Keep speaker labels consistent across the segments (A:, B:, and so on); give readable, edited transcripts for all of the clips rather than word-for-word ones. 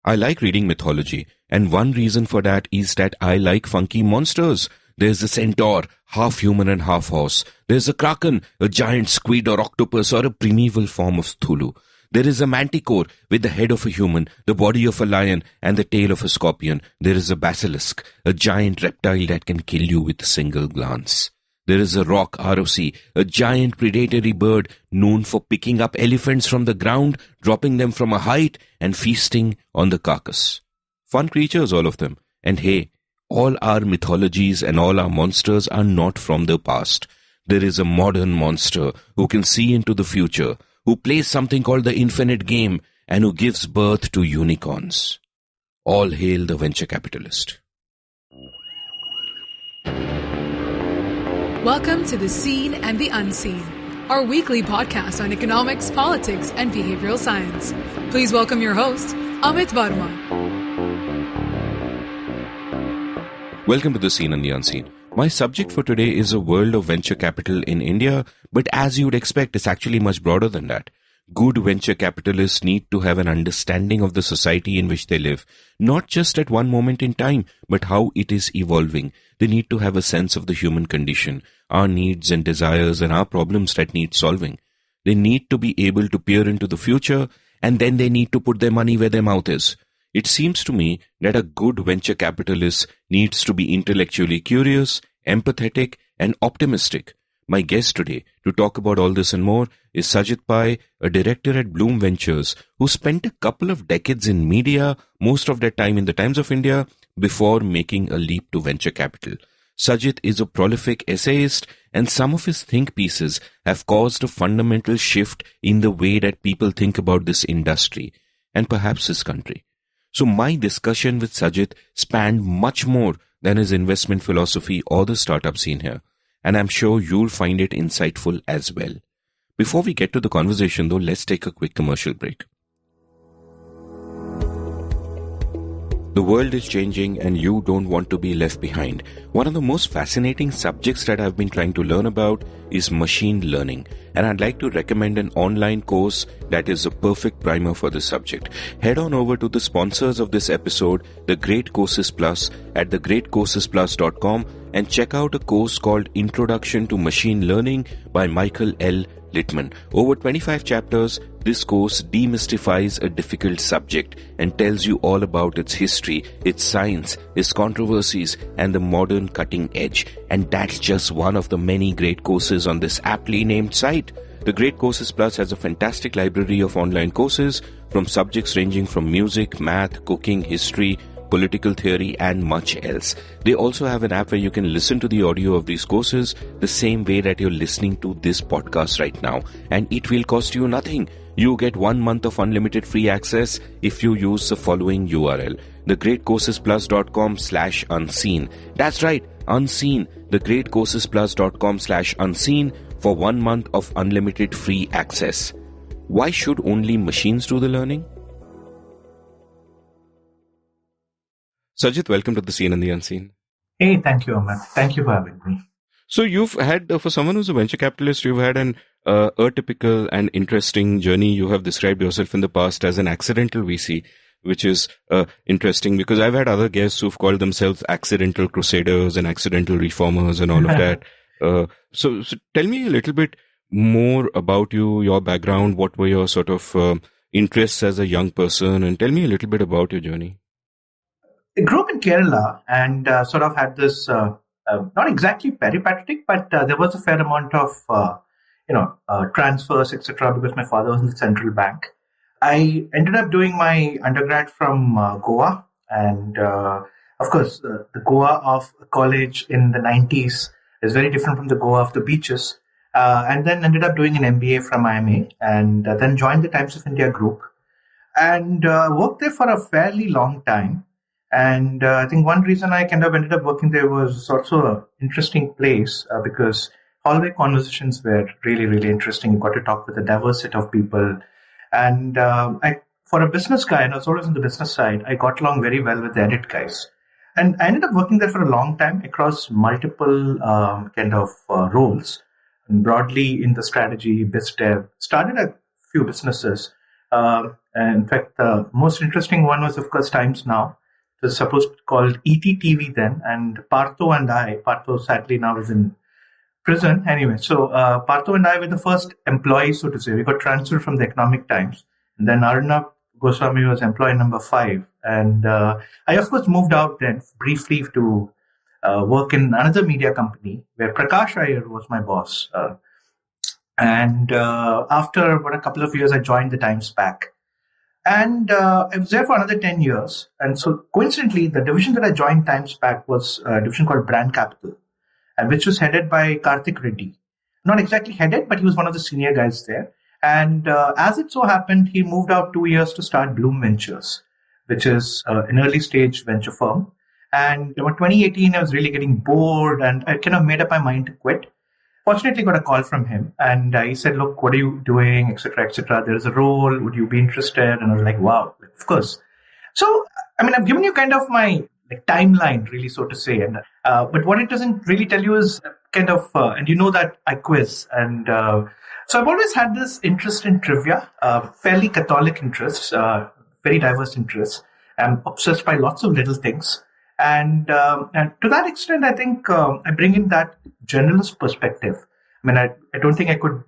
A: I like reading mythology, and one reason for that is that I like funky monsters. There's a centaur, half human and half horse. There's a kraken, a giant squid or octopus or a primeval form of Cthulhu. There is a manticore with the head of a human, the body of a lion, and the tail of a scorpion. There is a basilisk, a giant reptile that can kill you with a single glance. There is a roc, ROC, a giant predatory bird known for picking up elephants from the ground, dropping them from a height, and feasting on the carcass. Fun creatures, all of them. And hey, all our mythologies and all our monsters are not from the past. There is a modern monster who can see into the future, who plays something called the infinite game, and who gives birth to unicorns. All hail the venture capitalist.
B: Welcome to The Seen and the Unseen, our weekly podcast on economics, politics, and behavioral science. Please welcome your host, Amit Varma.
A: Welcome to The Seen and the Unseen. My subject for today is a world of venture capital in India, but as you would expect, it's actually much broader than that. Good venture capitalists need to have an understanding of the society in which they live, not just at one moment in time, but how it is evolving. They need to have a sense of the human condition, our needs and desires and our problems that need solving. They need to be able to peer into the future, and then they need to put their money where their mouth is. It seems to me that a good venture capitalist needs to be intellectually curious, empathetic, and optimistic. My guest today to talk about all this and more is Sajid Pai, a director at Bloom Ventures, who spent a couple of decades in media, most of their time in the Times of India, before making a leap to venture capital. Sajid is a prolific essayist, and some of his think pieces have caused a fundamental shift in the way that people think about this industry, and perhaps this country. So my discussion with Sajid spanned much more than his investment philosophy or the startup scene here, and I'm sure you'll find it insightful as well. Before we get to the conversation though, let's take a quick commercial break. The world is changing and you don't want to be left behind. One of the most fascinating subjects that I've been trying to learn about is machine learning, and I'd like to recommend an online course that is a perfect primer for this subject. Head on over to the sponsors of this episode, The Great Courses Plus, at thegreatcoursesplus.com, and check out a course called Introduction to Machine Learning by Michael L. Littman. Over 25 chapters, this course demystifies a difficult subject and tells you all about its history, its science, its controversies, and the modern cutting edge. And that's just one of the many great courses on this aptly named site. The Great Courses Plus has a fantastic library of online courses from subjects ranging from music, math, cooking, history, political theory, and much else. They also have an app where you can listen to the audio of these courses the same way that you're listening to this podcast right now, and it will cost you nothing. You get 1 month of unlimited free access if you use the following URL, thegreatcoursesplus.com/unseen. That's right, unseen, thegreatcoursesplus.com/unseen for 1 month of unlimited free access. Why should only machines do the learning? Sajid, welcome to The Seen and the Unseen.
C: Hey, thank you, Amit. Thank you for having me.
A: So you've had, for someone who's a venture capitalist, you've had an atypical and interesting journey. You have described yourself in the past as an accidental VC, which is interesting because I've had other guests who've called themselves accidental crusaders and accidental reformers and all of that. So tell me a little bit more about you, your background. What were your sort of interests as a young person? And tell me a little bit about your journey.
C: I grew up in Kerala and sort of had this, not exactly peripatetic, but there was a fair amount of, transfers, etc., because my father was in the central bank. I ended up doing my undergrad from Goa, and of course, the Goa of college in the 90s is very different from the Goa of the beaches. And then ended up doing an MBA from IMA, and then joined the Times of India group, and worked there for a fairly long time. And I think one reason I kind of ended up working there was also an interesting place because hallway conversations were really, really interesting. You got to talk with a diverse set of people. And for a business guy, and I was always on the business side, I got along very well with the edit guys. And I ended up working there for a long time across multiple roles. And broadly in the strategy, biz dev, started a few businesses. And in fact, the most interesting one was, of course, Times Now. It was supposed to be called ETTV then, and Partho sadly now is in prison. Anyway, so Partho and I were the first employees, so to say. We got transferred from the Economic Times. And then Arnab Goswami was employee number 5. And I, of course, moved out then briefly to work in another media company where Prakash Iyer was my boss. And after about a couple of years, I joined the Times back. And I was there for another 10 years. And so coincidentally, the division that I joined Times back was a division called Brand Capital, and which was headed by Karthik Reddy. Not exactly headed, but he was one of the senior guys there. And as it so happened, he moved out 2 years to start Bloom Ventures, which is an early stage venture firm. And in 2018, I was really getting bored and I kind of made up my mind to quit. Fortunately, got a call from him and he said, look, what are you doing, etc., etc. There's a role. Would you be interested? And I was like, wow, of course. So, I mean, I've given you kind of my timeline, really, so to say. And but what it doesn't really tell you is kind of, and you know that I quiz. And so I've always had this interest in trivia, fairly Catholic interests, very diverse interests. I'm obsessed by lots of little things. And to that extent, I think I bring in that generalist perspective. I mean, I don't think I could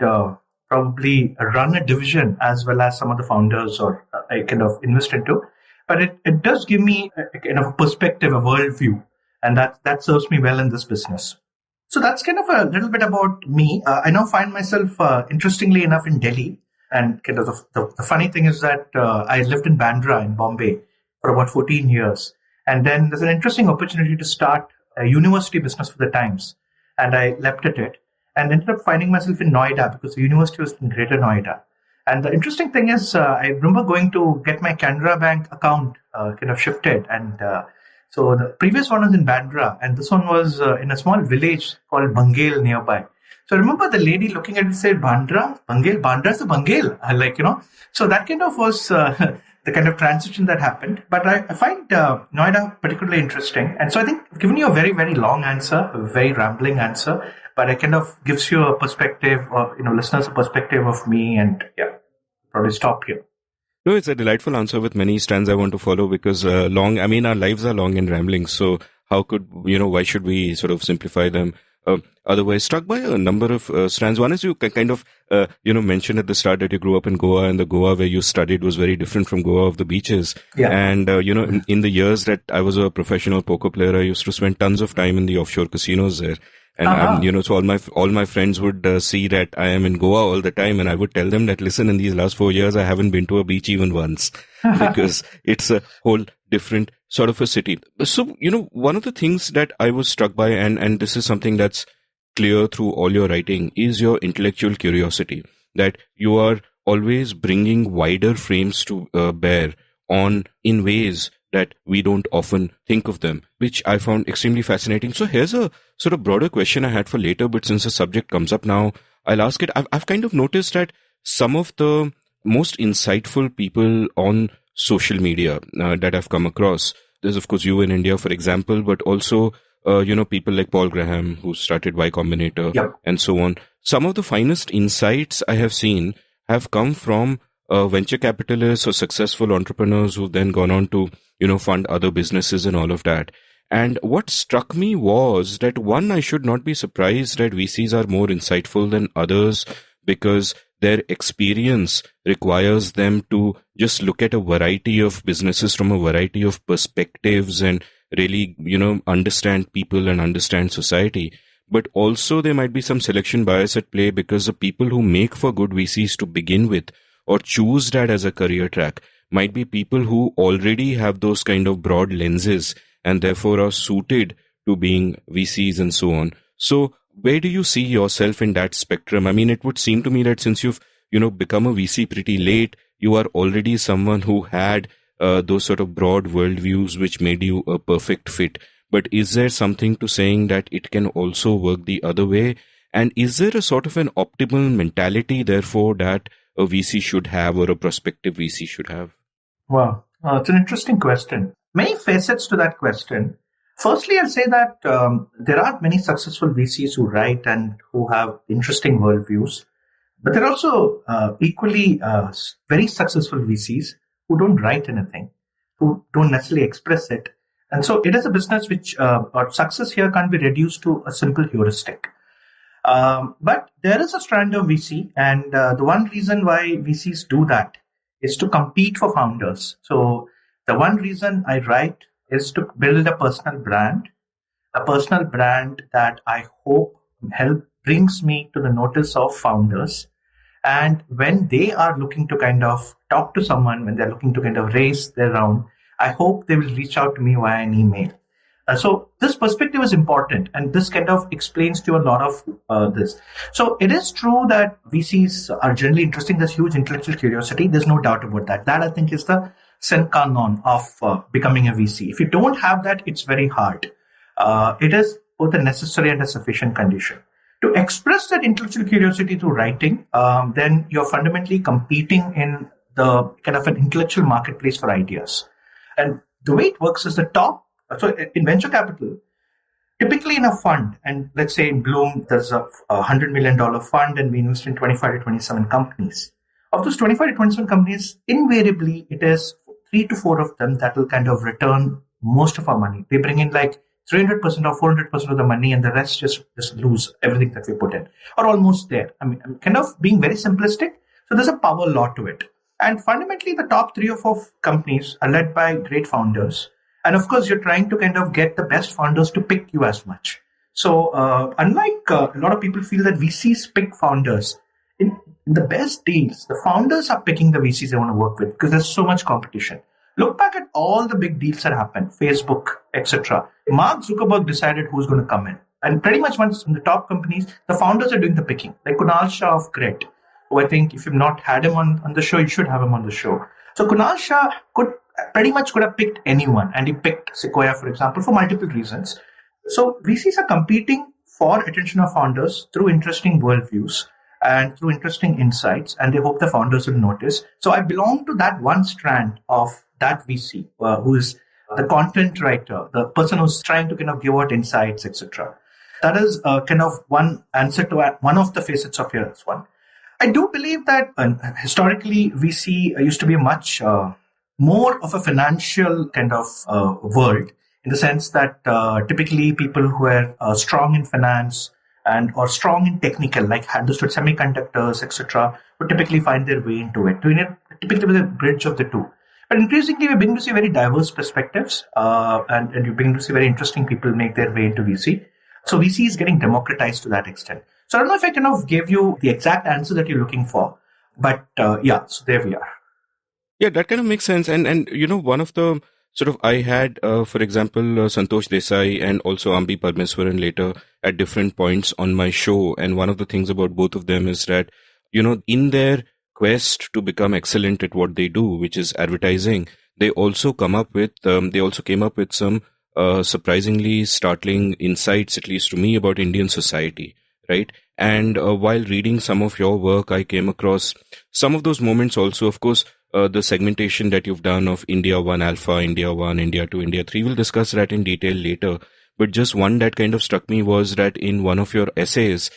C: probably run a division as well as some of the founders or I kind of invest into. But it does give me a kind of a perspective, a worldview, and that serves me well in this business. So that's kind of a little bit about me. I now find myself, interestingly enough, in Delhi. And kind of the funny thing is that I lived in Bandra in Bombay for about 14 years. And then there's an interesting opportunity to start a university business for the Times. And I leapt at it and ended up finding myself in Noida because the university was in Greater Noida. And the interesting thing is, I remember going to get my Canara Bank account kind of shifted. And so the previous one was in Bandra, and this one was in a small village called Bangale nearby. So I remember the lady looking at it and said, Bandra? Bangale? Bandra's a Bangale. So that kind of was the kind of transition that happened. But I find Noida particularly interesting. And so I think I've given you a very, very long answer, a very rambling answer, but it kind of gives you a perspective of, listeners a perspective of me, and probably stop here.
A: No, it's a delightful answer with many strands I want to follow because our lives are long and rambling. So how could, why should we sort of simplify them? Otherwise, struck by a number of strands. One is you kind of, mentioned at the start that you grew up in Goa, and the Goa where you studied was very different from Goa of the beaches.
C: Yeah.
A: And, in the years that I was a professional poker player, I used to spend tons of time in the offshore casinos there. And so all my friends would see that I am in Goa all the time, and I would tell them that, listen, in these last 4 years, I haven't been to a beach even once because it's a whole different sort of a city. So, one of the things that I was struck by, and this is something that's clear through all your writing, is your intellectual curiosity, that you are always bringing wider frames to bear on in ways that we don't often think of them, which I found extremely fascinating. So here's a sort of broader question I had for later, but since the subject comes up now, I'll ask it. I've kind of noticed that some of the most insightful people on social media that I've come across, there's of course you in India, for example, but also, people like Paul Graham, who started Y Combinator,
C: yep,
A: and so on. Some of the finest insights I have seen have come from venture capitalists or successful entrepreneurs who've then gone on to, fund other businesses and all of that. And what struck me was that, one, I should not be surprised that VCs are more insightful than others because their experience requires them to just look at a variety of businesses from a variety of perspectives and really, understand people and understand society. But also there might be some selection bias at play because the people who make for good VCs to begin with or choose that as a career track might be people who already have those kind of broad lenses and therefore are suited to being VCs and so on. So where do you see yourself in that spectrum? I mean, it would seem to me that since you've, become a VC pretty late, you are already someone who had those sort of broad worldviews which made you a perfect fit. But is there something to saying that it can also work the other way? And is there a sort of an optimal mentality, therefore, that a VC should have or a prospective VC should have?
C: Wow. It's an interesting question. Many facets to that question. Firstly, I'll say that there are many successful VCs who write and who have interesting worldviews. But there are also equally very successful VCs who don't write anything, who don't necessarily express it. And so it is a business which, or success here can't be reduced to a simple heuristic. But there is a strand of VC, and the one reason why VCs do that is to compete for founders. So the one reason I write is to build a personal brand that I hope brings me to the notice of founders. And when they are looking to kind of talk to someone, when they're looking to kind of raise their round, I hope they will reach out to me via an email. So this perspective is important, and this kind of explains to you a lot of this. So it is true that VCs are generally interesting. There's huge intellectual curiosity. There's no doubt about that. That, I think, is the sine qua non of becoming a VC. If you don't have that, it's very hard. It is both a necessary and a sufficient condition. To express that intellectual curiosity through writing, then you're fundamentally competing in the kind of an intellectual marketplace for ideas. And the way it works is so in venture capital, typically in a fund, and let's say in Bloom, there's a $100 million fund and we invest in 25 to 27 companies. Of those 25 to 27 companies, invariably it is 3 to 4 of them that will kind of return most of our money. They bring in like 300% or 400% of the money, and the rest just lose everything that we put in, or almost there. I mean, I'm kind of being very simplistic. So there's a power law to it. And fundamentally, the top 3 or 4 companies are led by great founders. And of course, you're trying to kind of get the best founders to pick you as much. So unlike a lot of people feel that VCs pick founders, in the best deals, the founders are picking the VCs they want to work with because there's so much competition. Look back at all the big deals that happened, Facebook, etc. Mark Zuckerberg decided who's going to come in. And pretty much once in the top companies, the founders are doing the picking. Like Kunal Shah of Credit, who I think if you've not had him on the show, you should have him on the show. So Kunal Shah could have picked anyone, and he picked Sequoia, for example, for multiple reasons. So VCs are competing for attention of founders through interesting worldviews and through interesting insights, and they hope the founders will notice. So I belong to that one strand of that VC, who is the content writer, the person who's trying to kind of give out insights, etc. That is kind of one answer to one of the facets of your one. I do believe that historically VC used to be much more of a financial kind of world, in the sense that typically people who are strong in finance and or strong in technical, like understood semiconductors, etc., would typically find their way into it. Typically with a bridge of the two. But increasingly, we're beginning to see very diverse perspectives, and you're beginning to see very interesting people make their way into VC. So VC is getting democratized to that extent. So I don't know if I kind of gave you the exact answer that you're looking for, but yeah, so there we are.
A: Yeah, that kind of makes sense. And one of the sort of, I had, for example, Santosh Desai and also Ambi Parmeswaran later at different points on my show. And one of the things about both of them is that, in their quest to become excellent at what they do, which is advertising, they also came up with some surprisingly startling insights, at least to me, about Indian society, right? And while reading some of your work, I came across some of those moments also. Of course, the segmentation that you've done of India 1 Alpha, India 1, India 2, India 3, we'll discuss that in detail later. But just one that kind of struck me was that in one of your essays,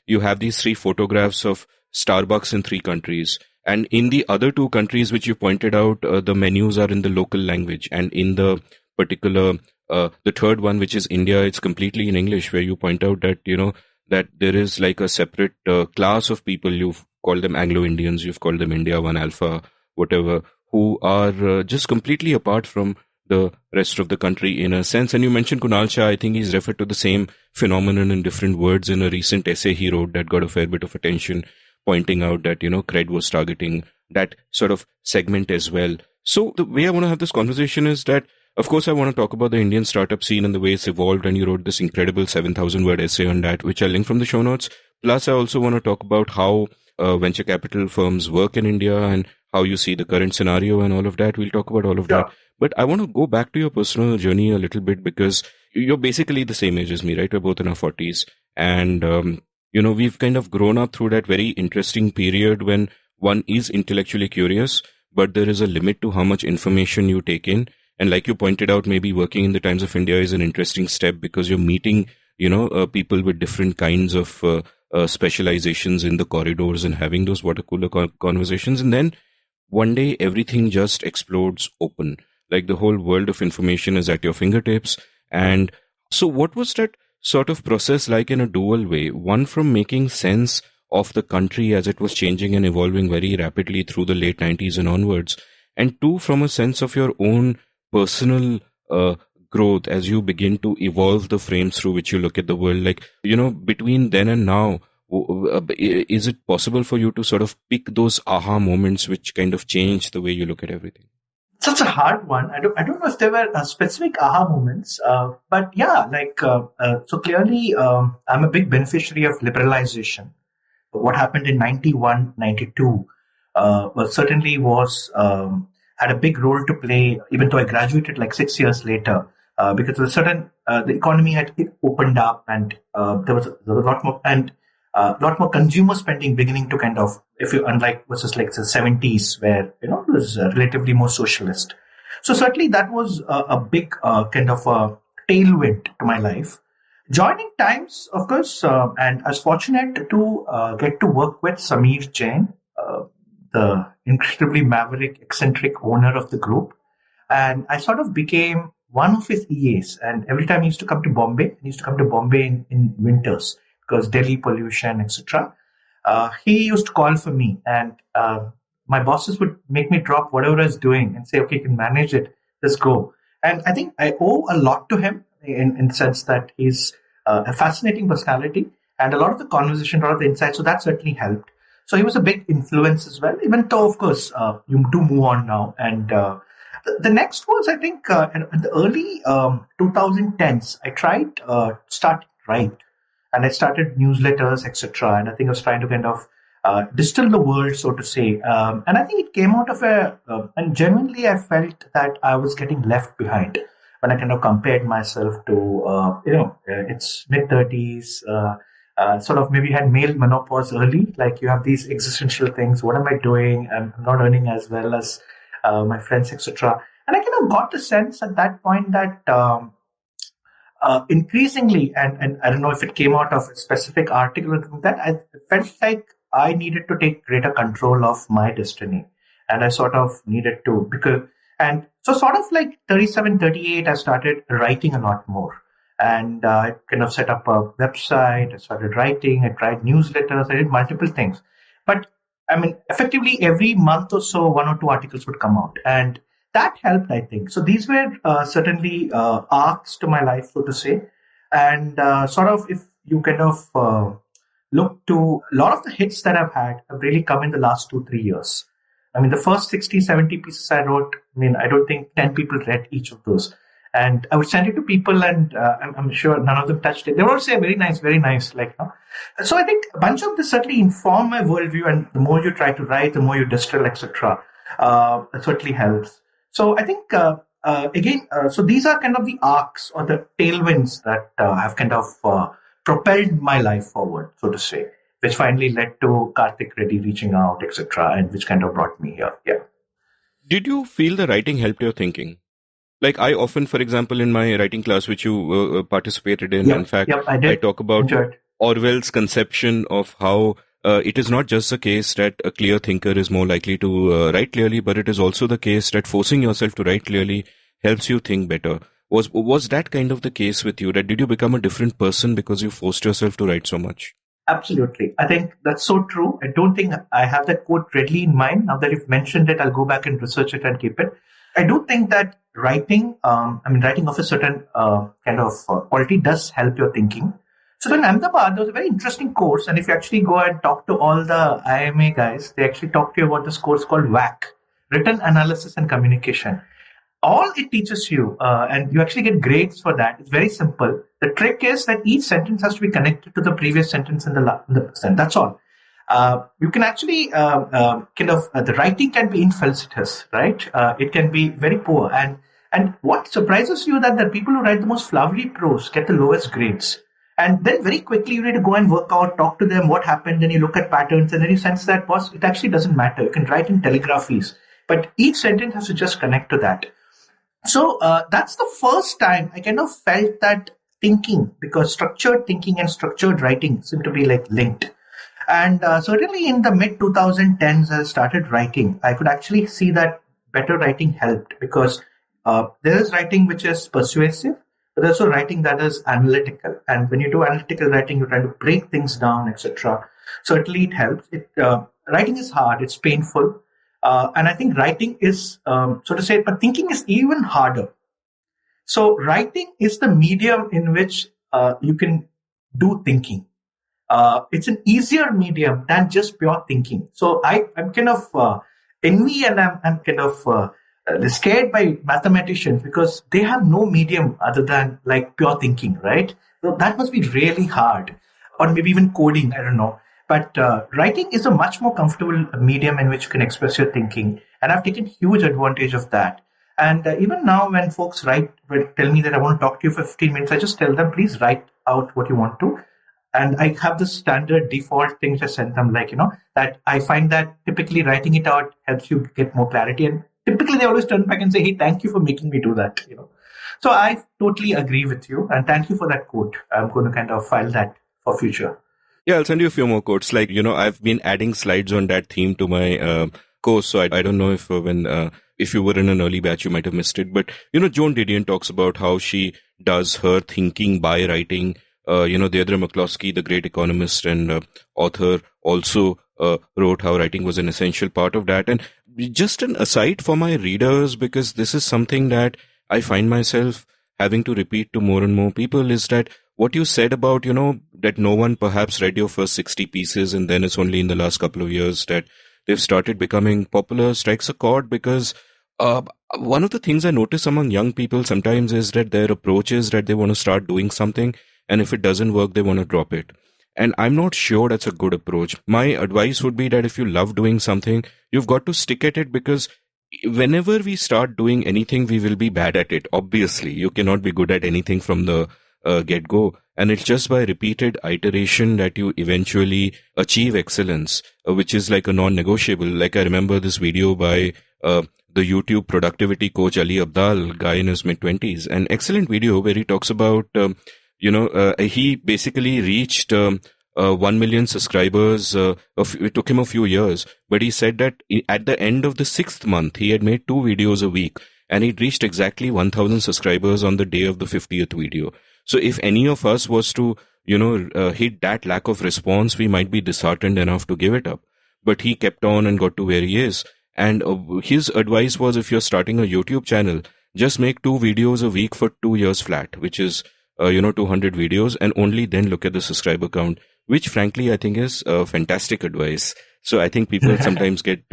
A: you have these 3 photographs of Starbucks in 3 countries. And in the other 2 countries, which you pointed out, the menus are in the local language. And in the particular, the third one, which is India, it's completely in English, where you point out that, that there is like a separate class of people. You've called them Anglo-Indians, you've called them India 1 Alpha, whatever, who are just completely apart from the rest of the country in a sense. And you mentioned Kunal Shah. I think he's referred to the same phenomenon in different words in a recent essay he wrote that got a fair bit of attention, pointing out that, Cred was targeting that sort of segment as well. So the way I want to have this conversation is that, of course, I want to talk about the Indian startup scene and the way it's evolved. And you wrote this incredible 7,000 word essay on that, which I'll link from the show notes. Plus, I also want to talk about how venture capital firms work in India and how you see the current scenario and all of that. We'll talk about all of that. But I want to go back to your personal journey a little bit, because you're basically the same age as me, right? We're both in our 40s. And, we've kind of grown up through that very interesting period when one is intellectually curious, but there is a limit to how much information you take in. And like you pointed out, maybe working in the Times of India is an interesting step because you're meeting, people with different kinds of specializations in the corridors and having those water cooler conversations. And then one day everything just explodes open. Like the whole world of information is at your fingertips. And so what was that sort of process like in a dual way? One, from making sense of the country as it was changing and evolving very rapidly through the late 90s and onwards. And two, from a sense of your own personal growth as you begin to evolve the frames through which you look at the world. Like, between then and now, is it possible for you to sort of pick those aha moments which kind of change the way you look at everything?
C: Such a hard one. I don't know if there were specific aha moments, but yeah, so clearly, I'm a big beneficiary of liberalization. What happened in 91, 92 had a big role to play, even though I graduated like 6 years later, because the economy had opened up, and there was a lot more, and a lot more consumer spending beginning to kind of, unlike versus like the 70s where, it was relatively more socialist. So certainly that was a big kind of a tailwind to my life. Joining Times, of course, and I was fortunate to get to work with Sameer Jain, the incredibly maverick, eccentric owner of the group. And I sort of became one of his EAs. And every time he used to come to Bombay, in winters because Delhi pollution, etc. He used to call for me, and my bosses would make me drop whatever I was doing and say, okay, you can manage it, just go. And I think I owe a lot to him in the sense that he's a fascinating personality and a lot of the conversation, a lot of the insights. So that certainly helped. So he was a big influence as well, even though, of course, you do move on now. And the next was, I think, in the early 2010s, I tried start write, and I started newsletters, etc. And I think I was trying to kind of distill the world, so to say. And I think it came out of and genuinely I felt that I was getting left behind when I kind of compared myself to, it's mid-30s, sort of maybe had male menopause early, like you have these existential things. What am I doing? I'm not earning as well as my friends, etc. And I kind of got the sense at that point that increasingly, and I don't know if it came out of a specific article or something, that I felt like I needed to take greater control of my destiny. And I sort of needed to, and so sort of like 37, 38, I started writing a lot more. And I kind of set up a website, I started writing, I tried newsletters, I did multiple things. But I mean, effectively every month or so, one or two articles would come out. And that helped, I think. So these were certainly arcs to my life, so to say. And sort of if you kind of look to a lot of the hits that I've had have really come in the last 2-3 years. I mean, the first 60, 70 pieces I wrote, I don't think 10 people read each of those. And I would send it to people, and I'm sure none of them touched it. They would all say, very nice, very nice. So I think a bunch of this certainly inform my worldview, and the more you try to write, the more you distill, etc. It certainly helps. So I think, so these are kind of the arcs or the tailwinds that have kind of propelled my life forward, so to say, which finally led to Karthik Reddy reaching out, etc., and which kind of brought me here. Yeah.
A: Did you feel the writing helped your thinking? Like I often, for example, in my writing class, which you participated in, in fact, I talk about Orwell's conception of how it is not just the case that a clear thinker is more likely to write clearly, but it is also the case that forcing yourself to write clearly helps you think better. Was that kind of the case with you? That did you become a different person because you forced yourself to write so much?
C: Absolutely. I think that's so true. I don't think I have that quote readily in mind. Now that you've mentioned it, I'll go back and research it and keep it. I do think that writing of a certain kind of quality does help your thinking. So in Ahmedabad, there was a very interesting course. And if you actually go and talk to all the IMA guys, they actually talk to you about this course called WAC, Written Analysis and Communication. All it teaches you, and you actually get grades for that, it's very simple. The trick is that each sentence has to be connected to the previous sentence in the present. That's all. You can actually the writing can be infelicitous, right? It can be very poor. And what surprises you that the people who write the most flowery prose get the lowest grades. And then very quickly you need to go and work out, talk to them, what happened, and you look at patterns, and then you sense that, boss, it actually doesn't matter. You can write in telegraphies, but each sentence has to just connect to that. So that's the first time I kind of felt that thinking, because structured thinking and structured writing seem to be like linked. And certainly in the mid 2010s, I started writing. I could actually see that better writing helped, because there is writing which is persuasive, but there's also writing that is analytical. And when you do analytical writing, you're trying to break things down, etc. Certainly it helps. Writing is hard, it's painful. And I think writing is, so to say, but thinking is even harder. So writing is the medium in which you can do thinking. It's an easier medium than just pure thinking. So I'm kind of envy, and I'm kind of scared by mathematicians, because they have no medium other than like pure thinking, right? So that must be really hard, or maybe even coding. I don't know. But writing is a much more comfortable medium in which you can express your thinking, and I've taken huge advantage of that. And even now, when folks tell me that I want to talk to you for 15 minutes, I just tell them, please write out what you want to. And I have this standard default things I send them, like, that I find that typically writing it out helps you get more clarity. And typically they always turn back and say, hey, thank you for making me do that. So I totally agree with you. And thank you for that quote. I'm going to kind of file that for future.
A: Yeah, I'll send you a few more quotes. Like, I've been adding slides on that theme to my course. So I don't know if you were in an early batch, you might have missed it. But, Joan Didion talks about how she does her thinking by writing. Deirdre McCloskey, the great economist and author, also wrote how writing was an essential part of that. And just an aside for my readers, because this is something that I find myself having to repeat to more and more people, is that what you said about, that no one perhaps read your first 60 pieces and then it's only in the last couple of years that they've started becoming popular, strikes a chord, because one of the things I notice among young people sometimes is that their approach is that they want to start doing something, and if it doesn't work, they want to drop it. And I'm not sure that's a good approach. My advice would be that if you love doing something, you've got to stick at it, because whenever we start doing anything, we will be bad at it. Obviously, you cannot be good at anything from the get-go. And it's just by repeated iteration that you eventually achieve excellence, which is like a non-negotiable. Like I remember this video by the YouTube productivity coach Ali Abdal, guy in his mid-20s, an excellent video where he talks about, he basically reached 1 million subscribers. It took him a few years, but he said that at the end of the 6th month, he had made 2 videos a week, and he'd reached exactly 1,000 subscribers on the day of the 50th video. So if any of us was to, hit that lack of response, we might be disheartened enough to give it up. But he kept on and got to where he is. And his advice was, if you're starting a YouTube channel, just make 2 videos a week for 2 years flat, which is 200 videos, and only then look at the subscriber count, which frankly I think is fantastic advice. So I think people sometimes get,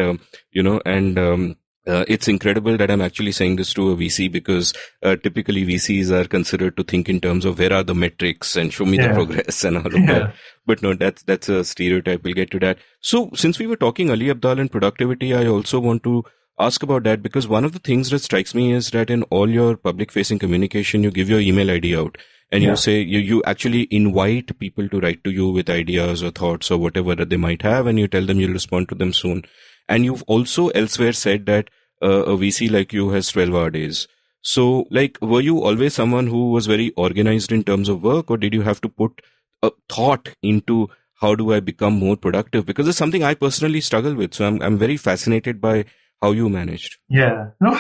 A: it's incredible that I'm actually saying this to a VC, because typically VCs are considered to think in terms of where are the metrics and show me the progress and all of that. But no, that's a stereotype. We'll get to that. So since we were talking Ali Abdal and productivity, I also want to ask about that, because one of the things that strikes me is that in all your public facing communication, you give your email ID out. And you say, you actually invite people to write to you with ideas or thoughts or whatever that they might have, and you tell them you'll respond to them soon. And you've also elsewhere said that a VC like you has 12-hour days. So, were you always someone who was very organized in terms of work, or did you have to put a thought into how do I become more productive? Because it's something I personally struggle with. So I'm very fascinated by how you managed.
C: Yeah, no,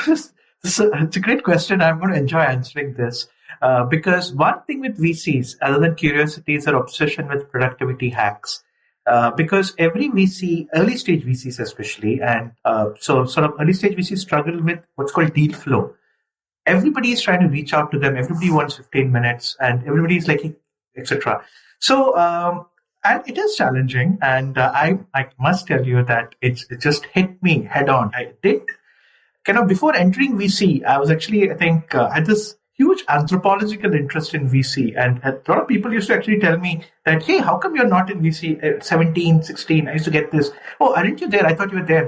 C: it's a great question. I'm going to enjoy answering this. Because one thing with VCs, other than curiosity, is their obsession with productivity hacks. Because every VC, early stage VCs especially, and so sort of early stage VCs struggle with what's called deal flow. Everybody is trying to reach out to them. Everybody wants 15 minutes, and everybody is like, etc. So, and it is challenging. And I must tell you that it just hit me head on. I did kind of before entering VC, I was actually, I think, had this huge anthropological interest in VC. And a lot of people used to actually tell me that, hey, how come you're not in VC at 17, 16? I used to get this, oh, aren't you there? I thought you were there.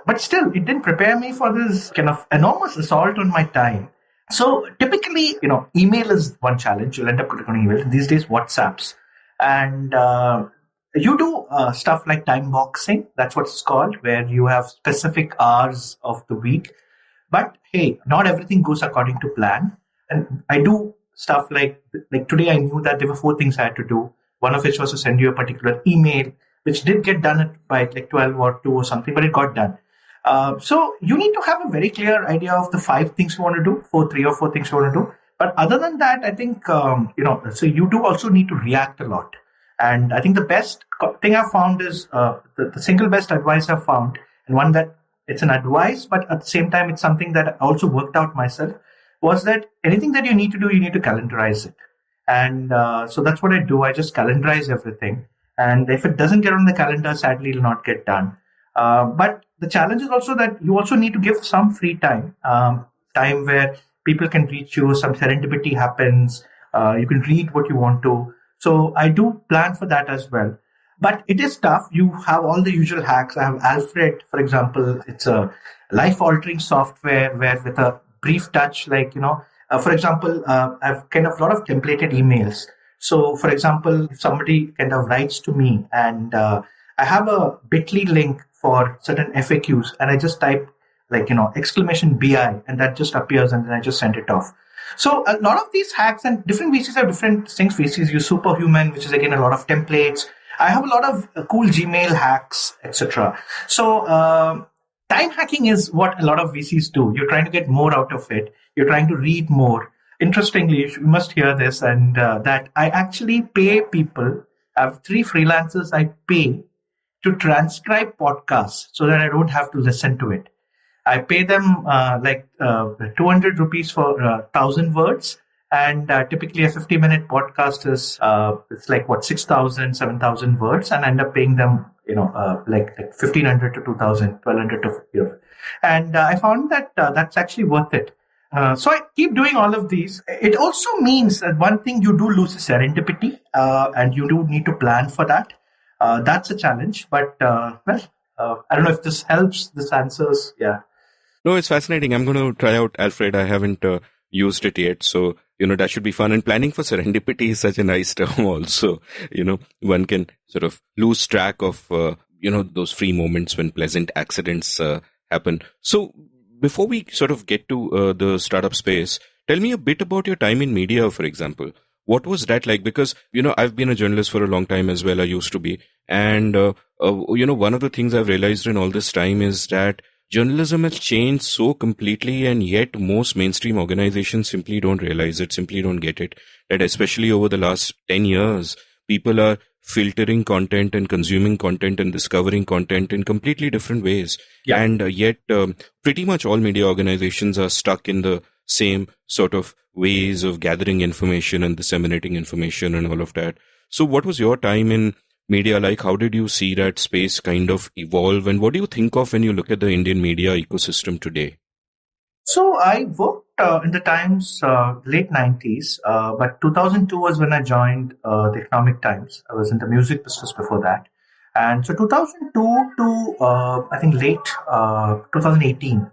C: But still, it didn't prepare me for this kind of enormous assault on my time. So typically, email is one challenge. You'll end up clicking email. These days, WhatsApps. And you do stuff like time boxing. That's what it's called, where you have specific hours of the week. But hey, not everything goes according to plan. And I do stuff like today I knew that there were 4 things I had to do. One of which was to send you a particular email, which did get done by like 12 or 2 or something, but it got done. So you need to have a very clear idea of the 5 things you want to do, 3 or 4 things you want to do. But other than that, I think, so you do also need to react a lot. And I think the best thing I've found is the single best advice I've found, and one that it's an advice, but at the same time, it's something that I also worked out myself, was that anything that you need to do, you need to calendarize it. And so that's what I do. I just calendarize everything. And if it doesn't get on the calendar, sadly, it'll not get done. But the challenge is also that you also need to give some free time, time where people can reach you, some serendipity happens, you can read what you want to. So I do plan for that as well. But it is tough. You have all the usual hacks. I have Alfred, for example. It's a life-altering software where with a brief touch, for example, I've kind of a lot of templated emails. So, for example, if somebody kind of writes to me and I have a bit.ly link for certain FAQs and I just type exclamation BI and that just appears and then I just send it off. So a lot of these hacks and different VCs have different things. VCs use Superhuman, which is again a lot of templates. I have a lot of cool Gmail hacks, etc. So time hacking is what a lot of VCs do. You're trying to get more out of it. You're trying to read more. Interestingly, you must hear this, and that I actually pay people. I have 3 freelancers I pay to transcribe podcasts so that I don't have to listen to it. I pay them 200 rupees for 1,000 words. And typically a 50-minute podcast is, it's like 6,000, 7,000 words, and I end up paying them, 1,500 to 2,000, 1,200 to, and I found that that's actually worth it. So I keep doing all of these. It also means that one thing you do lose is serendipity, and you do need to plan for that. That's a challenge, but I don't know if this helps, this answers. Yeah.
A: No, it's fascinating. I'm going to try out Alfred. I haven't used it yet. So, that should be fun. And planning for serendipity is such a nice term also. One can sort of lose track of, those free moments when pleasant accidents happen. So before we sort of get to the startup space, tell me a bit about your time in media, for example. What was that like? Because, I've been a journalist for a long time as well. I used to be. And, one of the things I've realized in all this time is that journalism has changed so completely, and yet most mainstream organizations simply don't realize it, simply don't get it. That especially over the last 10 years, people are filtering content and consuming content and discovering content in completely different ways. Yeah. And yet pretty much all media organizations are stuck in the same sort of ways of gathering information and disseminating information and all of that. So what was your time in media like? How did you see that space kind of evolve? And what do you think of when you look at the Indian media ecosystem today?
C: So I worked in the Times late 90s, but 2002 was when I joined the Economic Times. I was in the music business before that. And so 2002 to I think late 2018,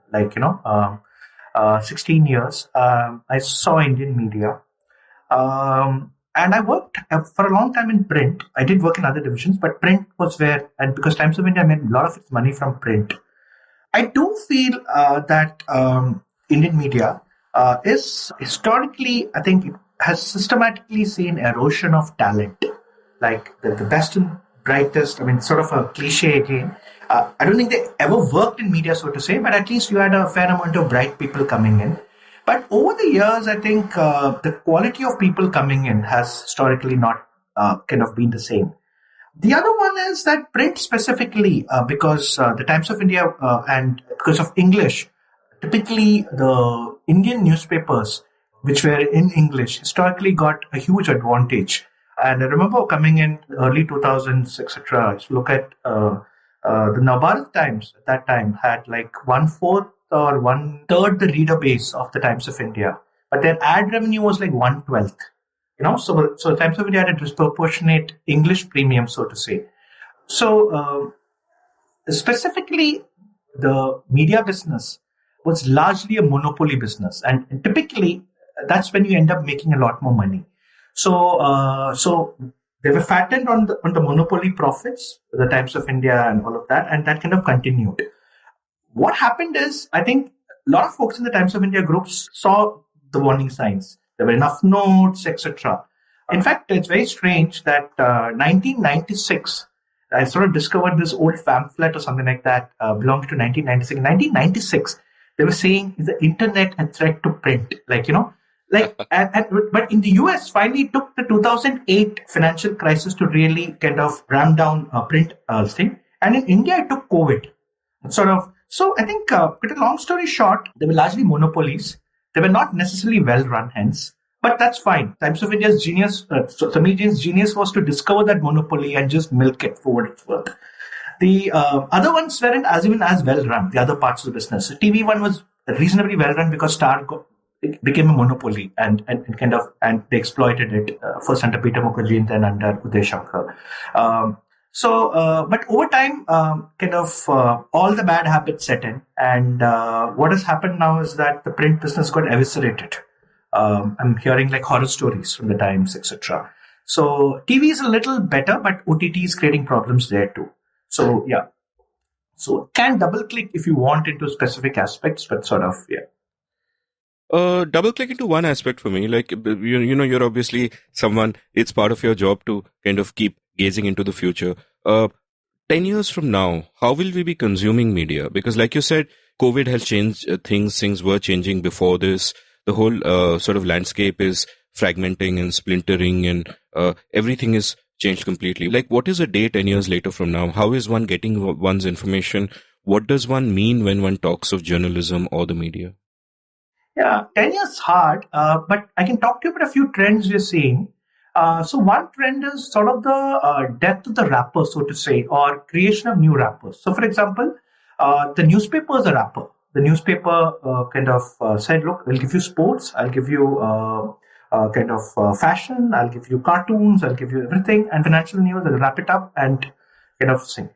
C: 16 years, I saw Indian media. And I worked for a long time in print. I did work in other divisions, but print was where, and because Times of India made a lot of its money from print. I do feel that Indian media is historically, I think, it has systematically seen erosion of talent. Like the best and brightest, sort of a cliche again. I don't think they ever worked in media, so to say, but at least you had a fair amount of bright people coming in. But over the years, I think the quality of people coming in has historically not kind of been the same. The other one is that print specifically, because the Times of India and because of English, typically the Indian newspapers, which were in English, historically got a huge advantage. And I remember coming in early 2000s, etc. If you look at the Navbharat Times at that time had like 1/4 or 1/3 the reader base of the Times of India, but their ad revenue was like 1/12. So Times of India had a disproportionate English premium, so to say. So specifically, the media business was largely a monopoly business, and typically that's when you end up making a lot more money. So they were fattened on the monopoly profits, the Times of India and all of that, and that kind of continued. What happened is, I think a lot of folks in the Times of India groups saw the warning signs. There were enough notes, etc. In fact, it's very strange that 1996, I sort of discovered this old pamphlet or something like that, belonged to 1996. In 1996, they were saying, is the internet a threat to print? But in the US, finally it took the 2008 financial crisis to really kind of ram down print thing. And in India, it took COVID. So I think, cut a long story short, they were largely monopolies. They were not necessarily well run, hence. But that's fine. Times of India's genius, Samijian's genius was to discover that monopoly and just milk it for what it's worth. The other ones weren't even as well run, the other parts of the business. The TV one was reasonably well run because it became a monopoly and they exploited it, first under Peter Mukherjee and then under Uday Shankar. But over time, all the bad habits set in. And what has happened now is that the print business got eviscerated. I'm hearing like horror stories from the Times, etc. So TV is a little better, but OTT is creating problems there too. So yeah. So can double-click if you want into specific aspects, but sort of, yeah.
A: Double click into one aspect for me. Like, you're obviously someone, it's part of your job to kind of keep gazing into the future. 10 years from now, how will we be consuming media? Because like you said, COVID has changed things. Things were changing before this. The whole sort of landscape is fragmenting and splintering and everything is changed completely. Like, what is a day 10 years later from now? How is one getting one's information? What does one mean when one talks of journalism or the media?
C: Yeah, 10 years hard, but I can talk to you about a few trends we're seeing. So one trend is sort of the death of the rapper, so to say, or creation of new rappers. So for example, the newspaper is a rapper. The newspaper said, look, I'll give you sports, I'll give you fashion, I'll give you cartoons, I'll give you everything, and financial news, I'll wrap it up and kind of sing.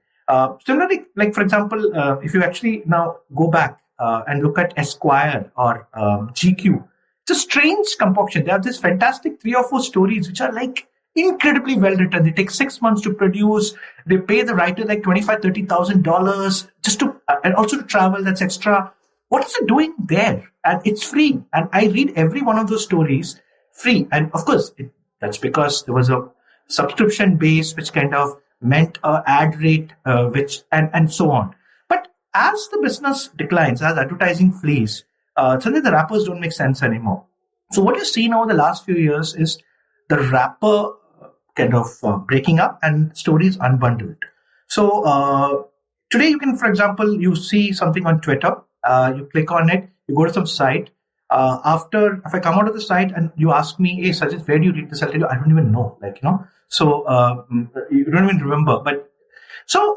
C: Similarly, like for example, if you actually now go back and look at Esquire or GQ, it's a strange concoction. They have this fantastic 3 or 4 stories which are like incredibly well written. They take 6 months to produce. They pay the writer like $25,000-$30,000 just to and also to travel. That's extra. What is it doing there? And it's free. And I read every one of those stories free. And of course, that's because there was a subscription base which kind of meant an ad rate, and so on. But as the business declines, as advertising flees, suddenly the rappers don't make sense anymore. So what you see now in the last few years is the rapper breaking up and stories unbundled. So today you can, for example, you see something on Twitter, you click on it, you go to some site. If I come out of the site and you ask me, hey, Sajid, where do you read this? I'll tell you, I don't even know, So you don't even remember. But so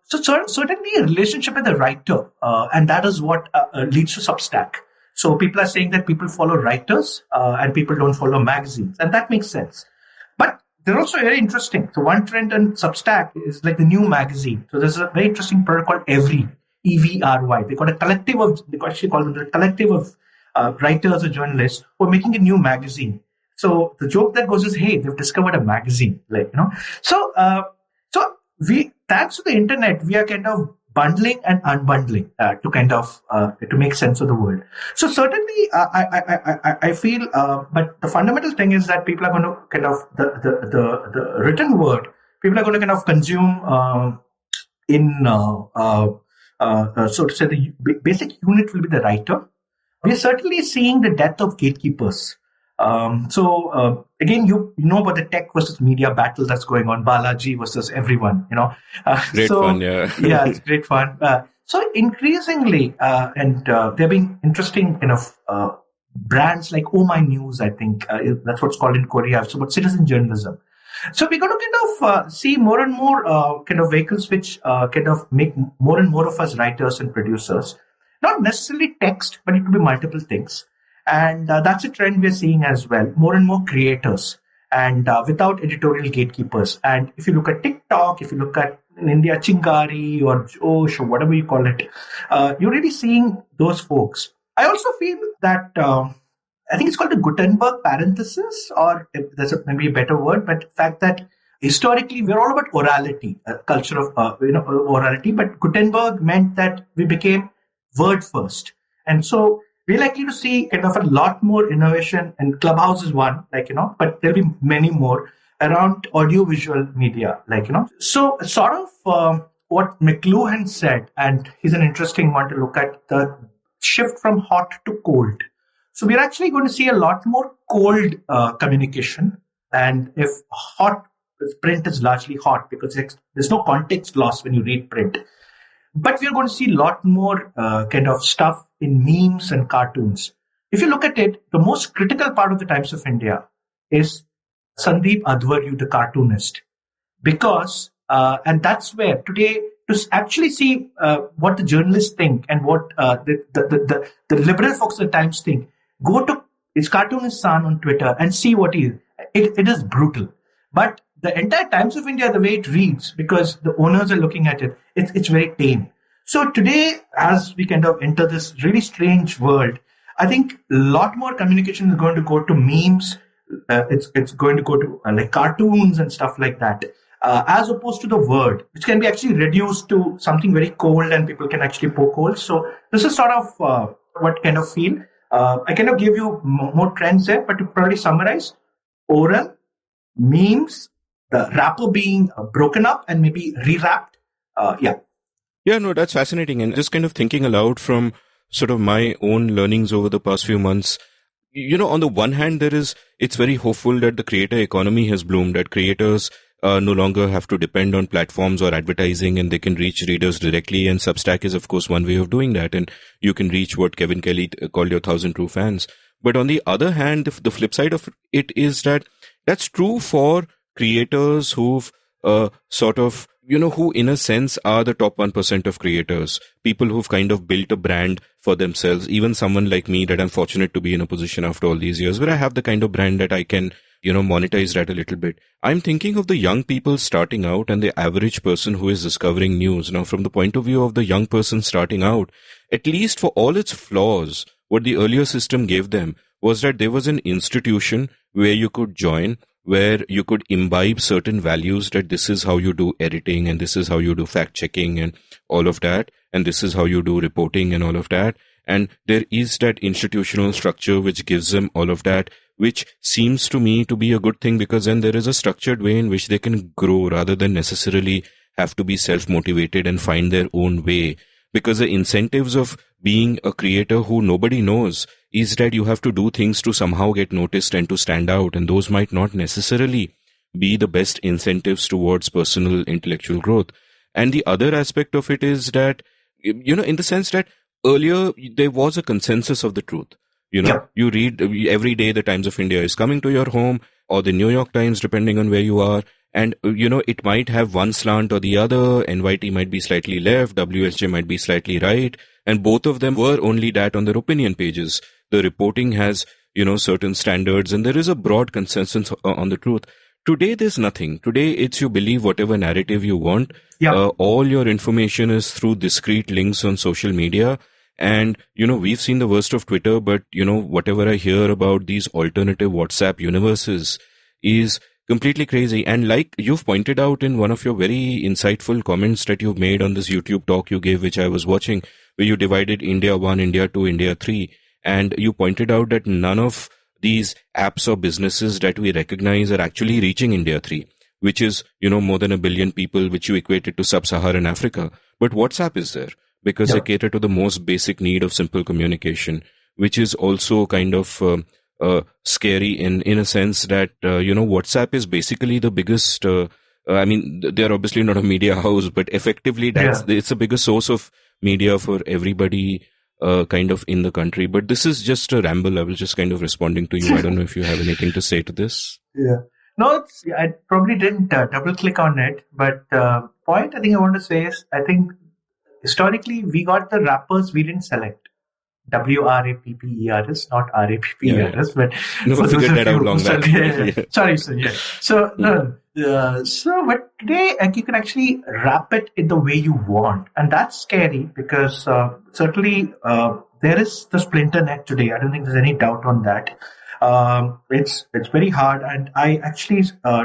C: certainly a relationship with the writer, and that is what leads to Substack. So people are saying that people follow writers and people don't follow magazines, and that makes sense. But they're also very interesting. So one trend in Substack is like the new magazine. So there's a very interesting product called Every, EVRY. They actually call them the collective of writers or journalists who are making a new magazine. So the joke that goes is, hey, they've discovered a magazine, So thanks to the internet, we are kind of bundling and unbundling to make sense of the world. So certainly, I feel, but the fundamental thing is that people are going to the written word. People are going to consume so to say, the basic unit will be the writer. We are certainly seeing the death of gatekeepers. Again, you know about the tech versus media battle that's going on, Balaji versus everyone,
A: Great fun, yeah.
C: Yeah, it's great fun. So increasingly, there being interesting brands like Oh My News, I think that's what's called in Korea. So about citizen journalism. So we're going to see more and more vehicles which make more and more of us writers and producers. Not necessarily text, but it could be multiple things. And that's a trend we're seeing as well. More and more creators and without editorial gatekeepers. And if you look at TikTok, if you look at in India, Chingari or Josh or whatever you call it, you're really seeing those folks. I also feel that I think it's called the Gutenberg parenthesis, or if there's maybe a better word, but the fact that historically we're all about orality, culture of orality. But Gutenberg meant that we became word first. And so we're likely to see kind of a lot more innovation, and Clubhouse is one, but there'll be many more around audiovisual media, So sort of what McLuhan said, and he's an interesting one to look at, the shift from hot to cold. So we're actually going to see a lot more cold communication. And if print is largely hot because there's no context loss when you read print. But we're going to see a lot more kind of stuff in memes and cartoons. If you look at it, the most critical part of the Times of India is Sandeep Advaryu, the cartoonist. Because, and that's where today, to actually see what the journalists think and what the liberal folks at the Times think, go to his cartoonist son on Twitter and see what he is. It is brutal. But the entire Times of India, the way it reads, because the owners are looking at it, it's very tame. So today, as we kind of enter this really strange world, I think a lot more communication is going to go to memes. It's going to go to like cartoons and stuff like that, as opposed to the word, which can be actually reduced to something very cold and people can actually poke holes. So this is sort of what kind of feel. I kind of give you more trends there, but to probably summarize, oral, memes, the wrapper being broken up and maybe rewrapped.
A: Yeah, no, that's fascinating. And just kind of thinking aloud from sort of my own learnings over the past few months, on the one hand, it's very hopeful that the creator economy has bloomed, that creators no longer have to depend on platforms or advertising and they can reach readers directly. And Substack is, of course, one way of doing that. And you can reach what Kevin Kelly called your 1,000 true fans. But on the other hand, the flip side of it is that that's true for creators who've sort of, who in a sense are the top 1% of creators, people who've kind of built a brand for themselves, even someone like me that I'm fortunate to be in a position after all these years where I have the kind of brand that I can, monetize that a little bit. I'm thinking of the young people starting out and the average person who is discovering news. Now, from the point of view of the young person starting out, at least for all its flaws, what the earlier system gave them was that there was an institution where you could join, where you could imbibe certain values, that this is how you do editing and this is how you do fact checking and all of that. And this is how you do reporting and all of that. And there is that institutional structure which gives them all of that, which seems to me to be a good thing, because then there is a structured way in which they can grow rather than necessarily have to be self-motivated and find their own way. Because the incentives of being a creator who nobody knows is that you have to do things to somehow get noticed and to stand out. And those might not necessarily be the best incentives towards personal intellectual growth. And the other aspect of it is that, in the sense that earlier there was a consensus of the truth. You read every day the Times of India is coming to your home, or the New York Times, depending on where you are. And, it might have one slant or the other. NYT might be slightly left. WSJ might be slightly right. And both of them were only that on their opinion pages. The reporting has, certain standards, and there is a broad consensus on the truth. Today, there's nothing. Today, it's you believe whatever narrative you want. All your information is through discrete links on social media. And, we've seen the worst of Twitter, but, whatever I hear about these alternative WhatsApp universes is completely crazy. And like you've pointed out in one of your very insightful comments that you've made on this YouTube talk you gave, which I was watching, where you divided India 1, India 2, India 3. And you pointed out that none of these apps or businesses that we recognize are actually reaching India 3, which is, more than 1 billion people, which you equated to sub-Saharan Africa. But WhatsApp is there because they cater to the most basic need of simple communication, which is also kind of scary in a sense that, WhatsApp is basically the biggest, they're obviously not a media house, but effectively it's the biggest source of media for everybody kind of in the country. But this is just a ramble. I was just kind of responding to you. I don't know if you have anything to say to this.
C: No, I probably didn't double click on it, but point I think I want to say is, I think historically we got the rappers we didn't select. WRAPPERS, not RAPPERS, but
A: no, figured that out long back.
C: Sorry, sir. Yeah. So but today you can actually wrap it in the way you want, and that's scary because certainly there is the splinter net today. I don't think there's any doubt on that. It's very hard, and I actually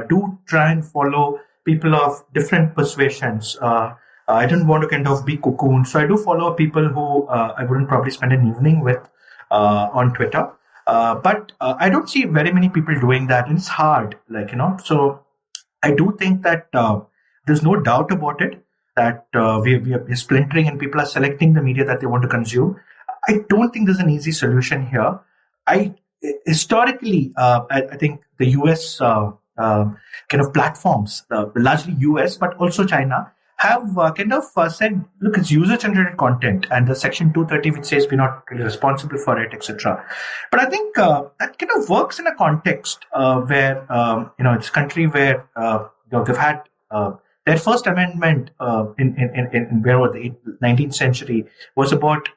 C: do try and follow people of different persuasions. I don't want to kind of be cocooned, so I do follow people who I wouldn't probably spend an evening with. on Twitter. But I don't see very many people doing that, and it's hard, So I do think that there's no doubt about it that we are splintering and people are selecting the media that they want to consume. I don't think there's an easy solution here. Historically, I think the US kind of platforms, largely US, but also China, have said, look, it's user-generated content, and the Section 230, which says we're not really responsible for it, etc. But I think that kind of works in a context where it's a country where they've had their first amendment in where was the 19th century was about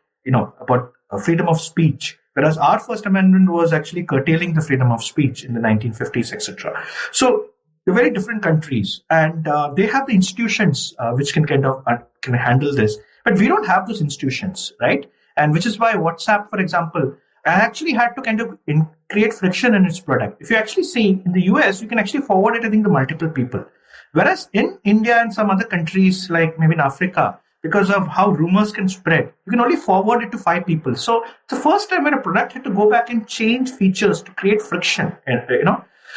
C: freedom of speech, whereas our First Amendment was actually curtailing the freedom of speech in the 1950s, etc. So they're very different countries, and they have the institutions which can can handle this, but we don't have those institutions, right? And which is why WhatsApp, for example, actually had to create friction in its product. If you actually see in the US, you can actually forward it, I think, to multiple people, whereas in India and some other countries, like maybe in Africa, because of how rumors can spread, you can only forward it to 5 people. So it's the first time when a product had to go back and change features to create friction,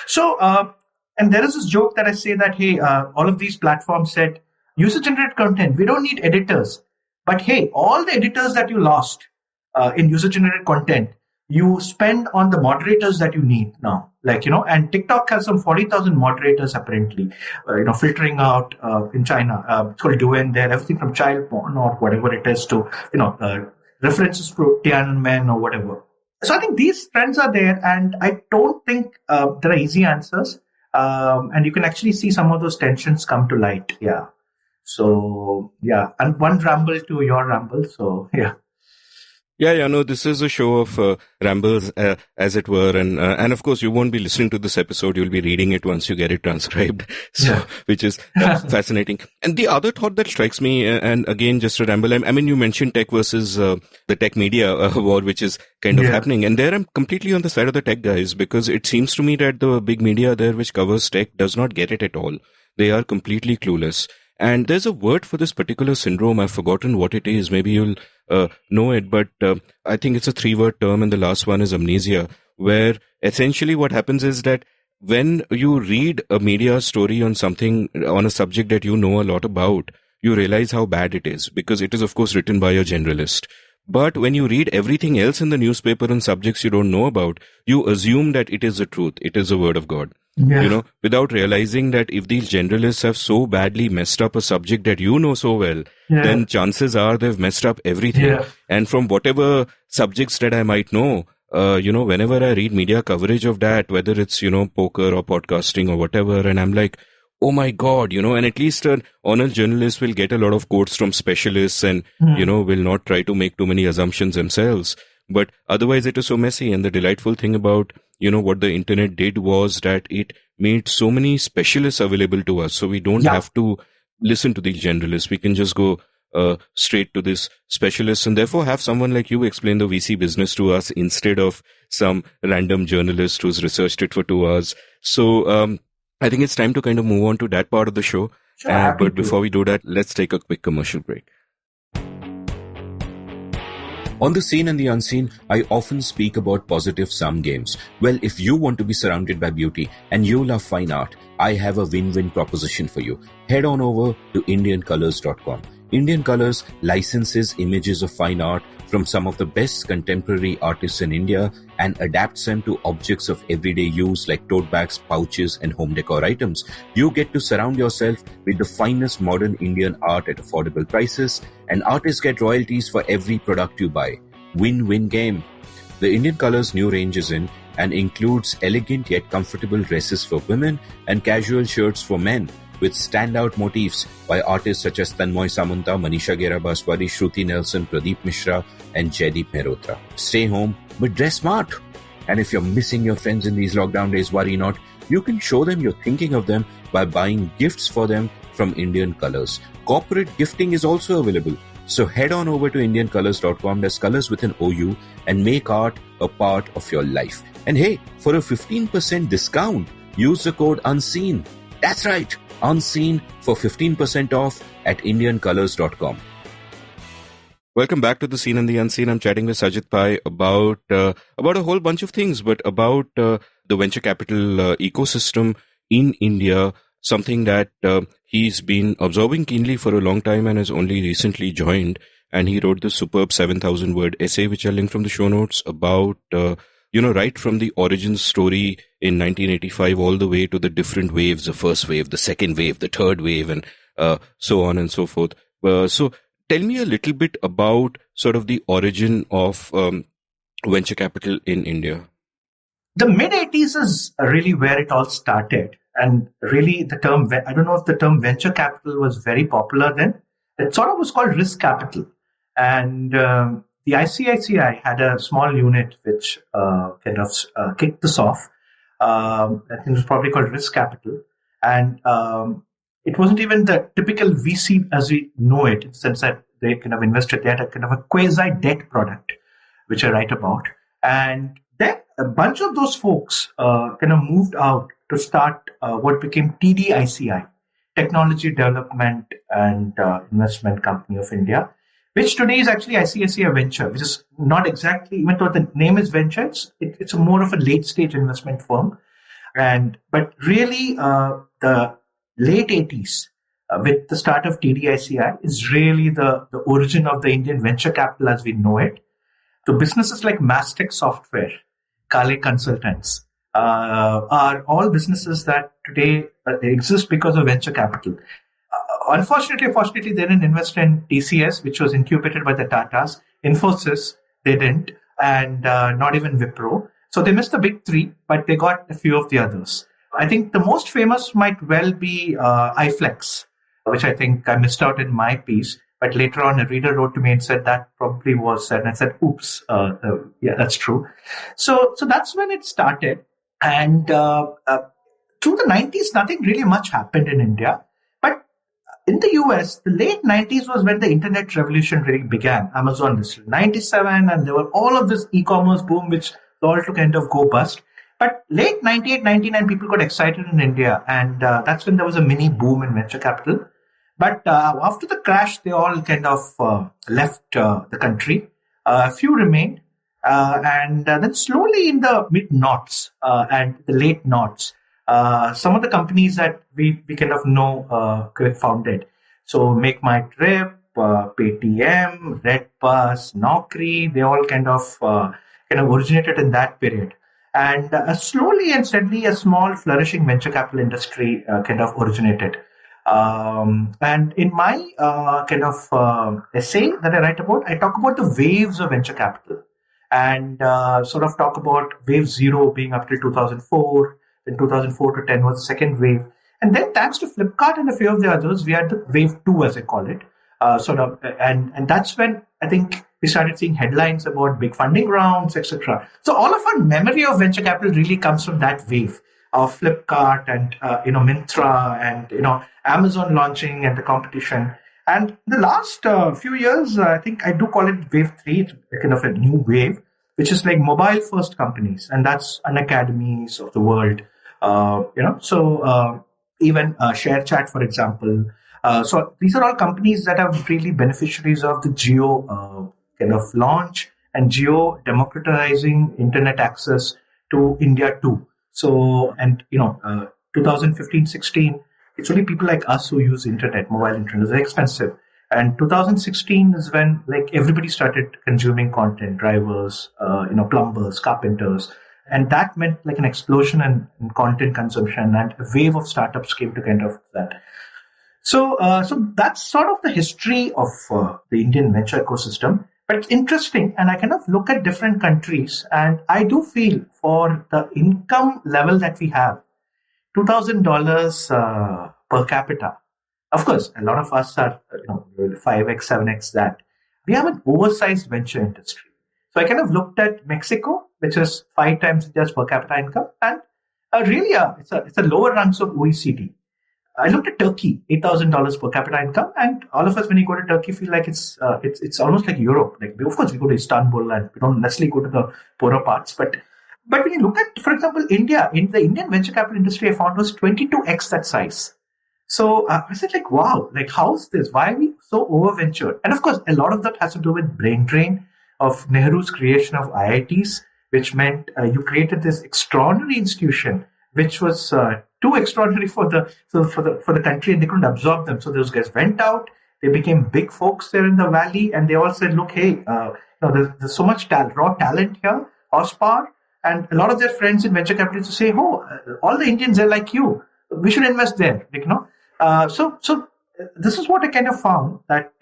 C: So, and there is this joke that I say that, hey, all of these platforms said, user-generated content, we don't need editors. But hey, all the editors that you lost in user-generated content, you spend on the moderators that you need now. And TikTok has some 40,000 moderators apparently, filtering out in China. It's called Douyin there, everything from child porn or whatever it is to, references to Tiananmen or whatever. So I think these trends are there, and I don't think there are easy answers. And you can actually see some of those tensions come to light. Yeah. So, yeah. And one ramble to your ramble. So, yeah.
A: Yeah, no, this is a show of rambles, as it were. And of course, you won't be listening to this episode. You'll be reading it once you get it transcribed. So, which is fascinating. And the other thought that strikes me, and again, just a ramble, I mean, you mentioned tech versus the tech media war, which is kind of happening. And there I'm completely on the side of the tech guys, because it seems to me that the big media there, which covers tech, does not get it at all. They are completely clueless. And there's a word for this particular syndrome. I've forgotten what it is. Maybe you'll know it, but I think it's a 3-word term, and the last one is amnesia, where essentially what happens is that when you read a media story on something, on a subject that you know a lot about, you realize how bad it is, because it is, of course, written by a generalist. But when you read everything else in the newspaper on subjects you don't know about, you assume that it is the truth. It is the word of God. Yeah. Without realizing that if these generalists have so badly messed up a subject that you know so well, then chances are they've messed up everything. Yeah. And from whatever subjects that I might know, whenever I read media coverage of that, whether it's, poker or podcasting or whatever, and I'm like, oh my God, and at least an honest journalist will get a lot of quotes from specialists and, will not try to make too many assumptions themselves. But otherwise it is so messy. And the delightful thing about, what the internet did was that it made so many specialists available to us. So we don't have to listen to these generalists. We can just go straight to this specialist, and therefore have someone like you explain the VC business to us instead of some random journalist who's researched it for 2 hours. So, I think it's time to kind of move on to that part of the show. Sure, but before we do that, let's take a quick commercial break. On the Seen and the Unseen, I often speak about positive sum games. Well, if you want to be surrounded by beauty and you love fine art, I have a win-win proposition for you. Head on over to IndianColors.com. Indian Colors licenses images of fine art from some of the best contemporary artists in India and adapts them to objects of everyday use like tote bags, pouches, and home decor items. You get to surround yourself with the finest modern Indian art at affordable prices, and artists get royalties for every product you buy. Win-win game. The Indian Colors new range is in and includes elegant yet comfortable dresses for women and casual shirts for men, with standout motifs by artists such as Tanmoy Samunta, Manisha Gera Baswari, Shruti Nelson, Pradeep Mishra, and Jaideep Mehrotra. Stay home, but dress smart. And if you're missing your friends in these lockdown days, worry not. You can show them you're thinking of them by buying gifts for them from Indian Colors. Corporate gifting is also available. So head on over to IndianColors.com, that's colors with an OU, and make art a part of your life. And hey, for a 15% discount, use the code UNSEEN. That's right, UNSEEN for 15% off at IndianColors.com. Welcome back to the Scene and the Unseen. I'm chatting with Sajid Pai about a whole bunch of things, but about the venture capital ecosystem in India, something that he's been observing keenly for a long time and has only recently joined. And he wrote this superb 7,000-word essay, which I'll link from the show notes, about right from the origin story in 1985 all the way to the different waves: the first wave, the second wave, the third wave, and so on and so forth. So tell me a little bit about sort of the origin of venture capital in India.
C: The mid 80s is really where it all started. And really, the term, I don't know if the term venture capital was very popular then. It sort of was called risk capital. And the ICICI had a small unit which kicked this off. I think it was probably called risk capital. And it wasn't even the typical VC as we know it, in the sense that they kind of invested. They had a kind of a quasi-debt product, which I write about. And then a bunch of those folks kind of moved out to start what became TDICI, Technology Development and Investment Company of India, which today is actually ICICI Venture, which is not exactly, even though the name is Venture, it's a more of a late-stage investment firm. But really, the late 80s, with the start of TDICI, is really the origin of the Indian venture capital as we know it. So businesses like Mastech Software, Kale Consultants, are all businesses that today exist because of venture capital. Fortunately, they didn't invest in TCS, which was incubated by the Tatas. Infosys, they didn't, and not even Wipro. So they missed the big three, but they got a few of the others. I think the most famous might well be iFlex, which I think I missed out in my piece. But later on, a reader wrote to me and said that probably was said. And I said, oops, yeah, that's true. So that's when it started. And through the 90s, nothing really much happened in India. But in the US, the late 90s was when the internet revolution really began. Amazon was 97, and there were all of this e-commerce boom, which all to kind of go bust. But late 98, 99, people got excited in India. And that's when there was a mini boom in venture capital. But after the crash, they all kind of left the country. A few remained. And then slowly in the mid-noughts and the late noughts, some of the companies that we kind of know founded. So Make My Trip, Paytm, Redbus, Naukri, they all kind of originated in that period. And slowly and steadily, a small flourishing venture capital industry kind of originated. And in my essay that I write about, I talk about the waves of venture capital and sort of talk about wave 0 being up till 2004. Then 2004 to 10 was the second wave. And then thanks to Flipkart and a few of the others, we had the wave 2, as I call it. And that's when I think we started seeing headlines about big funding rounds, etc. So all of our memory of venture capital really comes from that wave of Flipkart and Myntra and Amazon launching and the competition. And the last few years, I think I do call it wave 3. It's kind of a new wave, which is like mobile first companies, and that's Unacademies of the world. Even ShareChat, for example. So these are all companies that are really beneficiaries of the Geo kind of launch and Geo democratizing internet access to India too. So, 2015-16, it's only people like us who use internet, mobile internet. It's very expensive. And 2016 is when everybody started consuming content, drivers, plumbers, carpenters. And that meant an explosion in content consumption, and a wave of startups came to kind of that. So that's sort of the history of the Indian venture ecosystem. But it's interesting, and I kind of look at different countries, and I do feel for the income level that we have, $2,000 per capita. Of course, a lot of us are 5x, 7x that. We have an oversized venture industry. So I kind of looked at Mexico, which is 5 times India's per capita income, and it's a lower rungs of OECD. I looked at Turkey, $8,000 per capita income, and all of us, when you go to Turkey, feel like it's almost like Europe. Of course, we go to Istanbul, and we don't necessarily go to the poorer parts. But when you look at, for example, India, in the Indian venture capital industry, I found was 22x that size. So I said, wow, how's this? Why are we so over-ventured. And of course, a lot of that has to do with brain drain of Nehru's creation of IITs, which meant you created this extraordinary institution, which was too extraordinary for the country, and they couldn't absorb them. So those guys went out. They became big folks there in the valley, and they all said, "Look, hey, there's so much raw talent here, horsepower." And a lot of their friends in venture capitalists say, "Oh, all the Indians are like you. We should invest there." So this is what I kind of found, that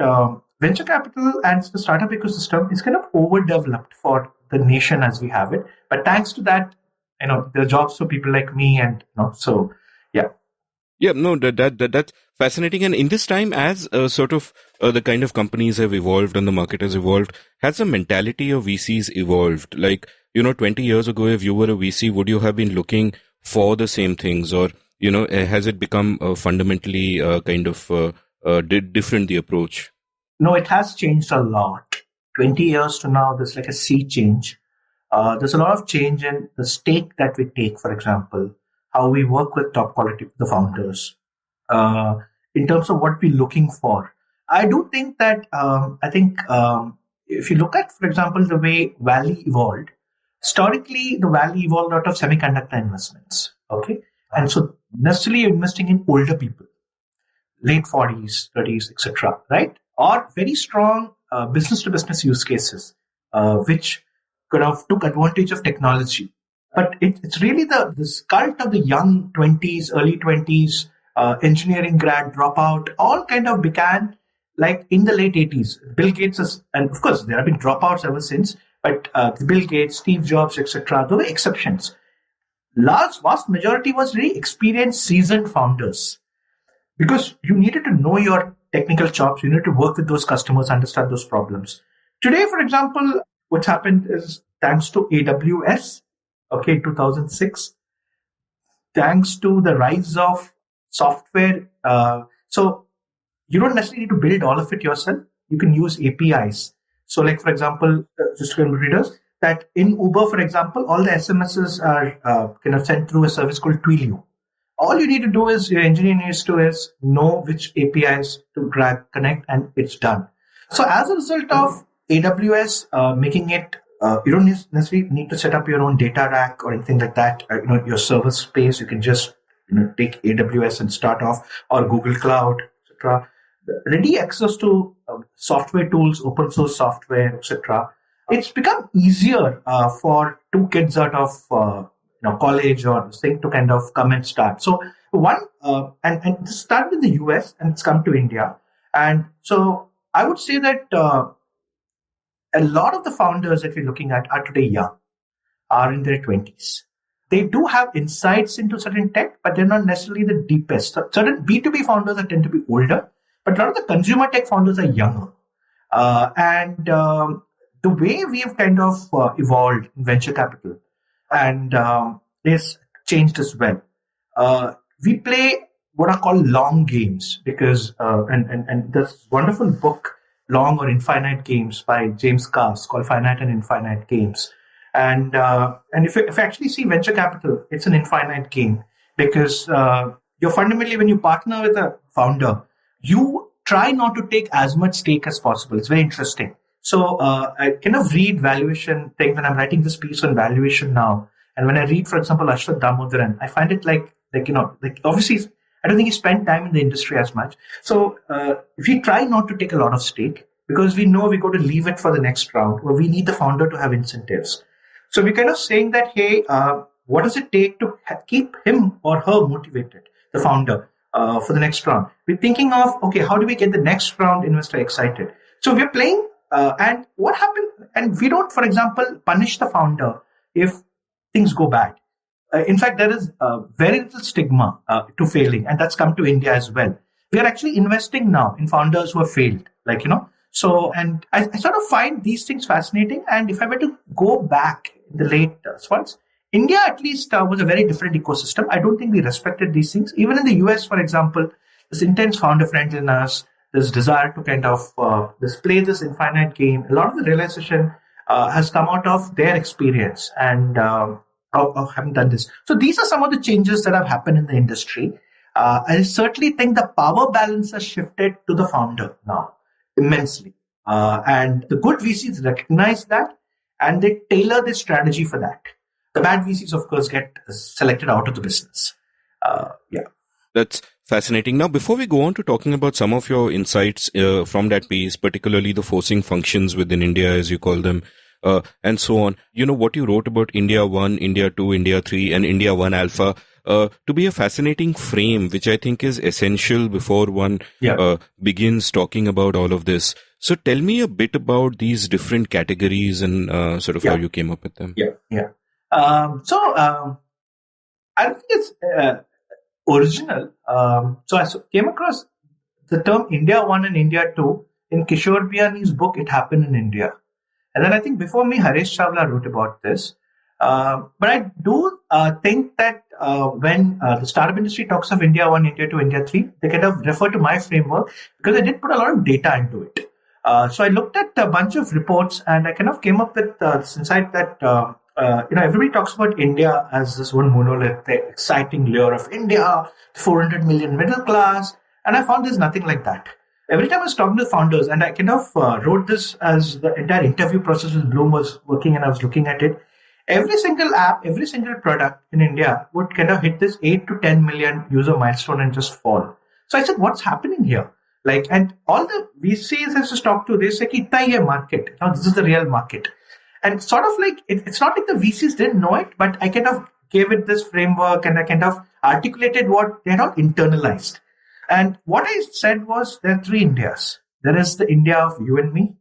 C: venture capital and the startup ecosystem is kind of overdeveloped for the nation as we have it. But thanks to that, there are jobs for people like me, and so yeah.
A: Yeah, no, that's fascinating. And in this time, as the kind of companies have evolved and the market has evolved, has the mentality of VCs evolved? Like, 20 years ago, if you were a VC, would you have been looking for the same things, or has it become fundamentally different, the approach?
C: No, it has changed a lot. 20 years to now, there's like a sea change. There's a lot of change in the stake that we take, for example, how we work with top quality, the founders, in terms of what we're looking for. I do think that, if you look at, for example, the way Valley evolved, historically, the Valley evolved out of semiconductor investments. Okay. And so necessarily investing in older people, late 40s, 30s, etc., right? Or very strong business to business use cases, which could have took advantage of technology. But it's really this cult of the young 20s, early 20s, engineering grad dropout, all kind of began like in the late 80s. Bill Gates and of course there have been dropouts ever since, but Bill Gates, Steve Jobs, etc., those were exceptions. Vast majority was really experienced, seasoned founders, because you needed to know your technical chops, you needed to work with those customers, understand those problems. Today, for example, what's happened is thanks to AWS, 2006, thanks to the rise of software. So you don't necessarily need to build all of it yourself. You can use APIs. So like, for example, just to readers, that in Uber, for example, all the SMSs are sent through a service called Twilio. All you need to do is, your engineer needs to know which APIs to connect, and it's done. So as a result of AWS making it, you don't necessarily need to set up your own data rack or anything like that. Your server space, you can just take AWS and start off, or Google Cloud, etc. Ready access to software tools, open source software, etc. It's become easier for two kids out of college or thing to kind of come and start. So and this started in the US and it's come to India. And so I would say that a lot of the founders that we're looking at are today young, are in their 20s. They do have insights into certain tech, but they're not necessarily the deepest. Certain B2B founders tend to be older, but a lot of the consumer tech founders are younger. The way we have kind of evolved in venture capital and is changed as well. We play what are called long games, because and this wonderful book, Long or Infinite Games, by James Cass, called Finite and Infinite Games. And if you actually see venture capital, it's an infinite game, because you're fundamentally, when you partner with a founder, you try not to take as much stake as possible. It's very interesting. So I kind of read valuation things when I'm writing this piece on valuation now. And when I read, for example, Ashwath Damodaran, I find it like obviously, I don't think he spent time in the industry as much. So if we try not to take a lot of stake, because we know we got to leave it for the next round, or we need the founder to have incentives. So we're kind of saying that, hey, what does it take to keep him or her motivated, the founder, for the next round? We're thinking of, okay, how do we get the next round investor excited? So we're playing, and what happened, and we don't, for example, punish the founder if things go bad. In fact, there is very little stigma to failing, and that's come to India as well. We are actually investing now in founders who have failed, So, and I sort of find these things fascinating. And if I were to go back in the late ones, India at least was a very different ecosystem. I don't think we respected these things. Even in the US, for example, this intense founder friendliness, this desire to kind of display this infinite game, a lot of the realization has come out of their experience and of having done this. So these are some of the changes that have happened in the industry. I certainly think the power balance has shifted to the founder now. immensely. And the good VCs recognize that and they tailor their strategy for that. The bad VCs, of course, get selected out of the business. Yeah.
A: That's fascinating. Now, before we go on to talking about some of your insights from that piece, particularly the forcing functions within India, as you call them, and so on, what you wrote about India 1, India 2, India 3, and India 1 Alpha, to be a fascinating frame, which I think is essential before one begins talking about all of this. So tell me a bit about these different categories and sort of how you came up with them.
C: Yeah. I don't think it's original. So I came across the term India 1 and India 2 in Kishore Biyani's book, It Happened in India. And then I think before me, Harish Chawla wrote about this. But I do think that when the startup industry talks of India 1, India 2, India 3, they kind of refer to my framework because I did put a lot of data into it. So I looked at a bunch of reports and I kind of came up with this insight that everybody talks about India as this one monolith, the exciting lure of India, 400 million middle class. And I found there's nothing like that. Every time I was talking to founders, and I kind of wrote this as the entire interview process with Bloom was working and I was looking at it, every single app, every single product in India would kind of hit this 8 to 10 million user milestone and just fall. So I said, what's happening here? And all the VCs I just talked to, they say, "Itna hi hai market. Now, this is the real market." And sort of it's not like the VCs didn't know it, but I kind of gave it this framework and I kind of articulated what they had all internalized. And what I said was there are three Indias. There is the India of you and me,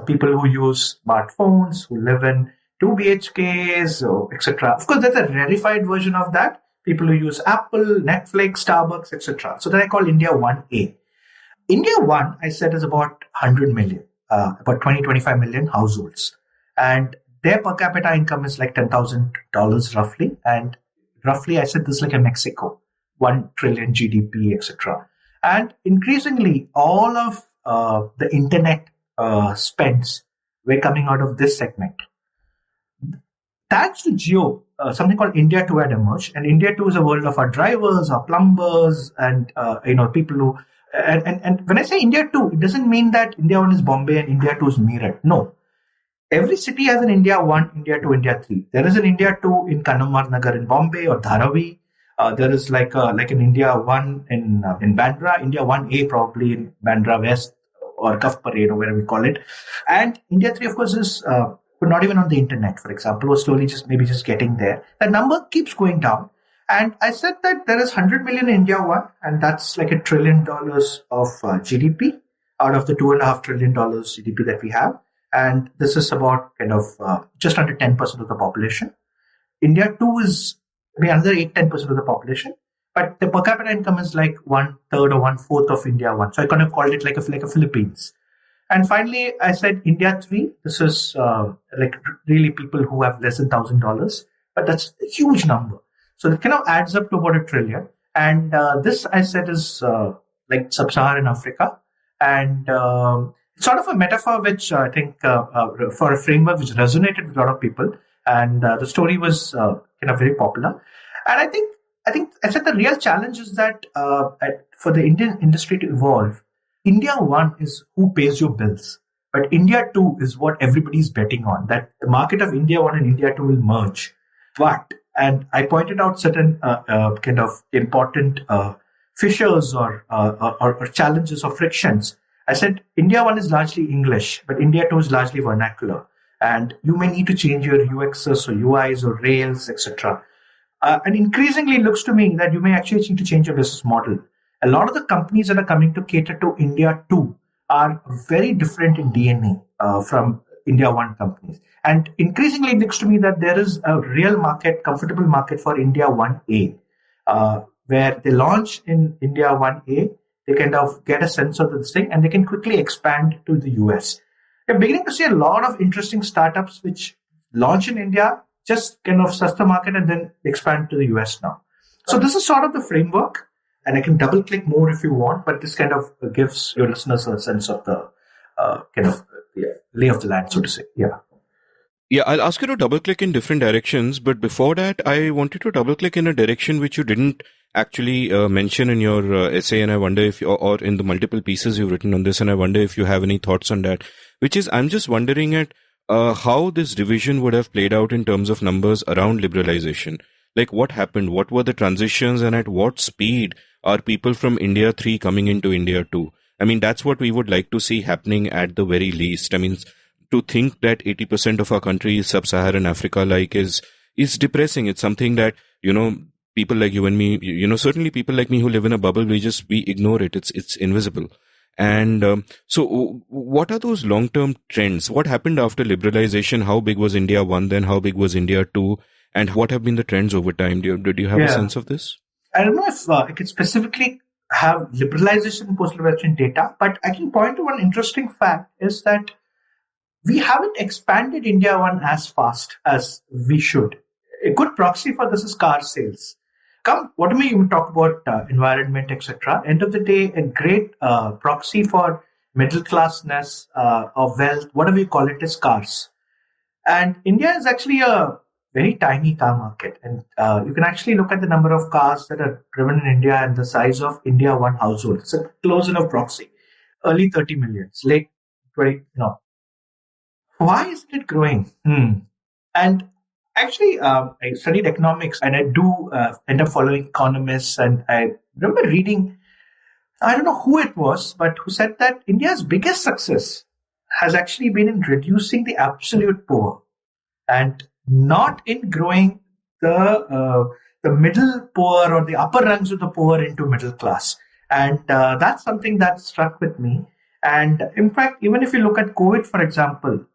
C: people who use smartphones, who live in 2 BHKs, etc. Of course, there's a rarefied version of that. People who use Apple, Netflix, Starbucks, etc. So that I call India 1A. India 1, I said, is about 100 million, about 20, 25 million households. And their per capita income is like $10,000 roughly. And roughly, I said this is like a Mexico, 1 trillion GDP, etc. And increasingly, all of the internet spends were coming out of this segment. Thanks to Jio, something called India 2 had emerged. And India 2 is a world of our drivers, our plumbers, and people who... And when I say India 2, it doesn't mean that India 1 is Bombay and India 2 is Meerut. No. Every city has an India 1, India 2, India 3. There is an India 2 in Kanamar Nagar in Bombay or Dharavi. There is like an India 1 in Bandra, India 1A probably in Bandra West or Cuff Parade or whatever we call it. And India 3, of course, is not even on the internet, for example, or slowly just getting there. The number keeps going down. And I said that there is 100 million in India 1, and that's like $1 trillion of GDP out of the $2.5 trillion GDP that we have. And this is about kind of just under 10% of the population. India 2 is maybe another 8-10% of the population, but the per capita income is like 1/3 or 1/4 of India 1. So I kind of called it like a Philippines. And finally, I said India 3. This is really people who have less than $1,000, but that's a huge number. So it kind of adds up to about $1 trillion. And this I said is like sub-Saharan Africa. And it's sort of a metaphor which I think for a framework which resonated with a lot of people. And the story was kind of very popular. And I think I said the real challenge is that for the Indian industry to evolve, India 1 is who pays your bills. But India 2 is what everybody's betting on, that the market of India 1 and India 2 will merge. And I pointed out certain kind of important fissures or challenges or frictions. I said India 1 is largely English, but India 2 is largely vernacular. And you may need to change your UXs or UIs or Rails, etc. And increasingly it looks to me that you may actually need to change your business model. A lot of the companies that are coming to cater to India 2 are very different in DNA from India 1 companies. And increasingly it looks to me that there is a real market, comfortable market for India 1A, where they launch in India 1A, they kind of get a sense of this thing and they can quickly expand to the US. We're beginning to see a lot of interesting startups which launch in India, just kind of suss the market and then expand to the US now. So this is sort of the framework, and I can double click more if you want, but this kind of gives your listeners a sense of the lay of the land, so to say. Yeah.
A: Yeah, I'll ask you to double click in different directions, but before that, I wanted to double click in a direction which you didn't actually mention in your essay, and I wonder if, or in the multiple pieces you've written on this, and I wonder if you have any thoughts on that, which is, I'm just wondering at how this division would have played out in terms of numbers around liberalization. Like what happened, what were the transitions, and at what speed are people from India 3 coming into India 2? I mean, that's what we would like to see happening at the very least. I mean, to think that 80% of our country is sub-Saharan Africa like is depressing. It's something that, people like you and me, certainly people like me who live in a bubble, we ignore it. It's invisible. And so what are those long-term trends? What happened after liberalization? How big was India 1 then? How big was India 2? And what have been the trends over time? Did you have a sense of this?
C: I don't know if I could specifically have liberalization post-liberalization data, but I can point to one interesting fact is that we haven't expanded India 1 as fast as we should. A good proxy for this is car sales. What do we even talk about environment, etc.? End of the day, a great proxy for middle classness or wealth, whatever you call it, is cars. And India is actually a very tiny car market. And you can actually look at the number of cars that are driven in India and the size of India 1 household. It's a close enough proxy. Early 30 millions, late 20, no. Why isn't it growing? And actually, I studied economics and I do end up following economists. And I remember reading, I don't know who it was, but who said that India's biggest success has actually been in reducing the absolute poor and not in growing the middle poor or the upper rungs of the poor into middle class. And that's something that struck with me. And in fact, even if you look at COVID, for example,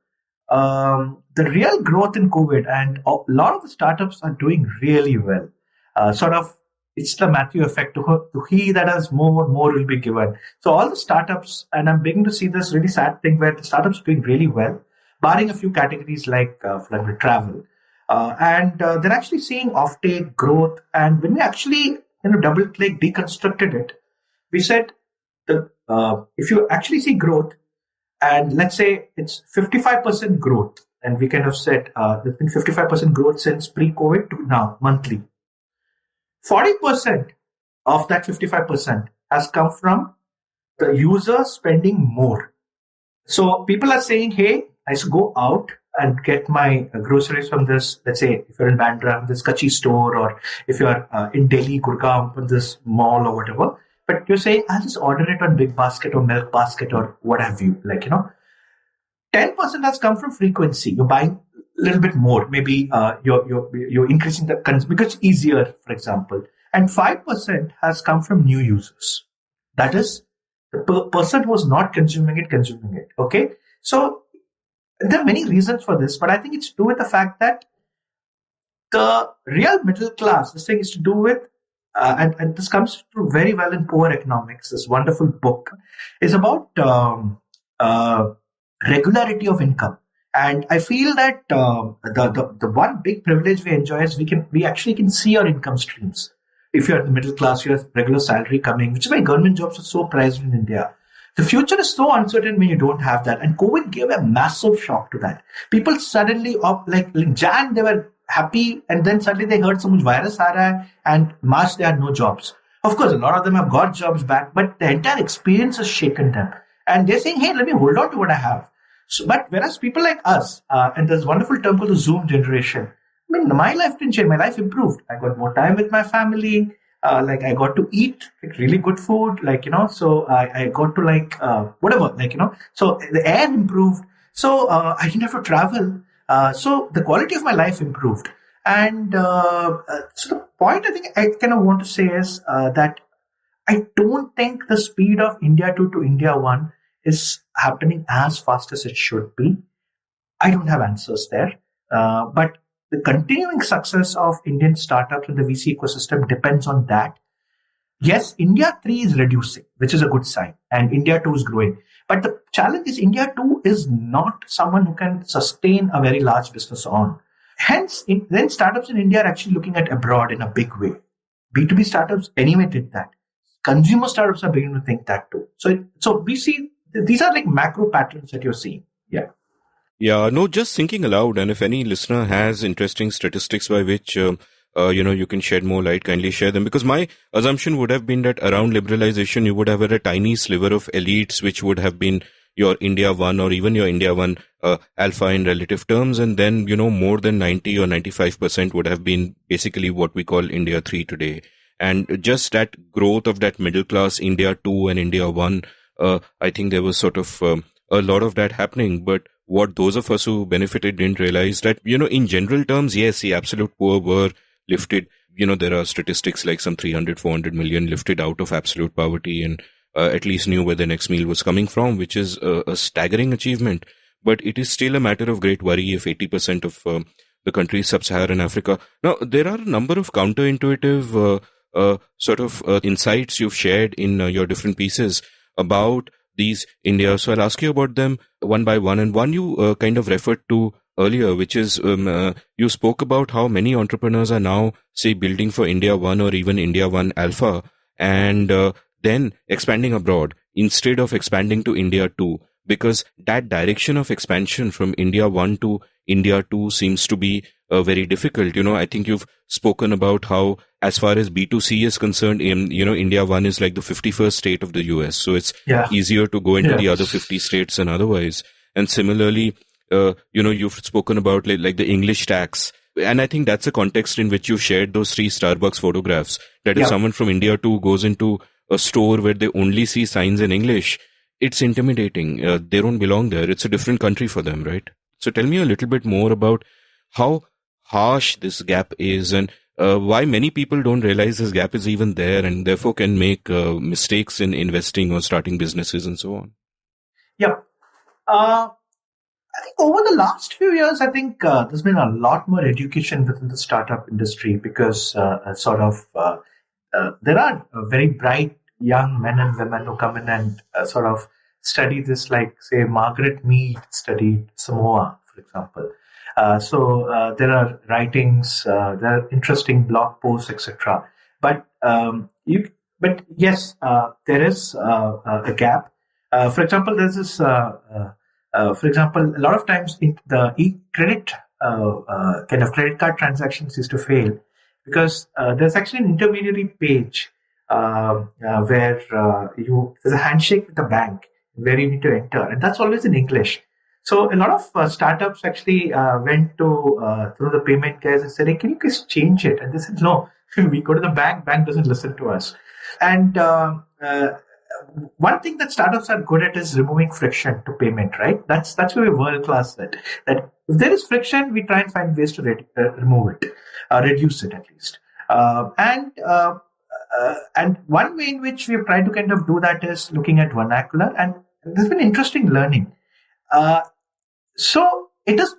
C: the real growth in COVID, and a lot of the startups are doing really well. It's the Matthew effect. To he that has more will be given. So all the startups, and I'm beginning to see this really sad thing where the startups are doing really well, barring a few categories like, for example, travel. And they're actually seeing offtake growth. And when we actually, double click, deconstructed it, we said that if you actually see growth, and let's say it's 55% growth, and we kind of said there's been 55% growth since pre-COVID to now, monthly. 40% of that 55% has come from the user spending more. So people are saying, hey, I should go out and get my groceries from this, let's say if you're in Bandra, this Kachi store, or if you're in Delhi, Gurgaon, from this mall or whatever. But you're saying, I'll just order it on Big Basket or Milk Basket or what have you. 10% has come from frequency. You're buying a little bit more. Maybe you're increasing the because it's easier, for example. And 5% has come from new users. That is, the person who was not consuming it. Okay? So there are many reasons for this, but I think it's to do with the fact that the real middle class, this thing is to do with, and this comes through very well in Poor Economics, this wonderful book, is about regularity of income. And I feel that the one big privilege we enjoy is we actually can see our income streams. If you're in the middle class, you have regular salary coming, which is why government jobs are so prized in India. The future is so uncertain when you don't have that. And COVID gave a massive shock to that. People suddenly, like Jan, they were happy, and then suddenly they heard so much virus aa raha hai, and March they had no jobs. Of course, a lot of them have got jobs back, but the entire experience has shaken them. And they're saying, hey, let me hold on to what I have. So, but whereas people like us, and there's a wonderful term called the Zoom generation, I mean, my life didn't change. My life improved. I got more time with my family. I got to eat really good food, so I got to whatever, so the air improved. So I didn't have to travel. So the quality of my life improved. And so the point I think I kind of want to say is that I don't think the speed of India 2 to India 1 is happening as fast as it should be. I don't have answers there. But the continuing success of Indian startups in the VC ecosystem depends on that. Yes, India 3 is reducing, which is a good sign, and India 2 is growing. But the challenge is India 2 is not someone who can sustain a very large business on. Hence, then startups in India are actually looking at abroad in a big way. B2B startups anyway did that. Consumer startups are beginning to think that too. So we see these are like macro patterns that you're seeing. Yeah.
A: Yeah, no, just thinking aloud. And if any listener has interesting statistics by which, you can shed more light, kindly share them. Because my assumption would have been that around liberalization, you would have had a tiny sliver of elites, which would have been your India 1 or even your India 1 alpha in relative terms. And then, more than 90 or 95% would have been basically what we call India 3 today. And just that growth of that middle class India 2 and India 1, I think there was sort of a lot of that happening. But what those of us who benefited didn't realize that, in general terms, yes, the absolute poor were lifted. There are statistics like some 300, 400 million lifted out of absolute poverty and at least knew where the next meal was coming from, which is a staggering achievement. But it is still a matter of great worry if 80% of the country is sub-Saharan Africa. Now, there are a number of counterintuitive insights you've shared in your different pieces about these India. So I'll ask you about them one by one. And one you kind of referred to earlier, which is you spoke about how many entrepreneurs are now, say, building for India 1 or even India 1 Alpha and then expanding abroad instead of expanding to India 2, because that direction of expansion from India 1 to India 2 seems to be very difficult. I think you've spoken about how, as far as B2C is concerned, India 1 is like the 51st state of the US. So it's easier to go into the other 50 states and otherwise. And similarly, you've spoken about like the English tax. And I think that's a context in which you shared those 3 Starbucks photographs. That if someone from India 2 goes into a store where they only see signs in English, it's intimidating. They don't belong there. It's a different country for them, right? So tell me a little bit more about how harsh this gap is and why many people don't realize this gap is even there and therefore can make mistakes in investing or starting businesses and so on.
C: Yeah. I think over the last few years, there's been a lot more education within the startup industry because there are very bright young men and women who come in and study this, like, say, Margaret Mead studied Samoa, for example. So there are writings, there are interesting blog posts, etc. But yes, there is a gap. For example, there's this. For example, a lot of times the credit kind of credit card transactions used to fail because there's actually an intermediary page where there's a handshake with the bank where you need to enter, and that's always in English. So a lot of startups actually went to through the payment guys and said, "Hey, can you guys change it?" And they said, "No, we go to the bank. Bank doesn't listen to us." And one thing that startups are good at is removing friction to payment, right? That's where we're world class at. That if there is friction, we try and find ways to remove it, reduce it at least. And one way in which we've tried to kind of do that is looking at vernacular, and there's been interesting learning. So it is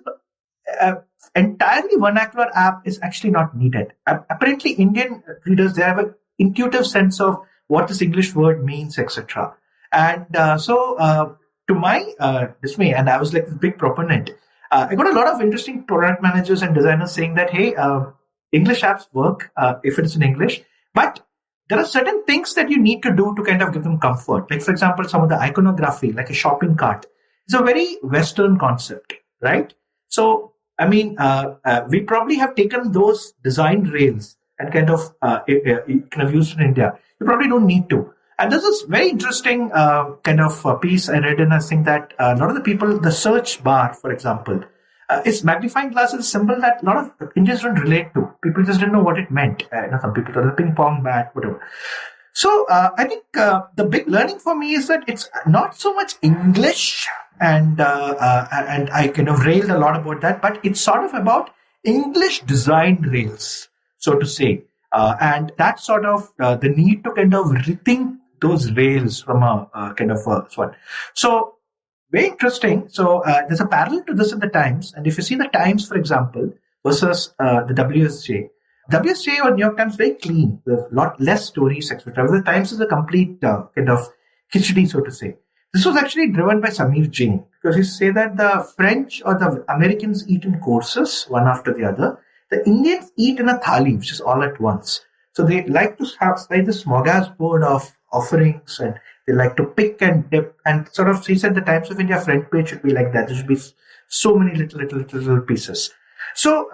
C: entirely vernacular app is actually not needed. Apparently, Indian readers, they have an intuitive sense of what this English word means, etc. And to my dismay, and I was like this big proponent, I got a lot of interesting product managers and designers saying that, hey, English apps work if it's in English, but there are certain things that you need to do to kind of give them comfort. Like, for example, some of the iconography, like a shopping cart. It's a very Western concept, right? So, I mean, we probably have taken those design rails and kind of used in India. You probably don't need to. And there's this very interesting piece I read in, I think that a lot of the people, the search bar, for example, is magnifying glass is a symbol that a lot of Indians don't relate to. People just didn't know what it meant. Some people thought the ping pong bat, whatever. So I think the big learning for me is that it's not so much English, and I kind of railed a lot about that, but it's sort of about English design rails, so to say. And that's sort of the need to kind of rethink those rails from a kind of one. So very interesting. So there's a parallel to this in the Times. And if you see the Times, for example, versus the WSJ or New York Times, very clean. There's a lot less stories, etc. The Times is a complete kind of khichdi, so to say. This was actually driven by Samir Jain, because he say that the French or the Americans eat in courses, one after the other. The Indians eat in a thali, which is all at once. So they like to have like this smorgasbord of offerings, and They like to pick and dip and sort of. He said the Times of India front page should be like that. There should be so many little pieces. So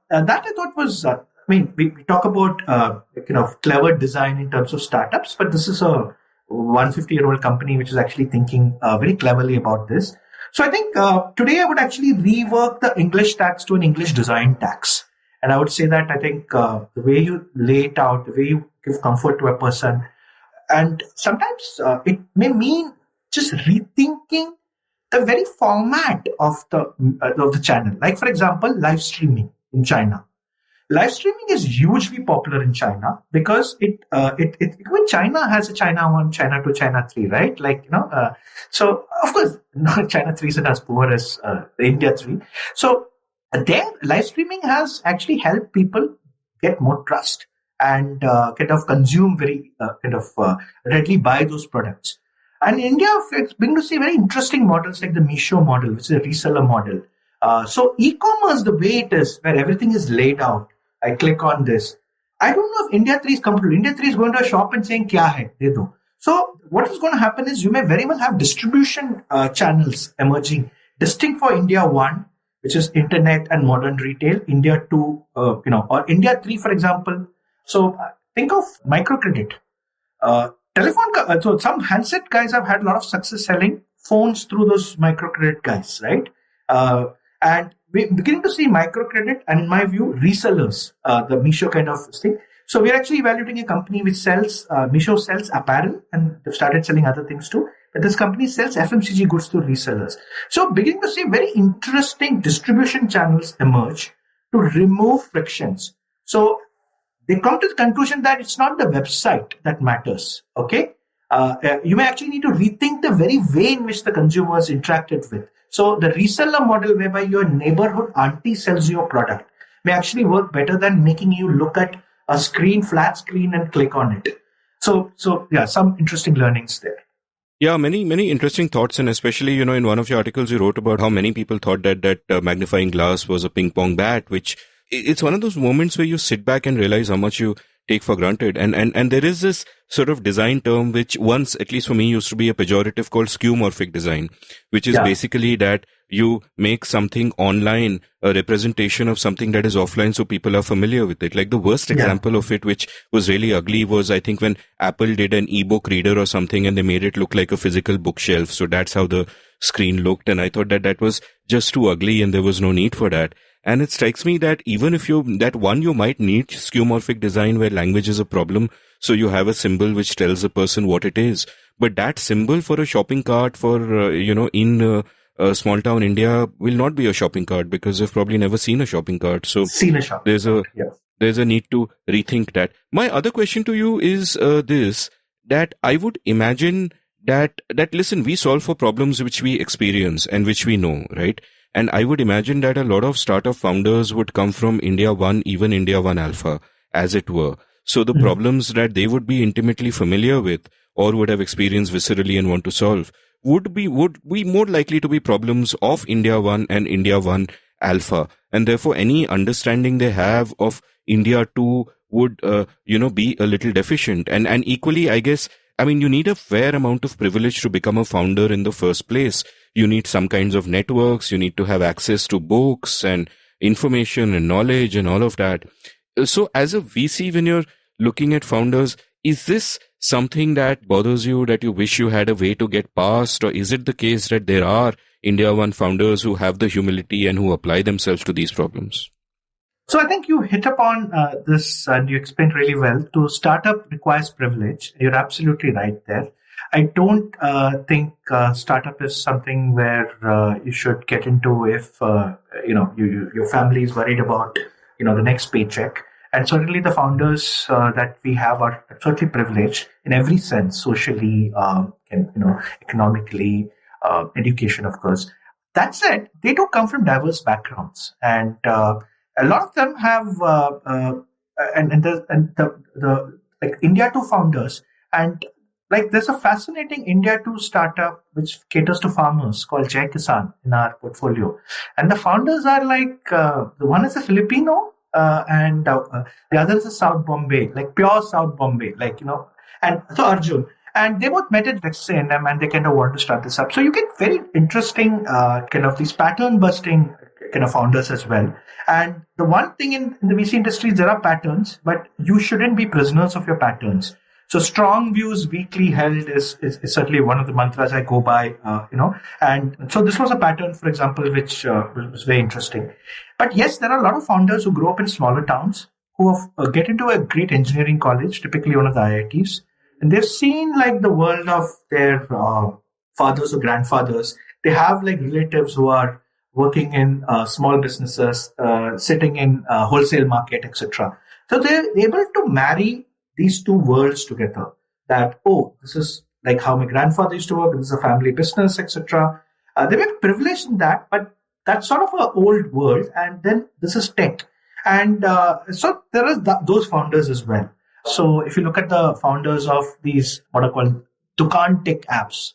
C: that I thought was. We talk about clever design in terms of startups, but this is a 150-year-old company which is actually thinking very cleverly about this. So I think today I would actually rework the English tax to an English design tax. And I would say that I think the way you lay it out, the way you give comfort to a person, and sometimes it may mean just rethinking the very format of the channel. Like, for example, live streaming in China. Live streaming is hugely popular in China because when China has a China 1, China 2, China 3, right? So of course, China 3 isn't as poor as India 3. So their live streaming has actually helped people get more trust and kind of consume very readily buy those products. And in India, it's been to see very interesting models like the Meesho model, which is a reseller model. So e-commerce, the way it is, where everything is laid out, I click on this. I don't know if India 3 is comfortable. India 3 is going to a shop and saying, "Kya hai? De do." So what is going to happen is you may very well have distribution channels emerging, distinct for India 1, which is internet and modern retail, India 2, or India 3, for example. So think of microcredit. So some handset guys have had a lot of success selling phones through those microcredit guys, right? And we're beginning to see microcredit and, in my view, resellers, the Meesho kind of thing. So we're actually evaluating a company which sells, Meesho sells apparel, and they've started selling other things too. But this company sells FMCG goods to resellers. So beginning to see very interesting distribution channels emerge to remove frictions. So they come to the conclusion that it's not the website that matters, okay? You may actually need to rethink the very way in which the consumers interacted with. So the reseller model whereby your neighborhood auntie sells your product may actually work better than making you look at a flat screen and click on it. So yeah, some interesting learnings there.
A: Yeah, many interesting thoughts, and especially, in one of your articles you wrote about how many people thought that magnifying glass was a ping pong bat, which it's one of those moments where you sit back and realize how much you take for granted. And there is this sort of design term which once, at least for me, used to be a pejorative called skeuomorphic design, which is basically that you make something online a representation of something that is offline so people are familiar with it. Like the worst example of it, which was really ugly, was I think when Apple did an ebook reader or something and they made it look like a physical bookshelf. So that's how the screen looked. And I thought that was just too ugly and there was no need for that. And it strikes me that even if you might need skeuomorphic design where language is a problem. So you have a symbol which tells a person what it is. But that symbol for a shopping cart for, in small town India will not be a shopping cart because they've probably never seen a shopping cart. So there's a need to rethink that. My other question to you is that I would imagine that listen, we solve for problems which we experience and which we know, right? And I would imagine that a lot of startup founders would come from India 1, even India 1 Alpha, as it were. So the problems that they would be intimately familiar with or would have experienced viscerally and want to solve would be more likely to be problems of India 1 and India 1 Alpha. And therefore, any understanding they have of India 2 would, be a little deficient. And equally, I guess, you need a fair amount of privilege to become a founder in the first place. You need some kinds of networks. You need to have access to books and information and knowledge and all of that. So as a VC, when you're looking at founders, is this something that bothers you, that you wish you had a way to get past? Or is it the case that there are India 1 founders who have the humility and who apply themselves to these problems?
C: So I think you hit upon this and you explained really well. To startup requires privilege. You're absolutely right there. I don't think startup is something where you should get into if your family is worried about the next paycheck. And certainly the founders that we have are certainly privileged in every sense, socially, economically, education, of course. That said, they do come from diverse backgrounds, and a lot of them have the India 2 founders, and there's a fascinating India 2 startup which caters to farmers called Jai Kisan in our portfolio, and the founders are the one is a Filipino and the other is a South Bombay, pure South Bombay, and so Arjun. And they both met at Texas A&M and they kind of wanted to start this up. So you get very interesting kind of these pattern busting kind of founders as well. And the one thing in the VC industry is there are patterns, but you shouldn't be prisoners of your patterns. So strong views weekly held is certainly one of the mantras I go by, and so this was a pattern, for example, which was very interesting. But yes, there are a lot of founders who grow up in smaller towns who get into a great engineering college, typically one of the IITs, and they've seen like the world of their fathers or grandfathers. They have like relatives who are working in small businesses, sitting in wholesale market, etc. So they're able to marry these two worlds together. That, oh, this is like how my grandfather used to work. This is a family business, etc. They were privileged in that, but that's sort of an old world. And then this is tech, and so there are those founders as well. So if you look at the founders of these what are called Dukan tech apps,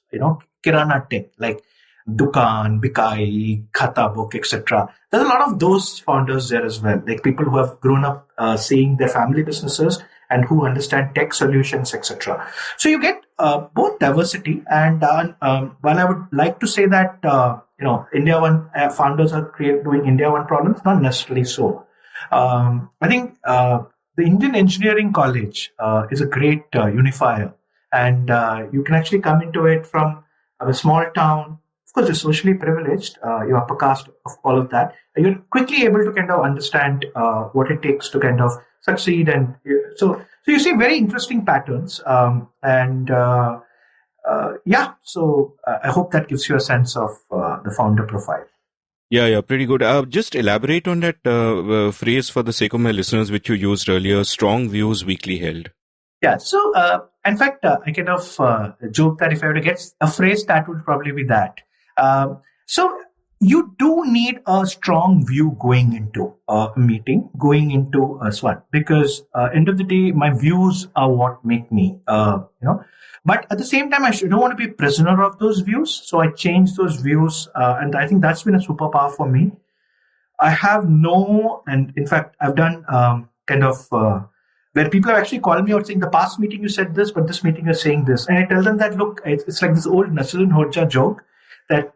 C: Kirana tech, like Dukan, Bikai, Khata Book, etc. There's a lot of those founders there as well, like people who have grown up seeing their family businesses and who understand tech solutions, etc. So you get both diversity, and while I would like to say that India One founders are doing India One problems, not necessarily so. I think the Indian Engineering College is a great unifier, and you can actually come into it from a small town. Of course, you're socially privileged, you're upper caste of all of that. You're quickly able to kind of understand what it takes to kind of succeed, and so you see very interesting patterns, and So I hope that gives you a sense of the founder profile.
A: Yeah, pretty good. Just elaborate on that phrase for the sake of my listeners, which you used earlier, strong views weakly held.
C: Yeah, so in fact, I kind of joke that if I were to get a phrase, that would probably be that. So you do need a strong view going into a meeting, going into a SWAT, because end of the day, my views are what make me, But at the same time, I don't want to be a prisoner of those views. So I changed those views, and I think that's been a superpower for me. I have and in fact, I've done where people have actually called me out saying, the past meeting you said this, but this meeting you're saying this. And I tell them that, look, it's like this old Nasr and Hodja joke that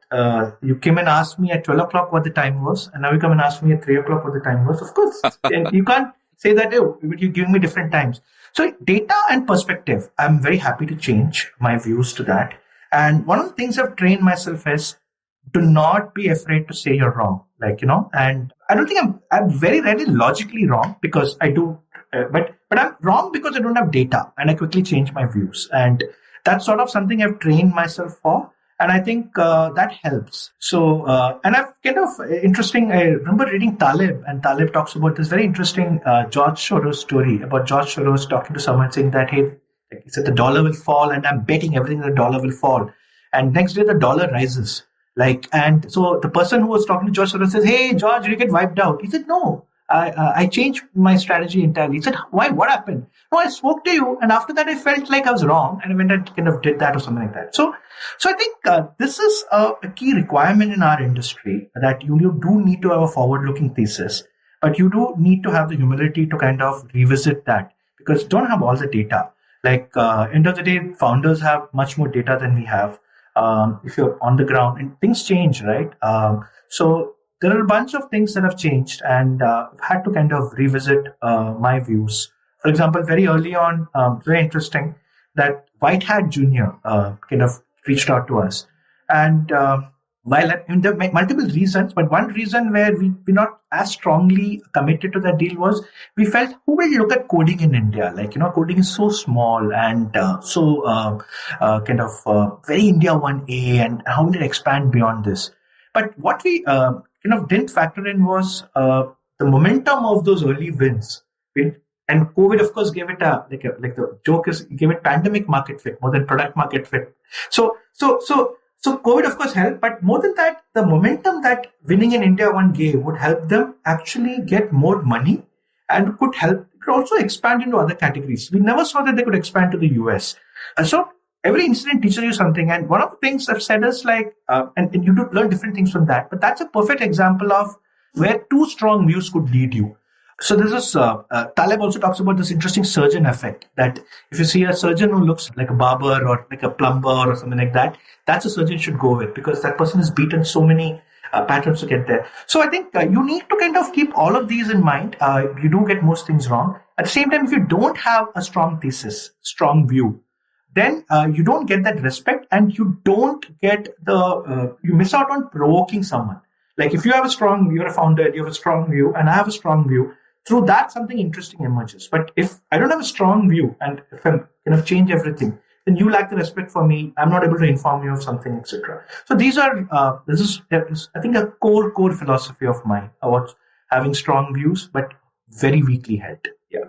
C: you came and asked me at 12 o'clock what the time was, and now you come and ask me at 3 o'clock what the time was. Of course, you can't say that, you're giving me different times. So data and perspective, I'm very happy to change my views to that. And one of the things I've trained myself is to not be afraid to say you're wrong. And I don't think I'm very rarely logically wrong, because I do, but I'm wrong because I don't have data, and I quickly change my views. And that's sort of something I've trained myself for. And I think that helps. So, and I've kind of interesting, I remember reading Taleb, and Taleb talks about this very interesting George Soros story about George Soros talking to someone saying that, hey, he said the dollar will fall, and I'm betting everything the dollar will fall. And next day the dollar rises. And so the person who was talking to George Soros says, hey, George, you get wiped out. He said, no, I changed my strategy entirely. He said, why? What happened? No, I spoke to you, and after that I felt like I was wrong, and I went and kind of did that or something like that. So I think this is a key requirement in our industry, that you do need to have a forward-looking thesis, but you do need to have the humility to kind of revisit that, because you don't have all the data. End of the day, founders have much more data than we have. If you're on the ground, and things change, right? So there are a bunch of things that have changed, and I've had to kind of revisit my views. For example, very early on, very interesting, that White Hat Junior kind of reached out to us. And there are multiple reasons, but one reason where we're not as strongly committed to that deal was we felt, who will look at coding in India? Coding is so small and very India 1A, and how will it expand beyond this? But what we didn't factor in was the momentum of those early wins. And COVID, of course, gave it the joke is, gave it pandemic market fit more than product market fit. So COVID, of course, helped, but more than that, the momentum that winning in India One gave would help them actually get more money, and could also expand into other categories. We never saw that they could expand to the US. So every incident teaches you something. And one of the things I've said is and you do learn different things from that, but that's a perfect example of where two strong views could lead you. So this is Taleb also talks about this interesting surgeon effect, that if you see a surgeon who looks like a barber or like a plumber or something like that, that's a surgeon you should go with, because that person has beaten so many patterns to get there. So I think you need to kind of keep all of these in mind. You do get most things wrong. At the same time, if you don't have a strong thesis, strong view, then you don't get that respect, and you don't get you miss out on provoking someone. Like if you have a strong, you're a founder, you have a strong view, and I have a strong view, through that something interesting emerges. But if I don't have a strong view, and if I'm kind of change everything, then you lack the respect for me, I'm not able to inform you of something, etc. So these are this is I think a core philosophy of mine about having strong views but very weakly held. Yeah.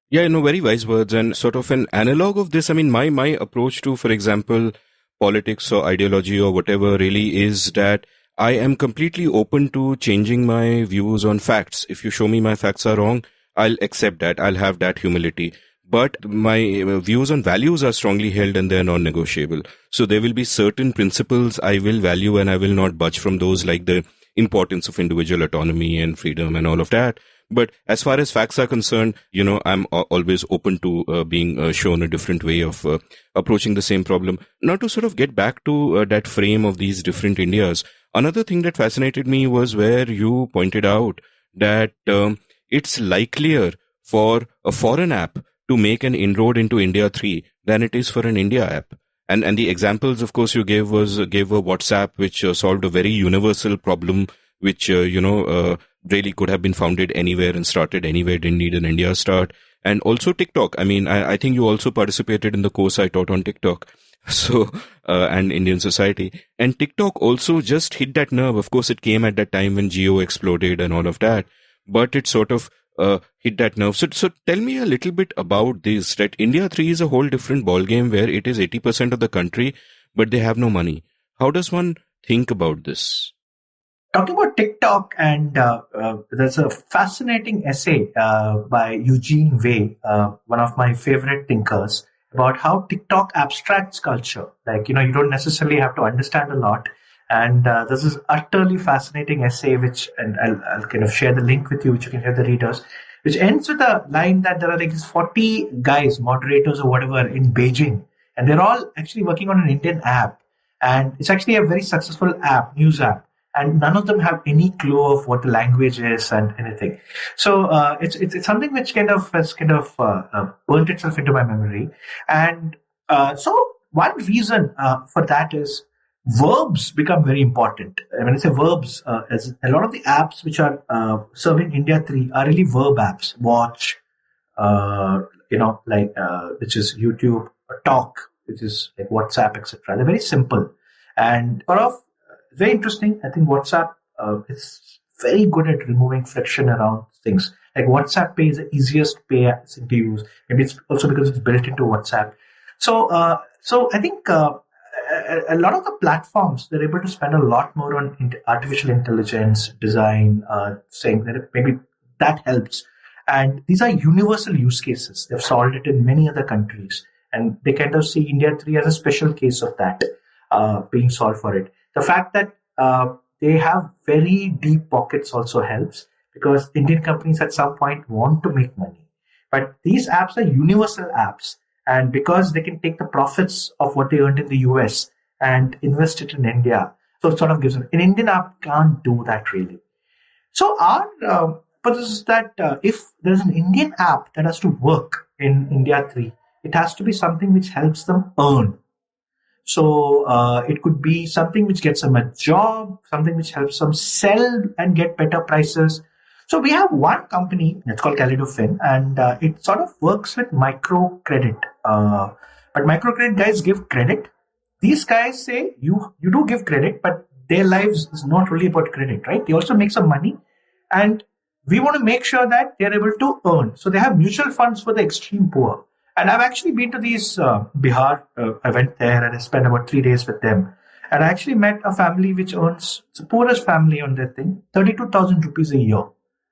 A: Yeah, very wise words. And sort of an analog of this, I mean, my approach to, for example, politics or ideology or whatever really is that I am completely open to changing my views on facts. If you show me my facts are wrong, I'll accept that. I'll have that humility. But my views on values are strongly held and they're non-negotiable. So there will be certain principles I will value and I will not budge from those, like the importance of individual autonomy and freedom and all of that. But as far as facts are concerned, I'm always open to being shown a different way of approaching the same problem. Now, to sort of get back to that frame of these different Indias, another thing that fascinated me was where you pointed out that it's likelier for a foreign app to make an inroad into India 3 than it is for an India app. And the examples, of course, you gave a WhatsApp, which solved a very universal problem, which, really could have been founded anywhere and started anywhere, didn't need an India start. And also TikTok. I mean, I think you also participated in the course I taught on TikTok. So, and Indian society. And TikTok also just hit that nerve. Of course, it came at that time when Geo exploded and all of that. But it sort of hit that nerve. So tell me a little bit about this, that India 3 is a whole different ballgame where it is 80% of the country, but they have no money. How does one think about this?
C: Talking about TikTok, and there's a fascinating essay by Eugene Wei, one of my favorite thinkers, about how TikTok abstracts culture. Like, you don't necessarily have to understand a lot. And this is utterly fascinating essay, and I'll kind of share the link with you, which you can hear the readers, which ends with a line that there are like 40 guys, moderators or whatever, in Beijing, and they're all actually working on an Indian app. And it's actually a very successful app, news app. And none of them have any clue of what the language is and anything. So it's something which has burnt itself into my memory. And so one reason for that is verbs become very important. When I say verbs, as a lot of the apps which are serving India 3 are really verb apps. Watch, which is YouTube, or Talk, which is like WhatsApp, etc. They're very simple and sort of very interesting. I think WhatsApp is very good at removing friction around things. Like WhatsApp Pay is the easiest pay thing to use. Maybe it's also because it's built into WhatsApp. So I think a lot of the platforms, they're able to spend a lot more on artificial intelligence, design, saying that maybe that helps. And these are universal use cases. They've solved it in many other countries. And they kind of see India 3 as a special case of that being solved for it. The fact that they have very deep pockets also helps, because Indian companies at some point want to make money. But these apps are universal apps. And because they can take the profits of what they earned in the US and invest it in India, so it sort of gives them. An Indian app can't do that really. So our purpose is that if there's an Indian app that has to work in India 3, it has to be something which helps them earn. So it could be something which gets them a job, something which helps them sell and get better prices. So we have one company, it's called Kalidofin, and it sort of works with microcredit. But microcredit guys give credit. These guys say you do give credit, but their lives is not really about credit, right? They also make some money, and we want to make sure that they're able to earn. So they have mutual funds for the extreme poor. And I've actually been to these Bihar. I went there and I spent about 3 days with them. And I actually met a family which earns, it's the poorest family on that thing, 32,000 rupees a year.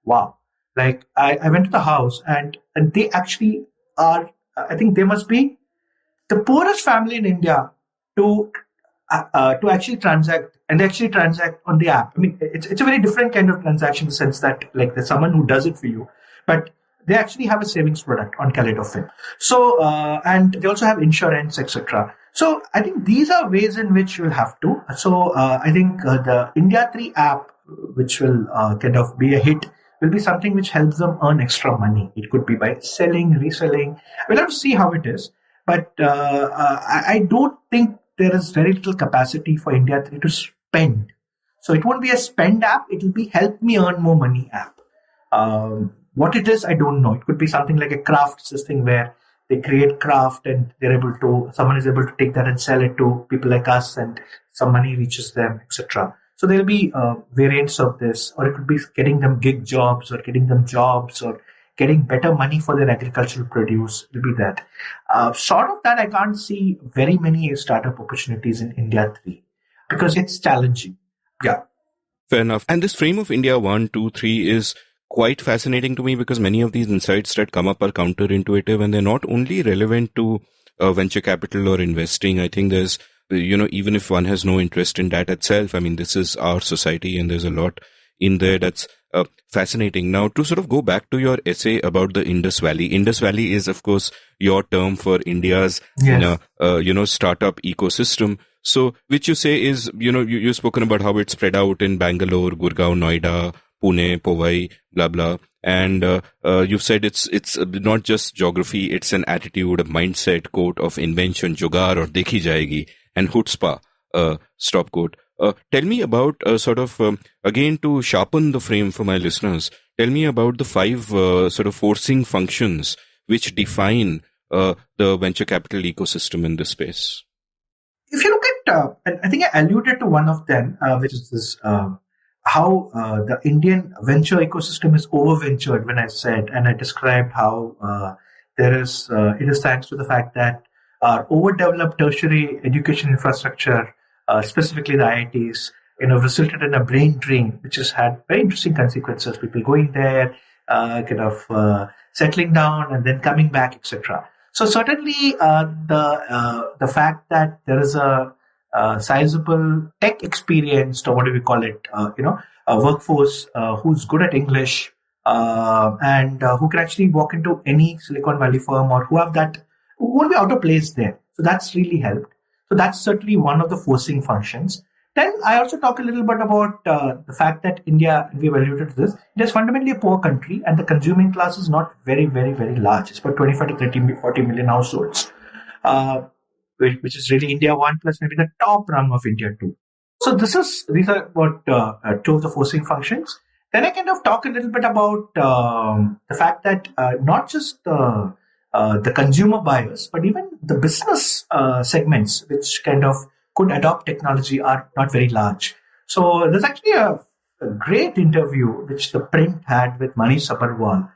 C: Wow. Like I went to the house and they actually are, I think they must be the poorest family in India to actually transact, and they actually transact on the app. I mean, it's a very different kind of transaction in the sense that like there's someone who does it for you. but they actually have a savings product on Kaleidofin. So, and they also have insurance, etc. So, I think these are ways in which you'll have to. So, I think the India 3 app, which will kind of be a hit, will be something which helps them earn extra money. It could be by selling, reselling. We'll have to see how it is. But I don't think there is very little capacity for India 3 to spend. So it won't be a spend app. It will be help me earn more money app. What it is, I don't know. It could be something like a craft system where they create craft and someone is able to take that and sell it to people like us and some money reaches them, etc. So there'll be variants of this, or it could be getting them gig jobs or getting them jobs or getting better money for their agricultural produce. It'll be that. Short of that, I can't see very many startup opportunities in India 3 because it's challenging. Yeah.
A: Fair enough. And this frame of India 1, 2, 3 is quite fascinating to me because many of these insights that come up are counterintuitive and they're not only relevant to venture capital or investing. I think there's, even if one has no interest in that itself, I mean, this is our society and there's a lot in there that's fascinating. Now, to sort of go back to your essay about the Indus Valley. Indus Valley is, of course, your term for India's, startup ecosystem. So, which you say is, you've spoken about how it's spread out in Bangalore, Gurgaon, Noida, Pune, Powai, blah, blah. And you've said it's not just geography, it's an attitude, a mindset, quote, of invention, jugaad or dekhi jayegi, and chutzpah, stop quote. Tell me about again, to sharpen the frame for my listeners, tell me about the 5 sort of forcing functions which define the venture capital ecosystem in this space.
C: If you look at, and I think I alluded to one of them, which is this, how the Indian venture ecosystem is over-ventured when I said, and I described how it is thanks to the fact that our overdeveloped tertiary education infrastructure, specifically the IITs, resulted in a brain drain, which has had very interesting consequences. People going there, settling down and then coming back, etc. So certainly the fact that there is a sizable tech experienced, or what do we call it, a workforce who's good at English and who can actually walk into any Silicon Valley firm or who won't be out of place there. So that's really helped. So that's certainly one of the forcing functions. Then I also talk a little bit about the fact that India, we've alluded to this, it is fundamentally a poor country and the consuming class is not very, very, very large. It's about 25 to 30, 40 million households, which is really India 1 plus maybe the top rung of India 2. So these are about 2 of the forcing functions. Then I kind of talk a little bit about the fact that not just the consumer buyers, but even the business segments, which kind of could adopt technology, are not very large. So there's actually a great interview which the print had with Manish Sabarwal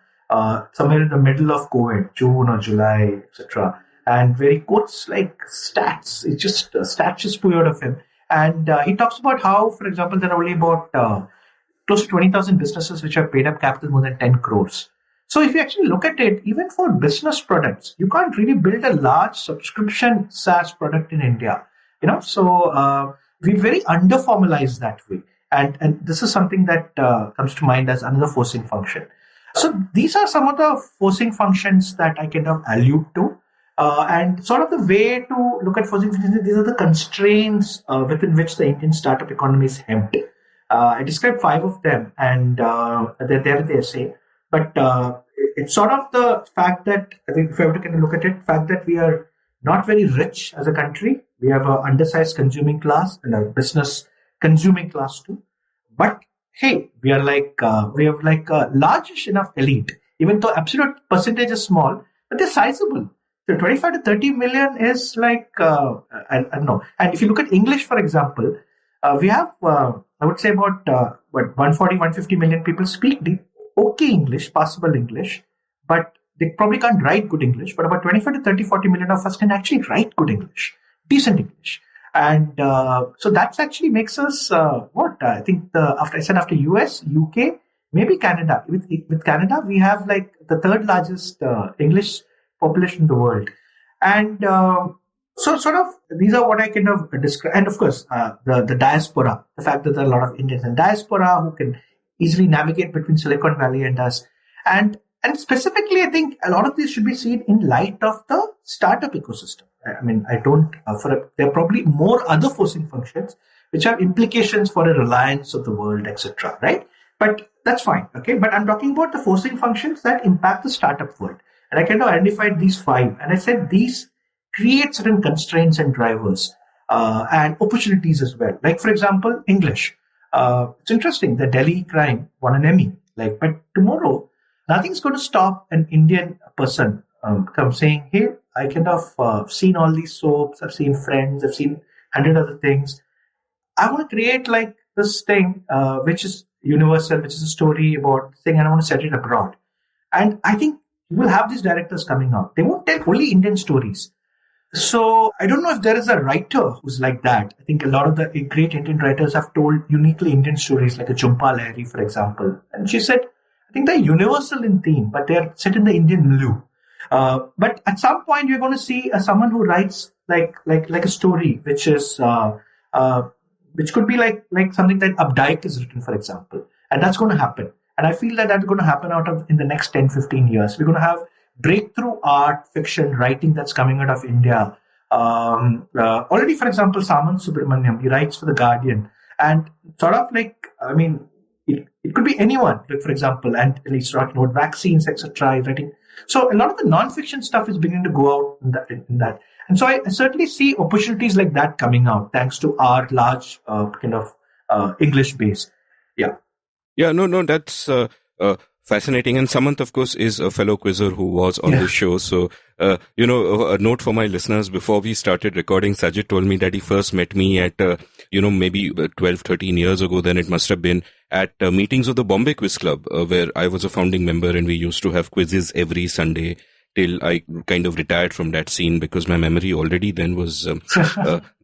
C: somewhere in the middle of COVID, June or July, etc. And where he quotes like stats. It's just stats just poured out of him. And he talks about how, for example, there are only about close to 20,000 businesses which have paid up capital more than 10 crores. So if you actually look at it, even for business products, you can't really build a large subscription SaaS product in India. So we very underformalized that way. And this is something that comes to mind as another forcing function. So these are some of the forcing functions that I kind of allude to. And sort of the way to look at forcing functions, these are the constraints within which the Indian startup economy is hemmed. I described 5 of them, and they're there in the essay. But it's sort of the fact that, I think if I were to kind of look at it, the fact that we are not very rich as a country. We have an undersized consuming class and a business consuming class too. But hey, we have a largish enough elite, even though absolute percentage is small, but they're sizable. So 25 to 30 million is I don't know. And if you look at English, for example, we have, I would say about 140, 150 million people speak okay English, passable English, but they probably can't write good English. But about 25 to 30, 40 million of us can actually write good English, decent English. And so that actually makes us, I think after US, UK, maybe Canada. With Canada, we have like the 3rd largest English population in the world. And so sort of these are what I kind of describe. And of course, the diaspora, the fact that there are a lot of Indians in diaspora who can easily navigate between Silicon Valley and us. And And specifically, I think a lot of these should be seen in light of the startup ecosystem. I mean, I don't, there are probably more other forcing functions which have implications for a reliance of the world, etc. Right? But that's fine. Okay. But I'm talking about the forcing functions that impact the startup world. And I kind of identified these five. And I said these create certain constraints and drivers and opportunities as well. Like, for example, English. It's interesting. The Delhi crime won an Emmy. Like, but tomorrow, nothing's going to stop an Indian person from saying, "Hey, I kind of seen all these soaps. I've seen Friends. I've seen 100 other things. I want to create like this thing which is universal, which is a story about this thing, and I want to set it abroad." And I think you will have these directors coming out. They won't tell only Indian stories. So I don't know if there is a writer who's like that. I think a lot of the great Indian writers have told uniquely Indian stories, like a Jhumpa Lahiri, for example. And she said, I think they're universal in theme, but they're set in the Indian milieu. But at some point, you're going to see someone who writes like a story, which is which could be like something that Updike is written, for example, and that's going to happen. And I feel that that's going to happen in the next 10, 15 years. We're going to have breakthrough art, fiction, writing that's coming out of India. Already, for example, Samant Subramaniam, he writes for The Guardian. And sort of like, I mean, it could be anyone, like, for example, and he's talking about vaccines, etc. Writing. So a lot of the non-fiction stuff is beginning to go out in that. And so I certainly see opportunities like that coming out thanks to our large kind of English base. Yeah.
A: Yeah, no, that's fascinating. And Samant, of course, is a fellow quizzer who was on the show. So, a note for my listeners, before we started recording, Sajid told me that he first met me at, maybe 12, 13 years ago. Then it must have been at meetings of the Bombay Quiz Club, where I was a founding member, and we used to have quizzes every Sunday till I kind of retired from that scene because my memory already then was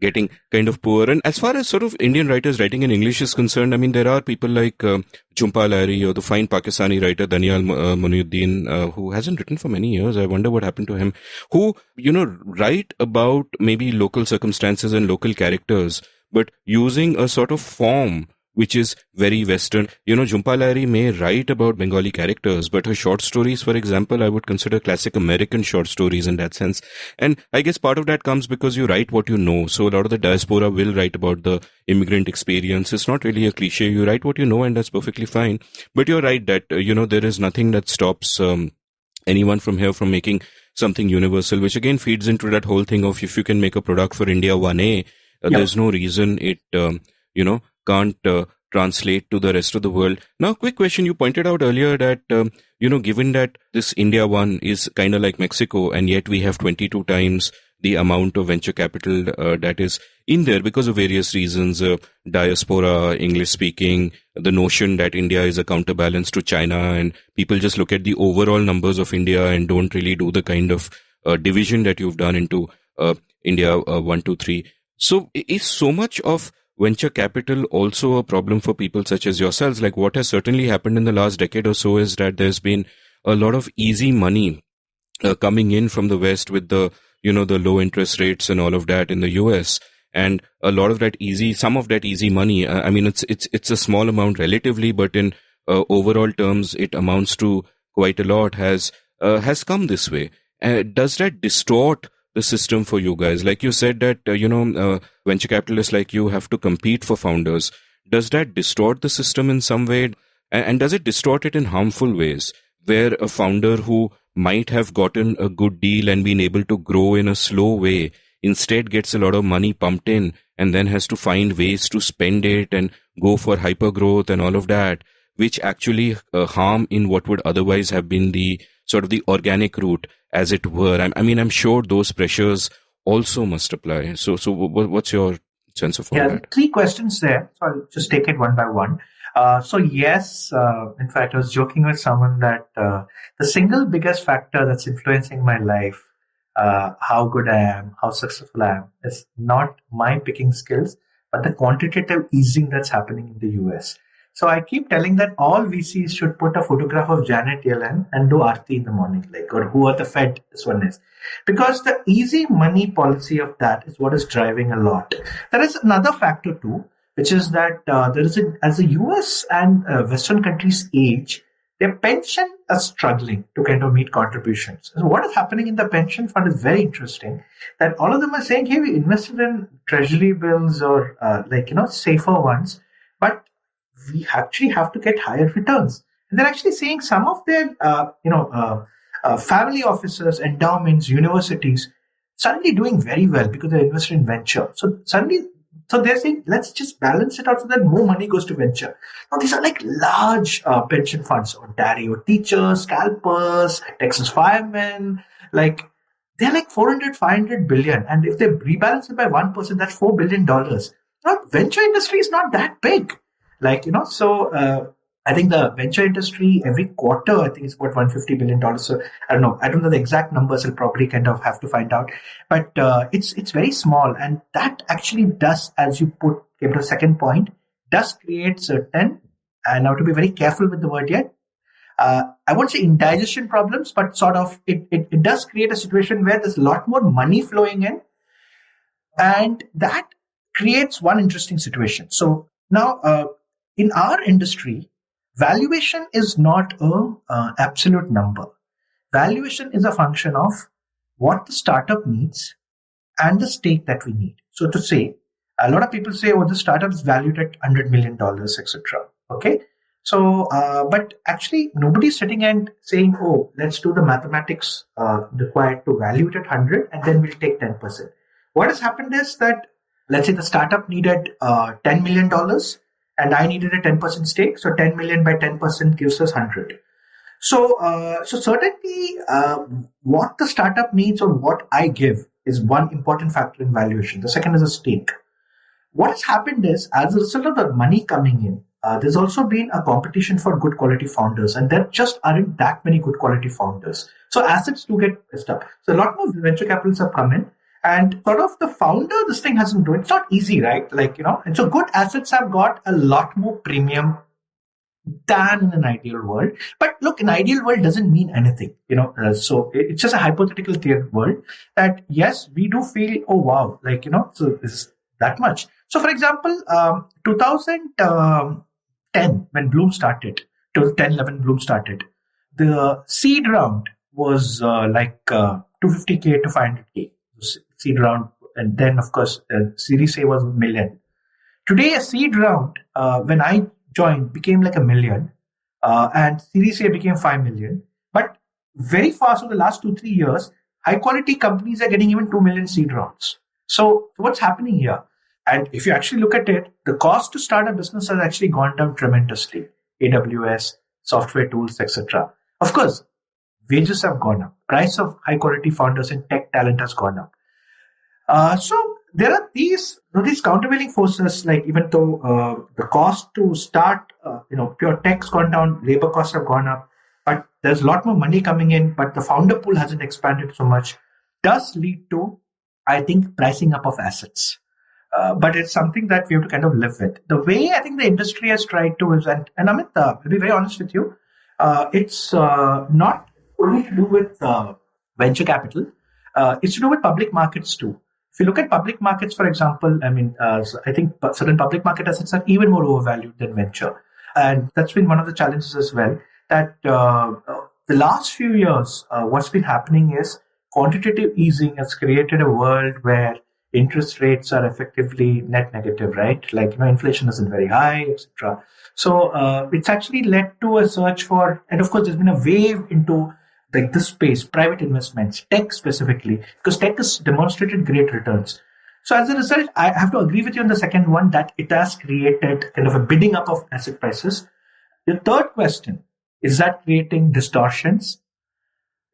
A: getting kind of poor. And as far as sort of Indian writers writing in English is concerned, I mean, there are people like Jhumpa Lahiri or the fine Pakistani writer Danial Munyuddin, who hasn't written for many years. I wonder what happened to him, who, write about maybe local circumstances and local characters, but using a sort of form which is very Western. Jhumpa Lahiri may write about Bengali characters, but her short stories, for example, I would consider classic American short stories in that sense. And I guess part of that comes because you write what you know. So a lot of the diaspora will write about the immigrant experience. It's not really a cliche. You write what you know, and that's perfectly fine. But you're right that, there is nothing that stops anyone from here from making something universal, which again feeds into that whole thing of if you can make a product for India 1A, there's no reason it, can't translate to the rest of the world. Now, quick question. You pointed out earlier that, given that this India one is kind of like Mexico, and yet we have 22 times the amount of venture capital that is in there because of various reasons, diaspora, English speaking, the notion that India is a counterbalance to China, and people just look at the overall numbers of India and don't really do the kind of division that you've done into India 1, 2, 3. So is so much of venture capital also a problem for people such as yourselves? Like what has certainly happened in the last decade or so is that there's been a lot of easy money coming in from the West with the, the low interest rates and all of that in the US. And a lot of that some of that easy money, I mean, it's a small amount relatively, but in overall terms, it amounts to quite a lot, has come this way. Does that distort the system for you guys? Like you said that, venture capitalists like you have to compete for founders. Does that distort the system in some way? And does it distort it in harmful ways where a founder who might have gotten a good deal and been able to grow in a slow way instead gets a lot of money pumped in and then has to find ways to spend it and go for hyper growth and all of that, which actually harm in what would otherwise have been the sort of the organic route, as it were? I mean, I'm sure those pressures also must apply. So what's your sense of all that?
C: 3 questions there. So I'll just take it one by one. So yes, in fact, I was joking with someone that the single biggest factor that's influencing my life, how good I am, how successful I am, is not my picking skills, but the quantitative easing that's happening in the US. So I keep telling that all VCs should put a photograph of Janet Yellen and do Aarti in the morning, or who are the Fed, this one is. Because the easy money policy of that is what is driving a lot. There is another factor too, which is that as the US and Western countries age, their pension is struggling to kind of meet contributions. So what is happening in the pension fund is very interesting. That all of them are saying, "Hey, we invested in treasury bills or safer ones, but we actually have to get higher returns." And they're actually saying some of their family offices, endowments, universities suddenly doing very well because they invested in venture. So they're saying, let's just balance it out so that more money goes to venture. Now, these are like large pension funds: Ontario teachers, scalpers, Texas firemen. Like, they're like 400, 500 billion. And if they rebalance it by 1%, that's $4 billion. Now, venture industry is not that big. I think the venture industry every quarter, I think it's about $150 billion. So I don't know. I don't know the exact numbers. I'll probably kind of have to find out. But it's very small. And that actually does, as you came to the second point, does create certain, and now to be very careful with the word yet, I won't say indigestion problems, but sort of it does create a situation where there's a lot more money flowing in. And that creates one interesting situation. So now in our industry, valuation is not a absolute number. Valuation is a function of what the startup needs and the stake that we need. So to say, a lot of people say, "Oh, the startup is valued at $100 million, etc." Okay. So, but actually, nobody's sitting and saying, "Oh, let's do the mathematics required to value it at 100, and then we'll take 10%. What has happened is that, let's say the startup needed $10 million, and I needed a 10% stake. So 10 million by 10% gives us 100. So certainly what the startup needs or what I give is one important factor in valuation. The second is a stake. What has happened is, as a result of the money coming in, there's also been a competition for good quality founders, and there just aren't that many good quality founders. So assets do get messed up. So a lot more venture capitalists have come in. And sort of the founder, this thing hasn't done. It's not easy, right? And so good assets have got a lot more premium than in an ideal world. But look, an ideal world doesn't mean anything, so it's just a hypothetical theory world that, yes, we do feel, oh, wow, so it's that much. So for example, 2010, when Bloom started, 2010-11 Bloom started, the seed round was 250K to 500K. Seed round, and then of course Series A was $1 million. Today a seed round, when I joined, became like $1 million, and Series A became 5 million. But very fast over the last 2-3 years, high quality companies are getting even 2 million seed rounds. So what's happening here? And if you actually look at it, the cost to start a business has actually gone down tremendously. AWS, software tools, etc. Of course, wages have gone up. Price of high quality founders and tech talent has gone up. So there are these countervailing forces, like even though the cost to start, pure tech's gone down, labor costs have gone up, but there's a lot more money coming in, but the founder pool hasn't expanded so much, does lead to, I think, pricing up of assets. But it's something that we have to kind of live with. The way I think the industry has tried to is, and Amit, I'll be very honest with you, it's not only to do with venture capital, it's to do with public markets too. If you look at public markets, for example, I think certain public market assets are even more overvalued than venture. And that's been one of the challenges as well, that the last few years, what's been happening is quantitative easing has created a world where interest rates are effectively net negative, right? Inflation isn't very high, etc. So it's actually led to a search for, and of course, there's been a wave into this space, private investments, tech specifically, because tech has demonstrated great returns. So as a result, I have to agree with you on the second one, that it has created kind of a bidding up of asset prices. The third question, is that creating distortions?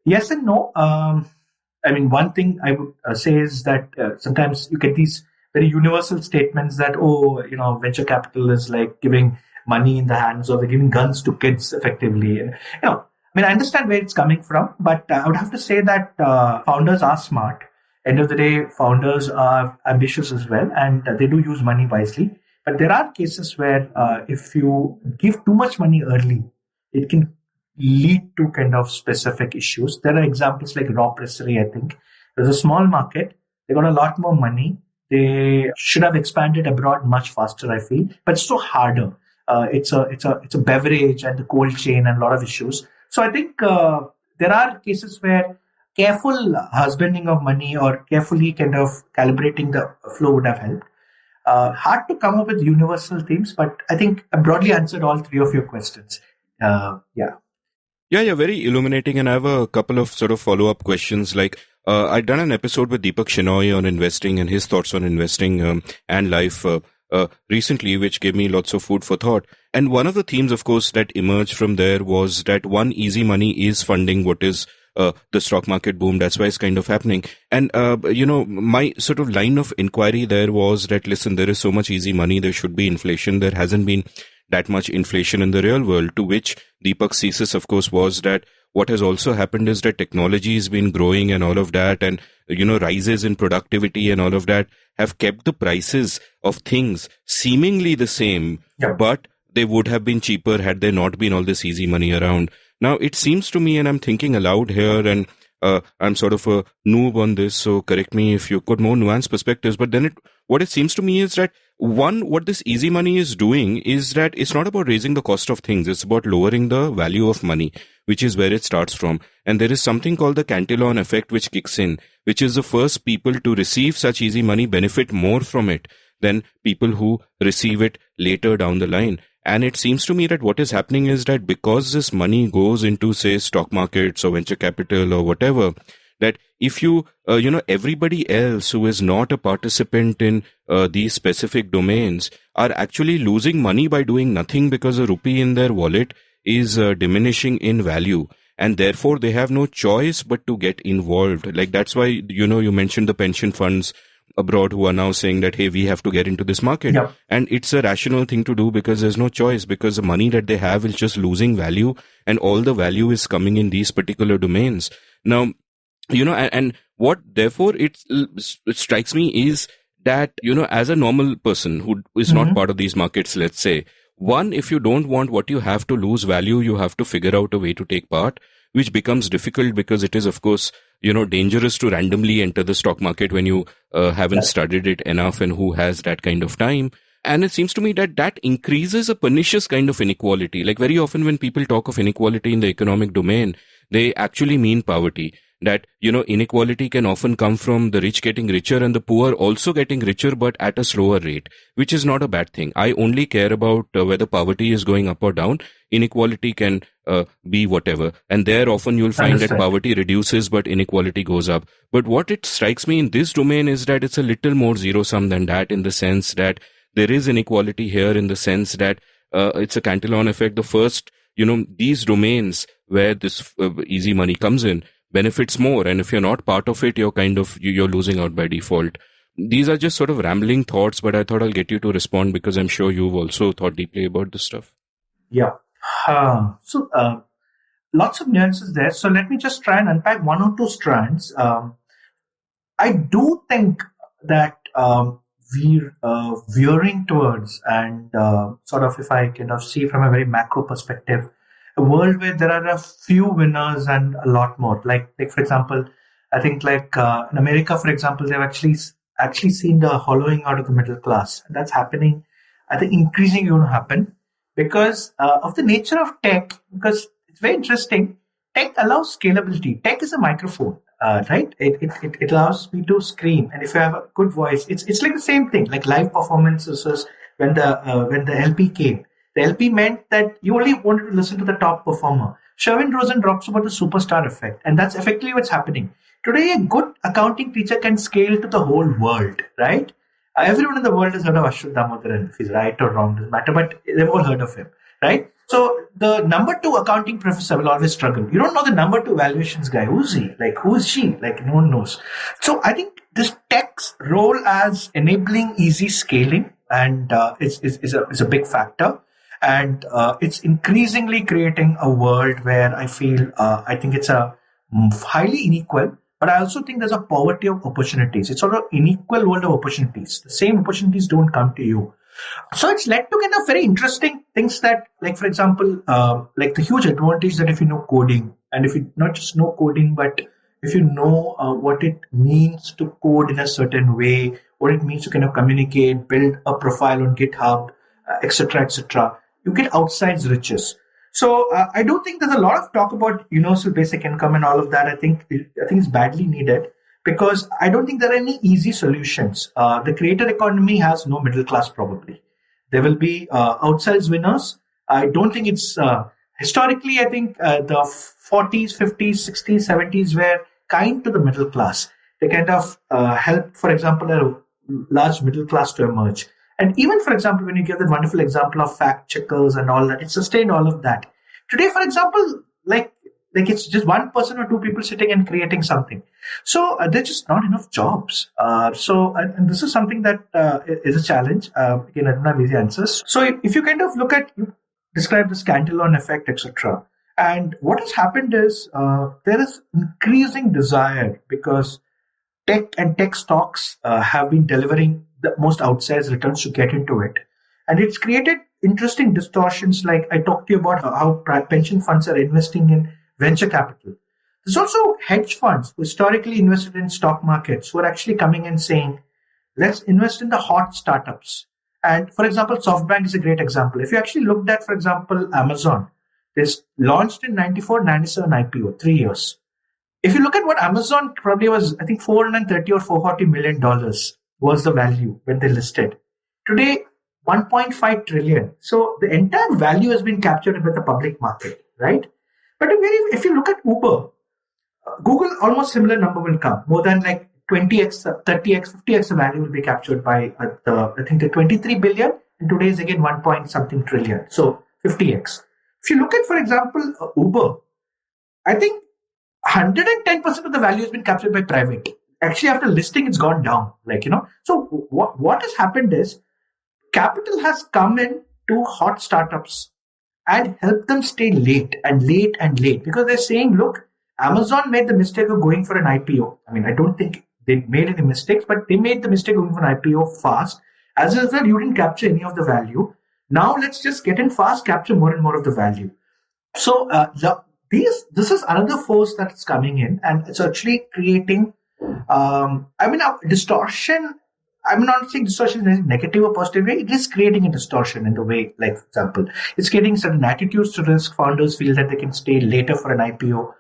C: Yes and no. One thing I would say is that sometimes you get these very universal statements that, venture capital is like giving money in the hands, or they're giving guns to kids effectively. And, I understand where it's coming from, but I would have to say that founders are smart. End of the day, founders are ambitious as well, and they do use money wisely. But there are cases where if you give too much money early, it can lead to kind of specific issues. There are examples like Raw Pressery, I think. There's a small market. They got a lot more money. They should have expanded abroad much faster, I feel. But it's so harder. It's a beverage and the cold chain and a lot of issues. So I think there are cases where careful husbanding of money or carefully kind of calibrating the flow would have helped. Hard to come up with universal themes, but I think I broadly answered all three of your questions. Yeah.
A: Yeah, very illuminating. And I have a couple of sort of follow-up questions. Like, I'd done an episode with Deepak Shenoy on investing and his thoughts on investing and life recently, which gave me lots of food for thought. And one of the themes, of course, that emerged from there was that one, easy money is funding what is the stock market boom. That's why it's kind of happening. And, my sort of line of inquiry there was that, listen, there is so much easy money. There should be inflation. There hasn't been that much inflation in the real world, to which Deepak's thesis, of course, was that what has also happened is that technology has been growing and all of that, and, rises in productivity and all of that have kept the prices of things seemingly the same, but they would have been cheaper had there not been all this easy money around. Now, it seems to me, and I'm thinking aloud here, and I'm sort of a noob on this, so correct me if you could more nuanced perspectives, but then what it seems to me is that one, what this easy money is doing is that it's not about raising the cost of things. It's about lowering the value of money, which is where it starts from. And there is something called the Cantillon effect, which kicks in, which is the first people to receive such easy money benefit more from it than people who receive it later down the line. And it seems to me that what is happening is that because this money goes into, say, stock markets or venture capital or whatever, that if you, everybody else who is not a participant in these specific domains are actually losing money by doing nothing, because a rupee in their wallet is diminishing in value. And therefore, they have no choice but to get involved. Like, that's why, you mentioned the pension funds abroad who are now saying that, hey, we have to get into this market.
C: Yep.
A: And it's a rational thing to do, because there's no choice, because the money that they have is just losing value, and all the value is coming in these particular domains. Now, and what therefore it strikes me is that, as a normal person who is not part of these markets, let's say, one, if you don't want what you have to lose value, you have to figure out a way to take part, which becomes difficult because it is, of course, dangerous to randomly enter the stock market when you haven't studied it enough, and who has that kind of time. And it seems to me that that increases a pernicious kind of inequality. Like, very often when people talk of inequality in the economic domain, they actually mean poverty. That, inequality can often come from the rich getting richer and the poor also getting richer, but at a slower rate, which is not a bad thing. I only care about whether poverty is going up or down. Inequality can be whatever. And there often you'll find that poverty reduces, but inequality goes up. But what it strikes me in this domain is that it's a little more zero sum than that, in the sense that there is inequality here, in the sense that it's a Cantillon effect. The first, these domains where this easy money comes in benefits more. And if you're not part of it, you're losing out by default. These are just sort of rambling thoughts, but I thought I'll get you to respond, because I'm sure you've also thought deeply about this stuff.
C: Yeah. So lots of nuances there. So let me just try and unpack one or two strands. I do think that we're veering towards, and sort of, if I kind of see from a very macro perspective, a world where there are a few winners and a lot more. Like for example, I think in America, for example, they've actually seen the hollowing out of the middle class. And that's happening, I think, increasingly going to happen because of the nature of tech. Because it's very interesting. Tech allows scalability. Tech is a microphone, right? It allows me to scream, and if you have a good voice, it's like the same thing. Like live performances, when the LP came. The LP meant that you only wanted to listen to the top performer. Sherwin Rosen talks about the superstar effect, and that's effectively what's happening. Today, a good accounting teacher can scale to the whole world, right? Everyone in the world has heard of Ashwin Damodaran, if he's right or wrong, doesn't matter, but they've all heard of him, right? So the number 2 accounting professor will always struggle. You don't know the number 2 valuations guy. Who's he? Like, who is she? Like, no one knows. So I think this tech's role as enabling easy scaling and is a big factor. And it's increasingly creating a world where I think it's a highly unequal, but I also think there's a poverty of opportunities. It's sort of an unequal world of opportunities. The same opportunities don't come to you. So it's led to kind of very interesting things that, like, for example, like the huge advantage that if you know coding, and if you not just know coding, but if you know what it means to code in a certain way, what it means to kind of communicate, build a profile on GitHub, etc., etc., you get outsized riches. So I do think there's a lot of talk about universal basic income and all of that. I think it's badly needed because I don't think there are any easy solutions. The creator economy has no middle class probably. There will be outsized winners. I don't think it's historically. I think the 40s, 50s, 60s, 70s were kind to the middle class. They kind of helped, for example, a large middle class to emerge. And even, for example, when you give that wonderful example of fact checkers and all that, it sustained all of that. Today, for example, like it's just one person or two people sitting and creating something. So there's just not enough jobs. And this is something that is a challenge. Again, I don't have easy answers. So if you kind of look at, you describe the Cantillon effect, etc. And what has happened is there is increasing desire because tech and tech stocks have been delivering the most outsized returns to get into it. And it's created interesting distortions, like I talked to you about how pension funds are investing in venture capital. There's also hedge funds who historically invested in stock markets who are actually coming and saying, let's invest in the hot startups. And for example, SoftBank is a great example. If you actually looked at, for example, Amazon, this launched in 94, 97 IPO, 3 years. If you look at what Amazon probably was, I think $430 or $440 million was the value when they listed. Today, 1.5 trillion. So the entire value has been captured by the public market, right? But if you look at Uber, Google, almost similar number will come. More than like 20x, 30x, 50x the value will be captured by the 23 billion. And today is again 1 point something trillion. So 50x. If you look at, for example, Uber, I think 110% of the value has been captured by private. Actually, after listing, it's gone down. So what has happened is capital has come in to hot startups and helped them stay late and late and late because they're saying, look, Amazon made the mistake of going for an IPO. I mean, I don't think they made any mistakes, but they made the mistake of going for an IPO fast. As a result, you didn't capture any of the value. Now let's just get in fast, capture more and more of the value. So this is another force that's coming in, and it's actually creating, a distortion. I'm not saying distortion in a negative or positive way. It is creating a distortion in the way, like, for example, it's creating certain attitudes to risk. Founders feel that they can stay later for an IPO.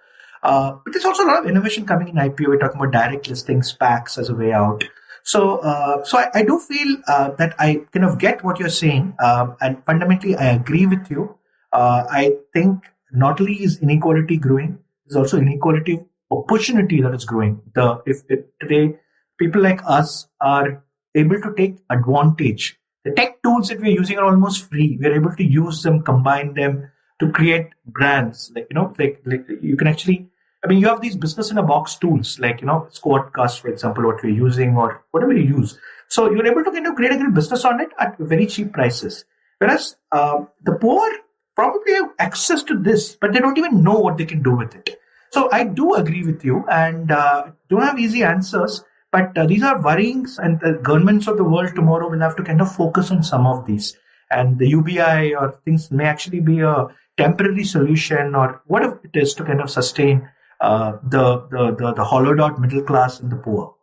C: But there's also a lot of innovation coming in IPO. We're talking about direct listing, SPACs as a way out. So I do feel that I kind of get what you're saying. And fundamentally, I agree with you. I think not only is inequality growing, there's also inequality opportunity that is growing. If today people like us are able to take advantage, the tech tools that we're using are almost free. We're able to use them, combine them to create brands. Like you can actually, you have these business in a box tools, like, Squadcast, for example, what we're using or whatever you use. So you're able to kind of create a good business on it at very cheap prices. Whereas the poor probably have access to this, but they don't even know what they can do with it. So I do agree with you and don't have easy answers, but these are worryings, and the governments of the world tomorrow will have to kind of focus on some of these. And the UBI or things may actually be a temporary solution or whatever it is to kind of sustain the hollowed out middle class and the poor.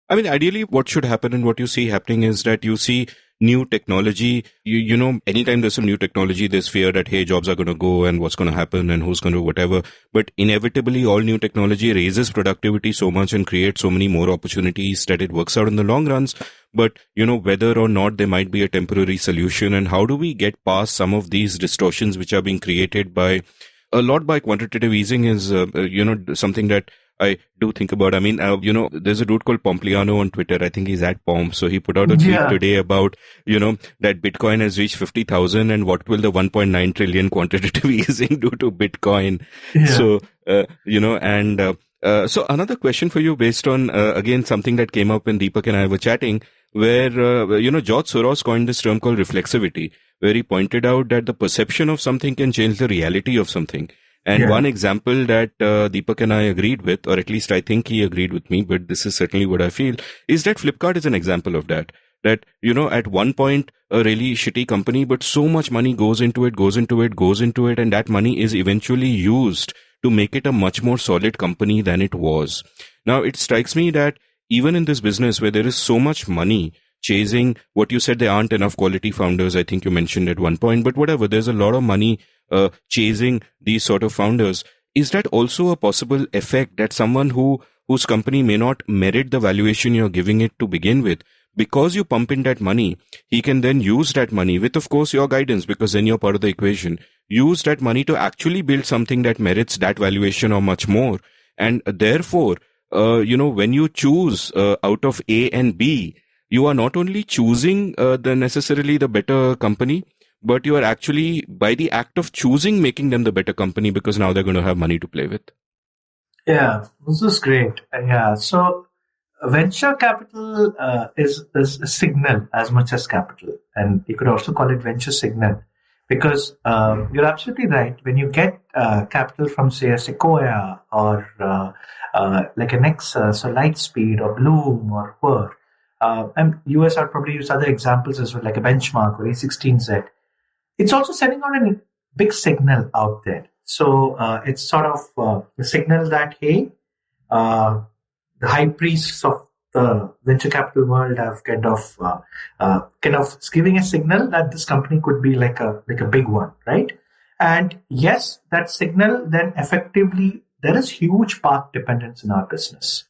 A: I mean, ideally, what should happen and what you see happening is that you see new technology. Anytime there's some new technology, there's fear that, hey, jobs are going to go and what's going to happen and who's going to whatever. But inevitably, all new technology raises productivity so much and creates so many more opportunities that it works out in the long runs. But, whether or not there might be a temporary solution, and how do we get past some of these distortions which are being created by quantitative easing is, something that I do think about. I mean, there's a dude called Pompliano on Twitter. I think he's at Pomp. So he put out a tweet today about, that Bitcoin has reached 50,000 and what will the 1.9 trillion quantitative easing do to Bitcoin? Yeah. So, so another question for you based on, again, something that came up when Deepak and I were chatting, where, George Soros coined this term called reflexivity, where he pointed out that the perception of something can change the reality of something. And one example that Deepak and I agreed with, or at least I think he agreed with me, but this is certainly what I feel, is that Flipkart is an example of that. That, at one point, a really shitty company, but so much money goes into it, and that money is eventually used to make it a much more solid company than it was. Now, it strikes me that even in this business where there is so much money, chasing what you said. There aren't enough quality founders. I think you mentioned at one point, but whatever. There's a lot of money chasing these sort of founders. Is that also a possible effect that someone whose company may not merit the valuation you're giving it to begin with, because you pump in that money, he can then use that money with, of course, your guidance, because then you're part of the equation, use that money to actually build something that merits that valuation or much more. And therefore, when you choose out of A and B, you are not only choosing the necessarily the better company, but you are actually, by the act of choosing, making them the better company, because now they're going to have money to play with.
C: Yeah, this is great. Yeah, so venture capital is a signal as much as capital, and you could also call it venture signal, because you're absolutely right. When you get capital from, say, a Sequoia or like a Nexus or Lightspeed or Bloom or Whir, and US, I'd probably use other examples as well, like a Benchmark or A16Z. It's also sending out a big signal out there. So it's sort of a signal that, hey, the high priests of the venture capital world have kind of giving a signal that this company could be like a big one, right? And yes, that signal then effectively, there is huge path dependence in our business.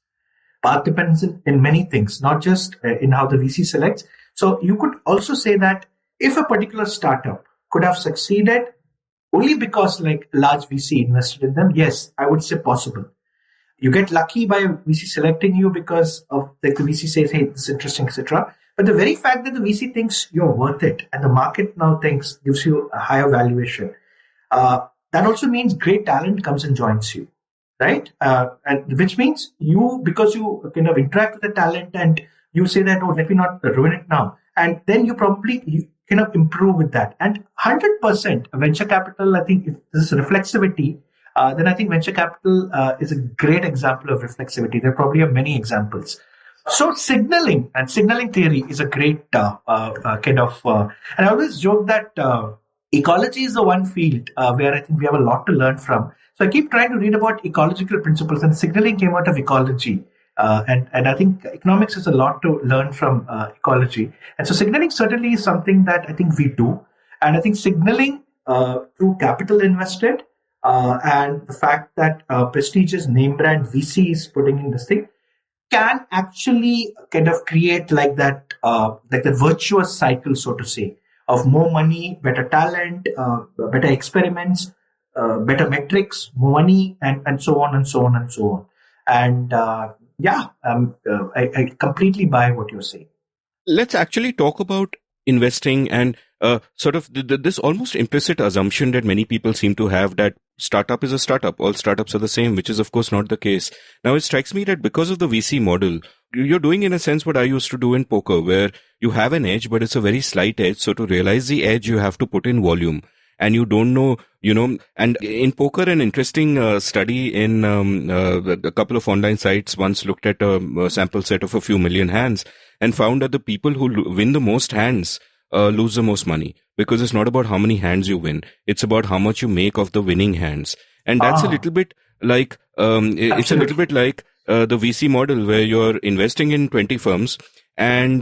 C: Path dependence in many things, not just in how the VC selects. So you could also say that if a particular startup could have succeeded only because like large VC invested in them, yes, I would say possible. You get lucky by VC selecting you because of like the VC says, hey, this is interesting, etc. But the very fact that the VC thinks you're worth it and the market now gives you a higher valuation, that also means great talent comes and joins you, right? And which means because you kind of interact with the talent and you say that, oh, let me not ruin it now. And then you kind of improve with that. And 100% venture capital, I think if this is reflexivity, then I think venture capital is a great example of reflexivity. There probably are many examples. So signaling and signaling theory is a great kind of, and I always joke that ecology is the one field where I think we have a lot to learn from. So I keep trying to read about ecological principles, and signaling came out of ecology. And I think economics has a lot to learn from ecology. And so signaling certainly is something that I think we do. And I think signaling through capital invested and the fact that prestigious name brand VCs putting in this thing can actually kind of create like that virtuous cycle, so to say, of more money, better talent, better experiments, better metrics, more money, and so on and so on and so on. And I completely buy what you're saying.
A: Let's actually talk about investing and sort of this almost implicit assumption that many people seem to have that startup is a startup. All startups are the same, which is of course not the case. Now it strikes me that because of the VC model, you're doing in a sense what I used to do in poker, where you have an edge, but it's a very slight edge. So to realize the edge, you have to put in volume. And you don't know, and in poker, an interesting study in a couple of online sites once looked at a sample set of a few million hands and found that the people who win the most hands lose the most money, because it's not about how many hands you win. It's about how much you make of the winning hands. And that's a little bit like, it's a little bit like the VC model where you're investing in 20 firms and,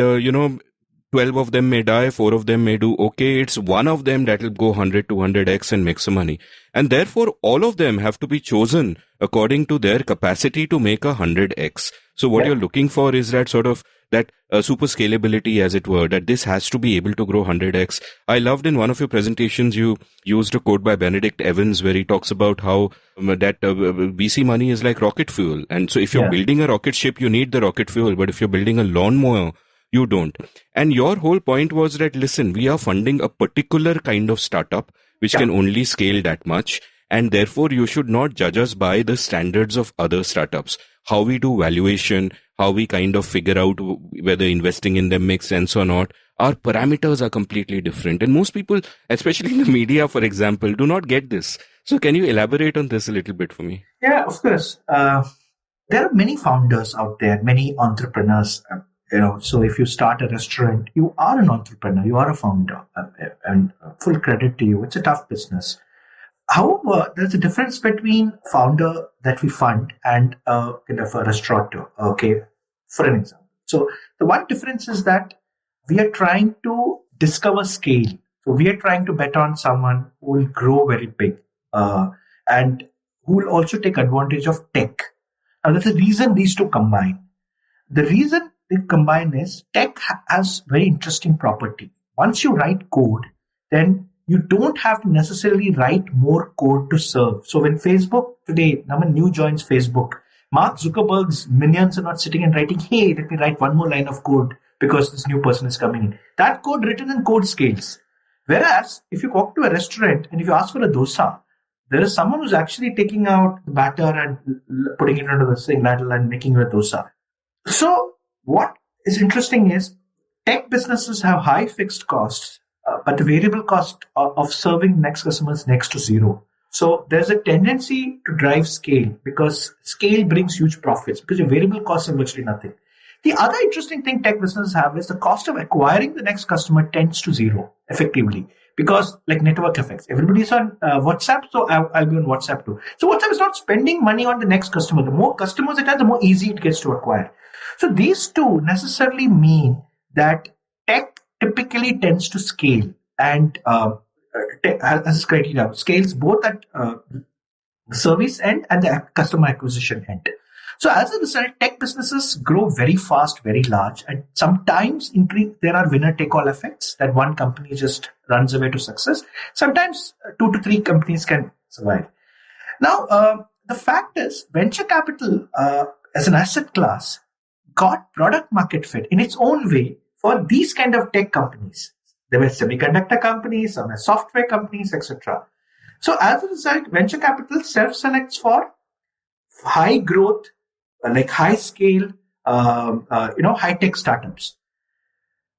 A: 12 of them may die, 4 of them may do okay. It's one of them that will go 100, 200x and make some money. And therefore, all of them have to be chosen according to their capacity to make 100x. So what you're looking for is that sort of that super scalability, as it were, that this has to be able to grow 100x. I loved in one of your presentations, you used a quote by Benedict Evans where he talks about how that VC money is like rocket fuel. And so if you're building a rocket ship, you need the rocket fuel. But if you're building a lawnmower, you don't. And your whole point was that, listen, we are funding a particular kind of startup which can only scale that much. And therefore, you should not judge us by the standards of other startups. How we do valuation, how we kind of figure out whether investing in them makes sense or not. Our parameters are completely different. And most people, especially in the media, for example, do not get this. So can you elaborate on this a little bit for me?
C: Yeah, of course. There are many founders out there, many entrepreneurs. So if you start a restaurant, you are an entrepreneur, you are a founder, and full credit to you. It's a tough business. However, there's a difference between founder that we fund and kind of a restaurateur. Okay, for an example. So the one difference is that we are trying to discover scale. So we are trying to bet on someone who will grow very big and who will also take advantage of tech. Now, there's a reason these two combine. The reason they combine is tech has very interesting property. Once you write code, then you don't have to necessarily write more code to serve. So when Facebook today, Naman New joins Facebook, Mark Zuckerberg's minions are not sitting and writing, hey, let me write one more line of code because this new person is coming in. That code written in code scales. Whereas if you walk to a restaurant and if you ask for a dosa, there is someone who's actually taking out the batter and putting it under the sink ladle and making you a dosa. So what is interesting is tech businesses have high fixed costs, but the variable cost of serving next customers next to zero. So there's a tendency to drive scale because scale brings huge profits because your variable costs are virtually nothing. The other interesting thing tech businesses have is the cost of acquiring the next customer tends to zero effectively because like network effects. Everybody's on WhatsApp, so I'll be on WhatsApp too. So WhatsApp is not spending money on the next customer. The more customers it has, the more easy it gets to acquire. So these two necessarily mean that tech typically tends to scale and as criteria scales both at the service end and the customer acquisition end. So as a result, tech businesses grow very fast, very large, and sometimes there are winner-take-all effects that one company just runs away to success. Sometimes 2 to 3 companies can survive. Now, the fact is, venture capital as an asset class got product market fit in its own way for these kind of tech companies. There were semiconductor companies, some were software companies, etc. So as a result, venture capital self-selects for high growth, like high scale, high tech startups.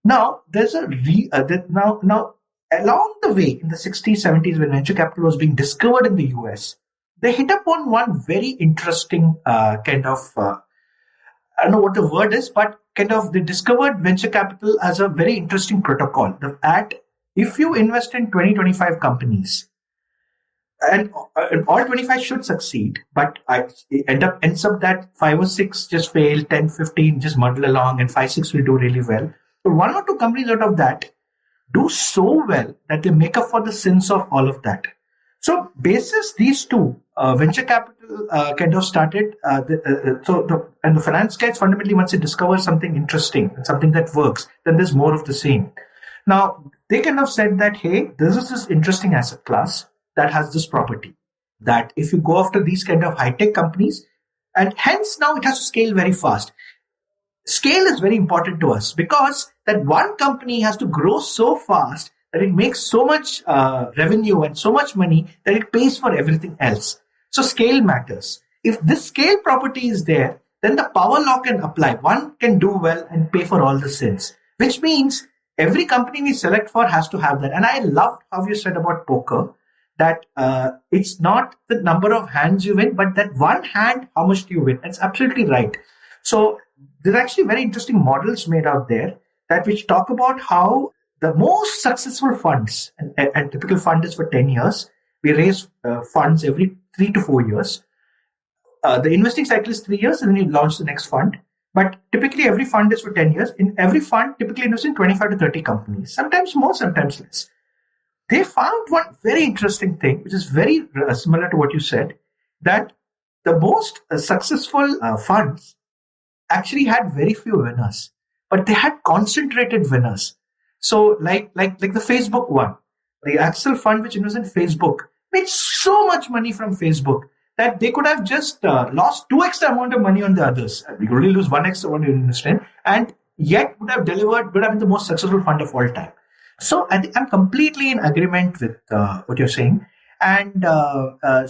C: Now there's now along the way in the 60s, 70s when venture capital was being discovered in the US, they hit upon one very interesting kind of I don't know what the word is, but kind of they discovered venture capital as a very interesting protocol. That if you invest in 20, 25 companies, and all 25 should succeed, but ends up that 5 or 6 just fail, 10, 15 just muddle along, and 5, 6 will do really well. But 1 or 2 companies out of that do so well that they make up for the sins of all of that. So, basis these two, venture capital kind of started. And the finance guys fundamentally, once they discover something interesting and something that works, then there's more of the same. Now, they kind of said that, hey, this is this interesting asset class that has this property that if you go after these kind of high-tech companies, and hence now it has to scale very fast. Scale is very important to us because that one company has to grow so fast that it makes so much revenue and so much money that it pays for everything else. So scale matters. If this scale property is there, then the power law can apply. One can do well and pay for all the sins, which means every company we select for has to have that. And I loved how you said about poker, that it's not the number of hands you win, but that one hand, how much do you win? That's absolutely right. So there's actually very interesting models made out there that which talk about how the most successful funds, and typical fund is for 10 years. We raise funds every 3 to 4 years. The investing cycle is 3 years and then you launch the next fund. But typically every fund is for 10 years. In every fund, typically invest in 25 to 30 companies, sometimes more, sometimes less. They found one very interesting thing, which is very similar to what you said, that the most successful funds actually had very few winners, but they had concentrated winners. So like the Facebook one, the Axel fund, which invests in Facebook, made so much money from Facebook that they could have just lost 2x the amount of money on the others. We could only lose 1x the amount you invest in, and yet would have been the most successful fund of all time. So I think I'm completely in agreement with what you're saying. And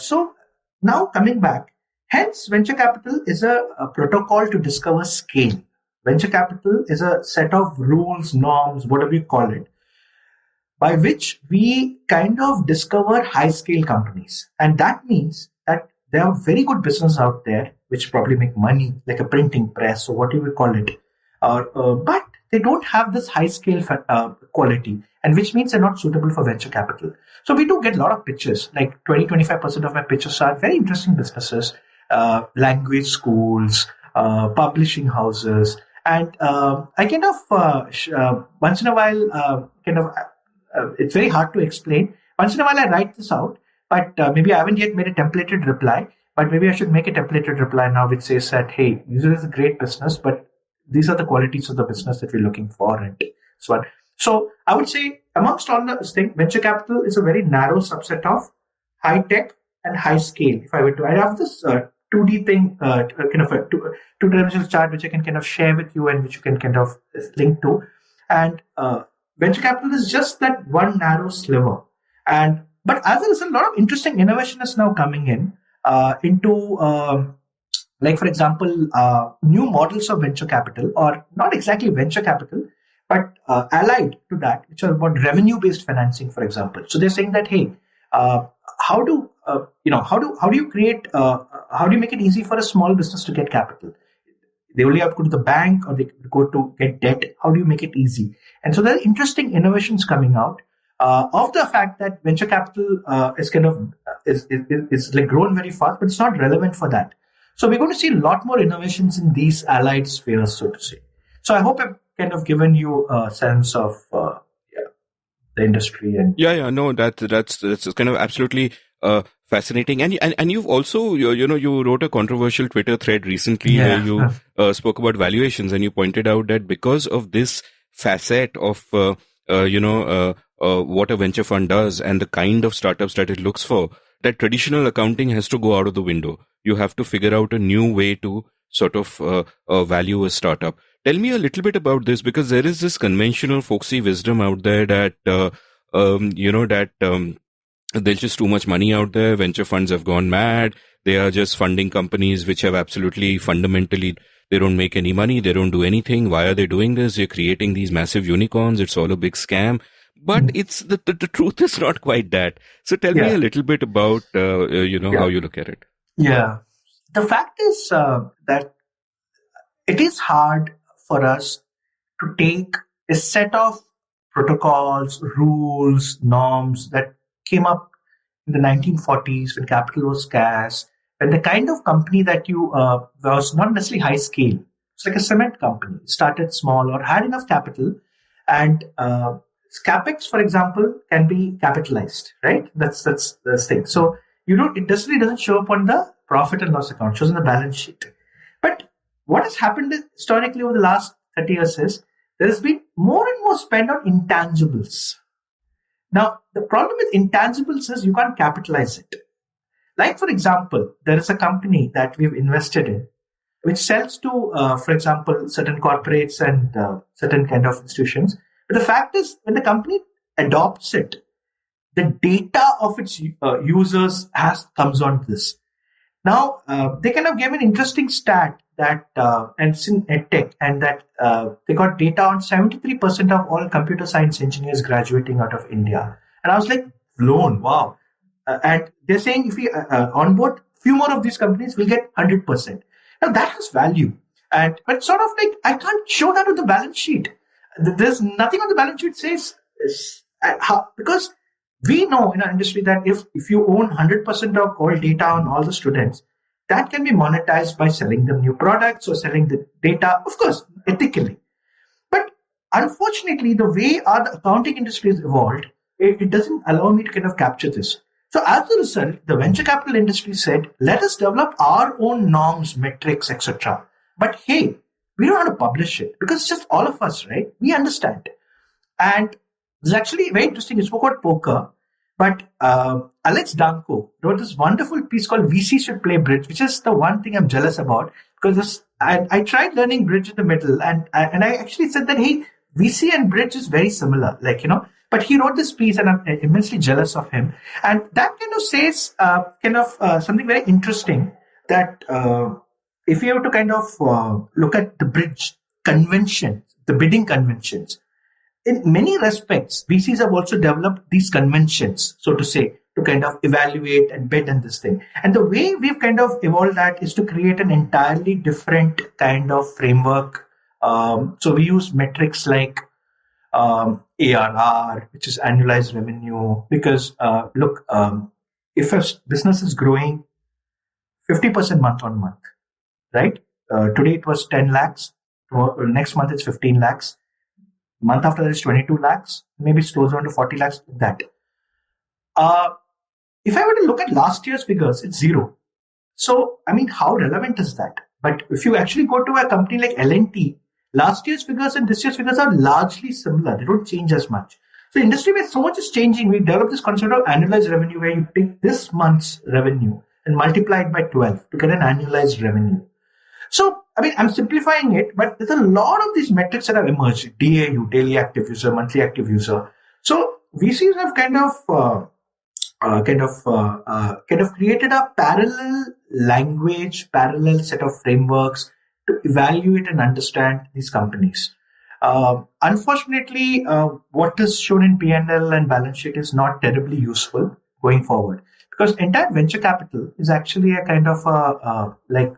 C: so now coming back, hence venture capital is a protocol to discover scale. Venture capital is a set of rules, norms, whatever you call it, by which we kind of discover high scale companies. And that means that there are very good businesses out there which probably make money, like a printing press or whatever you call it. But they don't have this high scale quality, and which means they're not suitable for venture capital. So we do get a lot of pitches, like 20-25% of my pitches are very interesting businesses, language schools, publishing houses. And I kind of once in a while it's very hard to explain. Once in a while I write this out, but maybe I haven't yet made a templated reply. But maybe I should make a templated reply now, which says that, hey, this is a great business, but these are the qualities of the business that we're looking for, and so on. So I would say, amongst all the things, venture capital is a very narrow subset of high tech and high scale. If I were to, I have this 2D thing, kind of a two-dimensional chart, which I can kind of share with you and which you can kind of link to. And venture capital is just that one narrow sliver. And but as a result, a lot of interesting innovation is now coming in into like, for example, new models of venture capital, or not exactly venture capital, but allied to that, which are about revenue-based financing, for example. So they're saying that, hey, how do you create, how do you make it easy for a small business to get capital? They only have to go to the bank, or they go to get debt. How do you make it easy? And so there are interesting innovations coming out of the fact that venture capital is kind of is like grown very fast, but it's not relevant for that. So we're going to see a lot more innovations in these allied spheres, so to say. So I hope I've kind of given you a sense of the industry. And
A: no, that's kind of absolutely fascinating. And you've also you wrote a controversial Twitter thread recently where you spoke about valuations, and you pointed out that because of this facet of what a venture fund does and the kind of startups that it looks for, that traditional accounting has to go out of the window. You have to figure out a new way to sort of value a startup. Tell me a little bit about this, because there is this conventional folksy wisdom out there that there's just too much money out there. Venture funds have gone mad. They are just funding companies which have absolutely fundamentally, they don't make any money. They don't do anything. Why are they doing this? They're creating these massive unicorns. It's all a big scam. But it's the truth is not quite that. So tell me a little bit about how you look at it.
C: Yeah, the fact is that it is hard for us to take a set of protocols, rules, norms that came up in the 1940s when capital was scarce, and the kind of company that you was not necessarily high scale. It's like a cement company. It started small or had enough capital, and capex, for example, can be capitalized, right? That's the thing. So it doesn't show up on the profit and loss account. It shows on the balance sheet. But what has happened historically over the last 30 years is there has been more and more spend on intangibles. Now, the problem with intangibles is you can't capitalize it. Like, for example, there is a company that we've invested in which sells to, for example, certain corporates and certain kind of institutions. But the fact is, when the company adopts it, the data of its users comes on this. Now, they kind of gave an interesting stat that, and it's in EdTech, and that they got data on 73% of all computer science engineers graduating out of India. And I was like, blown, wow. And they're saying if we onboard few more of these companies, we'll get 100%. Now, that has value. But sort of like, I can't show that on the balance sheet. There's nothing on the balance sheet says because we know in our industry that if you own 100% of all data on all the students, that can be monetized by selling them new products or selling the data, of course, ethically. But unfortunately, the way our accounting industry has evolved, it doesn't allow me to kind of capture this. So as a result, the venture capital industry said, let us develop our own norms, metrics, etc. But hey, we don't want to publish it because it's just all of us, right? We understand. And it's actually very interesting. You spoke about poker, but Alex Danko wrote this wonderful piece called VC Should Play Bridge, which is the one thing I'm jealous about, because I tried learning bridge in the middle, and I actually said that, hey, VC and bridge is very similar, but he wrote this piece and I'm immensely jealous of him. And that kind of says something very interesting, that if you have to kind of look at the bridge convention, the bidding conventions, in many respects, VCs have also developed these conventions, so to say, to kind of evaluate and bid on this thing. And the way we've kind of evolved that is to create an entirely different kind of framework. So we use metrics like ARR, which is annualized revenue, because if a business is growing 50% month on month, right? Today it was 10 lakhs. Next month it's 15 lakhs. Month after that is 22 lakhs. Maybe it slows down to 40 lakhs. That. Uh, if I were to look at last year's figures, it's zero. So, I mean, how relevant is that? But if you actually go to a company like L&T, last year's figures and this year's figures are largely similar. They don't change as much. So, industry where so much is changing, we developed this concept of annualized revenue where you take this month's revenue and multiply it by 12 to get an annualized revenue. So, I mean, I'm simplifying it, but there's a lot of these metrics that have emerged. DAU, daily active user, monthly active user. So, VCs have kind of created a parallel language, parallel set of frameworks to evaluate and understand these companies. Unfortunately, what is shown in P&L and balance sheet is not terribly useful going forward, because entire venture capital is actually a kind of like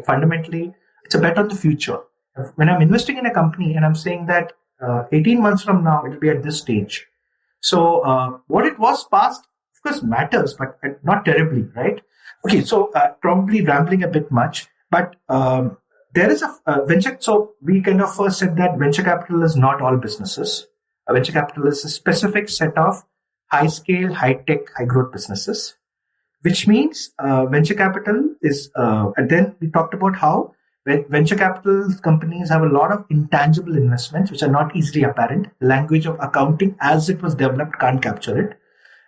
C: fundamentally it's a bet on the future. When I'm investing in a company and I'm saying that 18 months from now it will be at this stage. So what it was past, of course, matters, but not terribly, right? Okay, so probably rambling a bit much, but there is a venture. So we kind of first said that venture capital is not all businesses. Venture capital is a specific set of high scale, high tech, high growth businesses, which means venture capital is, and then we talked about how venture capital companies have a lot of intangible investments which are not easily apparent. The language of accounting as it was developed can't capture it.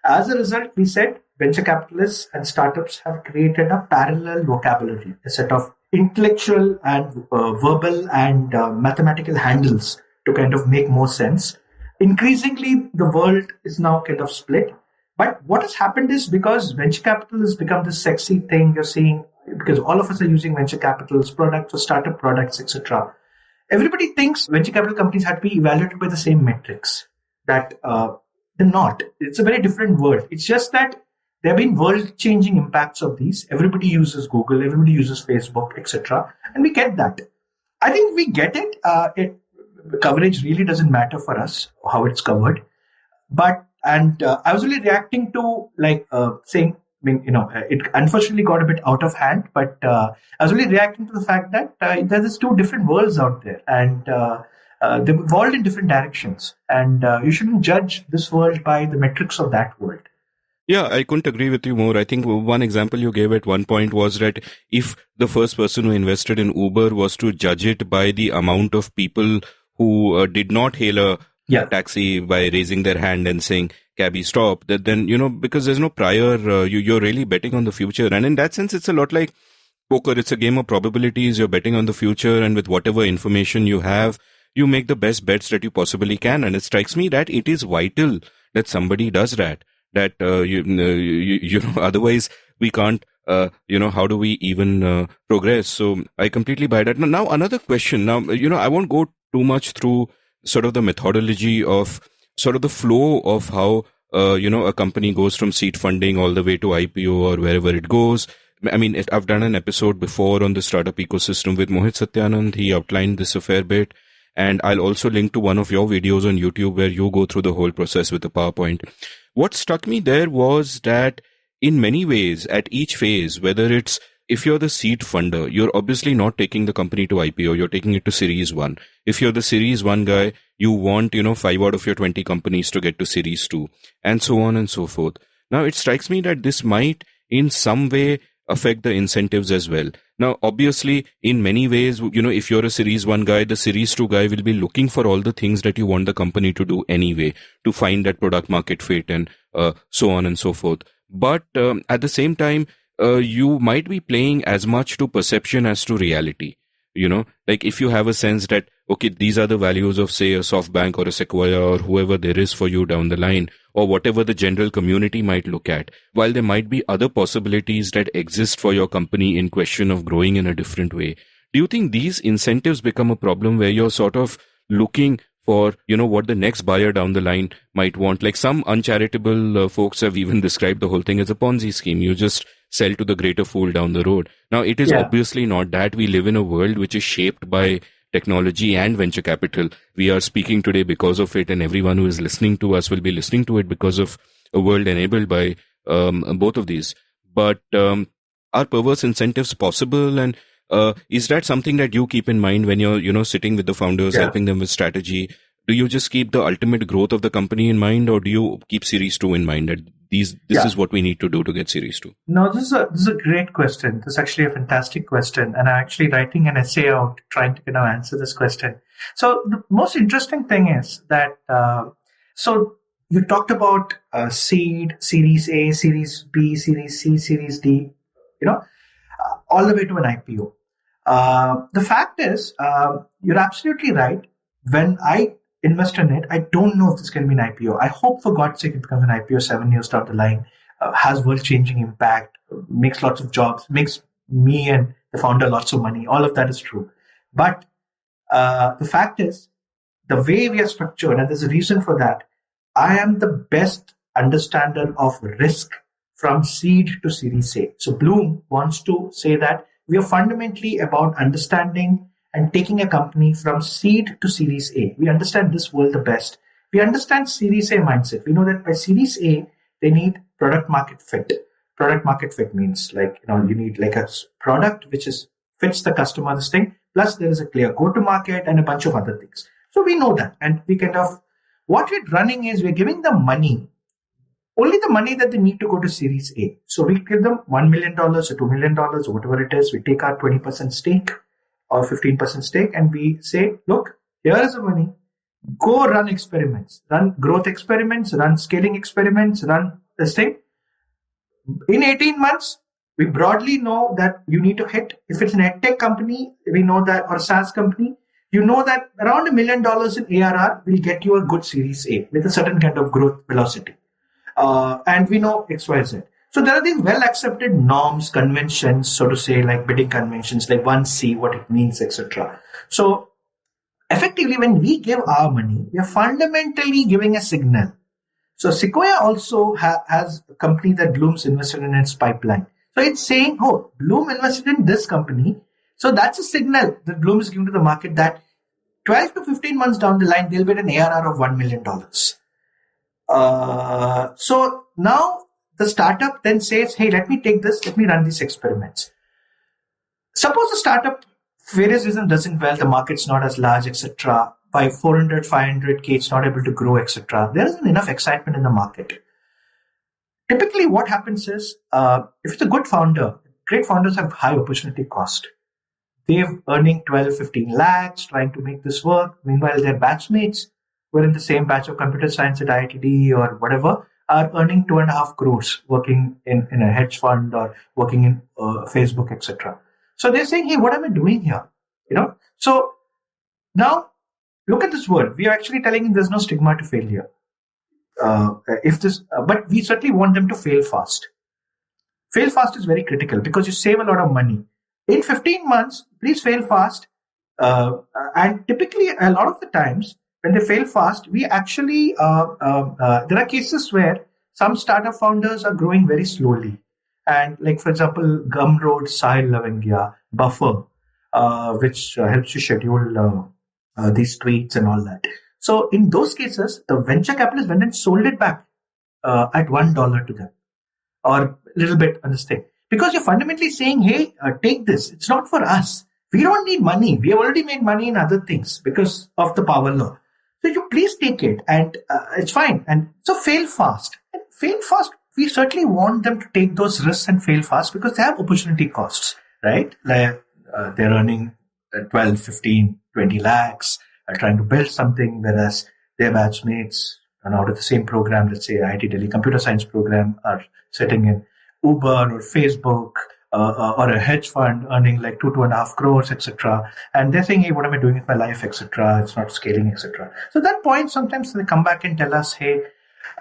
C: As a result, we said venture capitalists and startups have created a parallel vocabulary, a set of intellectual and verbal and mathematical handles to kind of make more sense. Increasingly, the world is now kind of split. But what has happened is because venture capital has become this sexy thing you're seeing, because all of us are using venture capital's products or startup products, etc. Everybody thinks venture capital companies have to be evaluated by the same metrics. That they're not. It's a very different world. It's just that there have been world-changing impacts of these. Everybody uses Google, everybody uses Facebook, etc. And we get that. I think we get it. Coverage really doesn't matter for us, how it's covered. But I was really reacting to saying, I mean, it unfortunately got a bit out of hand, but I was really reacting to the fact that there's two different worlds out there, and they've evolved in different directions, and you shouldn't judge this world by the metrics of that world.
A: Yeah, I couldn't agree with you more. I think one example you gave at one point was that if the first person who invested in Uber was to judge it by the amount of people who did not hail a taxi by raising their hand and saying, "Cabby, stop," then, because there's no prior, you're really betting on the future. And in that sense, it's a lot like poker. It's a game of probabilities. You're betting on the future, and with whatever information you have, you make the best bets that you possibly can. And it strikes me that it is vital that somebody does that. That otherwise we can't. How do we even progress? So I completely buy that. Now another question. Now I won't go too much through sort of the methodology of sort of the flow of how a company goes from seed funding all the way to IPO or wherever it goes. I mean, I've done an episode before on the startup ecosystem with Mohit Satyanand. He outlined this a fair bit. And I'll also link to one of your videos on YouTube where you go through the whole process with the PowerPoint. What struck me there was that in many ways, at each phase, whether it's if you're the seed funder, you're obviously not taking the company to IPO, you're taking it to Series 1. If you're the Series 1 guy, you want, 5 out of your 20 companies to get to Series 2, and so on and so forth. Now, it strikes me that this might in some way affect the incentives as well. Now, obviously, in many ways, if you're a Series 1 guy, the Series 2 guy will be looking for all the things that you want the company to do anyway, to find that product market fit and so on and so forth. But at the same time, you might be playing as much to perception as to reality. Like if you have a sense that, okay, these are the values of, say, a SoftBank or a Sequoia or whoever there is for you down the line, or whatever the general community might look at, while there might be other possibilities that exist for your company in question of growing in a different way. Do you think these incentives become a problem where you're sort of looking for, what the next buyer down the line might want? Like some uncharitable folks have even described the whole thing as a Ponzi scheme. You just sell to the greater fool down the road. Now, it is obviously not that. We live in a world which is shaped by technology and venture capital. We are speaking today because of it, and everyone who is listening to us will be listening to it because of a world enabled by both of these. But are perverse incentives possible? And Is that something that you keep in mind when you're, sitting with the founders,
C: Yeah.
A: helping them with strategy? Do you just keep the ultimate growth of the company in mind, or do you keep Series 2 in mind that this is what we need to do to get Series 2?
C: No, this is a great question. This is actually a fantastic question. And I'm actually writing an essay out trying to answer this question. So the most interesting thing is that, so you talked about seed, Series A, Series B, Series C, Series D, all the way to an IPO. The fact is, you're absolutely right. When I invest in it, I don't know if this can be an IPO. I hope, for God's sake, it becomes an IPO 7 years down the line, has world-changing impact, makes lots of jobs, makes me and the founder lots of money. All of that is true. But the fact is, the way we are structured, and there's a reason for that, I am the best understander of risk from seed to Series A. So Bloom wants to say that we are fundamentally about understanding and taking a company from seed to Series A. We understand this world the best. We understand Series A mindset. We know that by Series A, they need product market fit. Product market fit means you need like a product which fits the customer, this thing. Plus there is a clear go-to-market and a bunch of other things. So we know that. And we what we're running is we're giving them money, only the money that they need to go to Series A. So we give them $1 million or $2 million or whatever it is. We take our 20% stake or 15% stake and we say, look, here is the money. Go run experiments, run growth experiments, run scaling experiments, run this thing. In 18 months, we broadly know that you need to hit, if it's an edtech company, we know that, or SaaS company, you know that around $1 million in ARR will get you a good Series A with a certain kind of growth velocity. And we know X, Y, Z. So there are these well-accepted norms, conventions, so to say, like bidding conventions, like 1C, what it means, etc. So effectively, when we give our money, we are fundamentally giving a signal. So Sequoia also has a company that Bloom's invested in its pipeline. So it's saying, oh, Bloom invested in this company. So that's a signal that Bloom is giving to the market that 12 to 15 months down the line, they'll get an ARR of $1 million. So now the startup then says, hey, let me take this, let me run these experiments. Suppose the startup, for various reasons, doesn't well, the market's not as large, etc. By 400, 500K, it's not able to grow, etc. There isn't enough excitement in the market. Typically, what happens is, if it's a good founder, great founders have high opportunity cost. They're earning 12, 15 lakhs trying to make this work. Meanwhile, their batchmates who are in the same batch of computer science at IITD or whatever are earning 2.5 crores working in a hedge fund or working in Facebook, etc. So they're saying, hey, what am I doing here? So now look at this world. We are actually telling them there's no stigma to failure. But we certainly want them to fail fast. Fail fast is very critical because you save a lot of money. In 15 months, please fail fast. And typically, a lot of the times, when they fail fast, we actually, there are cases where some startup founders are growing very slowly. And like, for example, Gumroad, Sahil Lavangia, Buffer, which helps you schedule these tweets and all that. So in those cases, the venture capitalists went and sold it back at $1 to them or a little bit on this thing. Because you're fundamentally saying, hey, take this. It's not for us. We don't need money. We have already made money in other things because of the power law. So you please take it and it's fine. And so fail fast. And fail fast, we certainly want them to take those risks and fail fast because they have opportunity costs, right? Like, they're earning 12, 15, 20 lakhs, trying to build something, whereas their batchmates and out of the same program, let's say IIT Delhi computer science program, are sitting in Uber or Facebook or a hedge fund earning like 2.5 crores, etc. And they're saying, hey, what am I doing with my life, etc. It's not scaling, etc. So at that point, sometimes they come back and tell us, hey,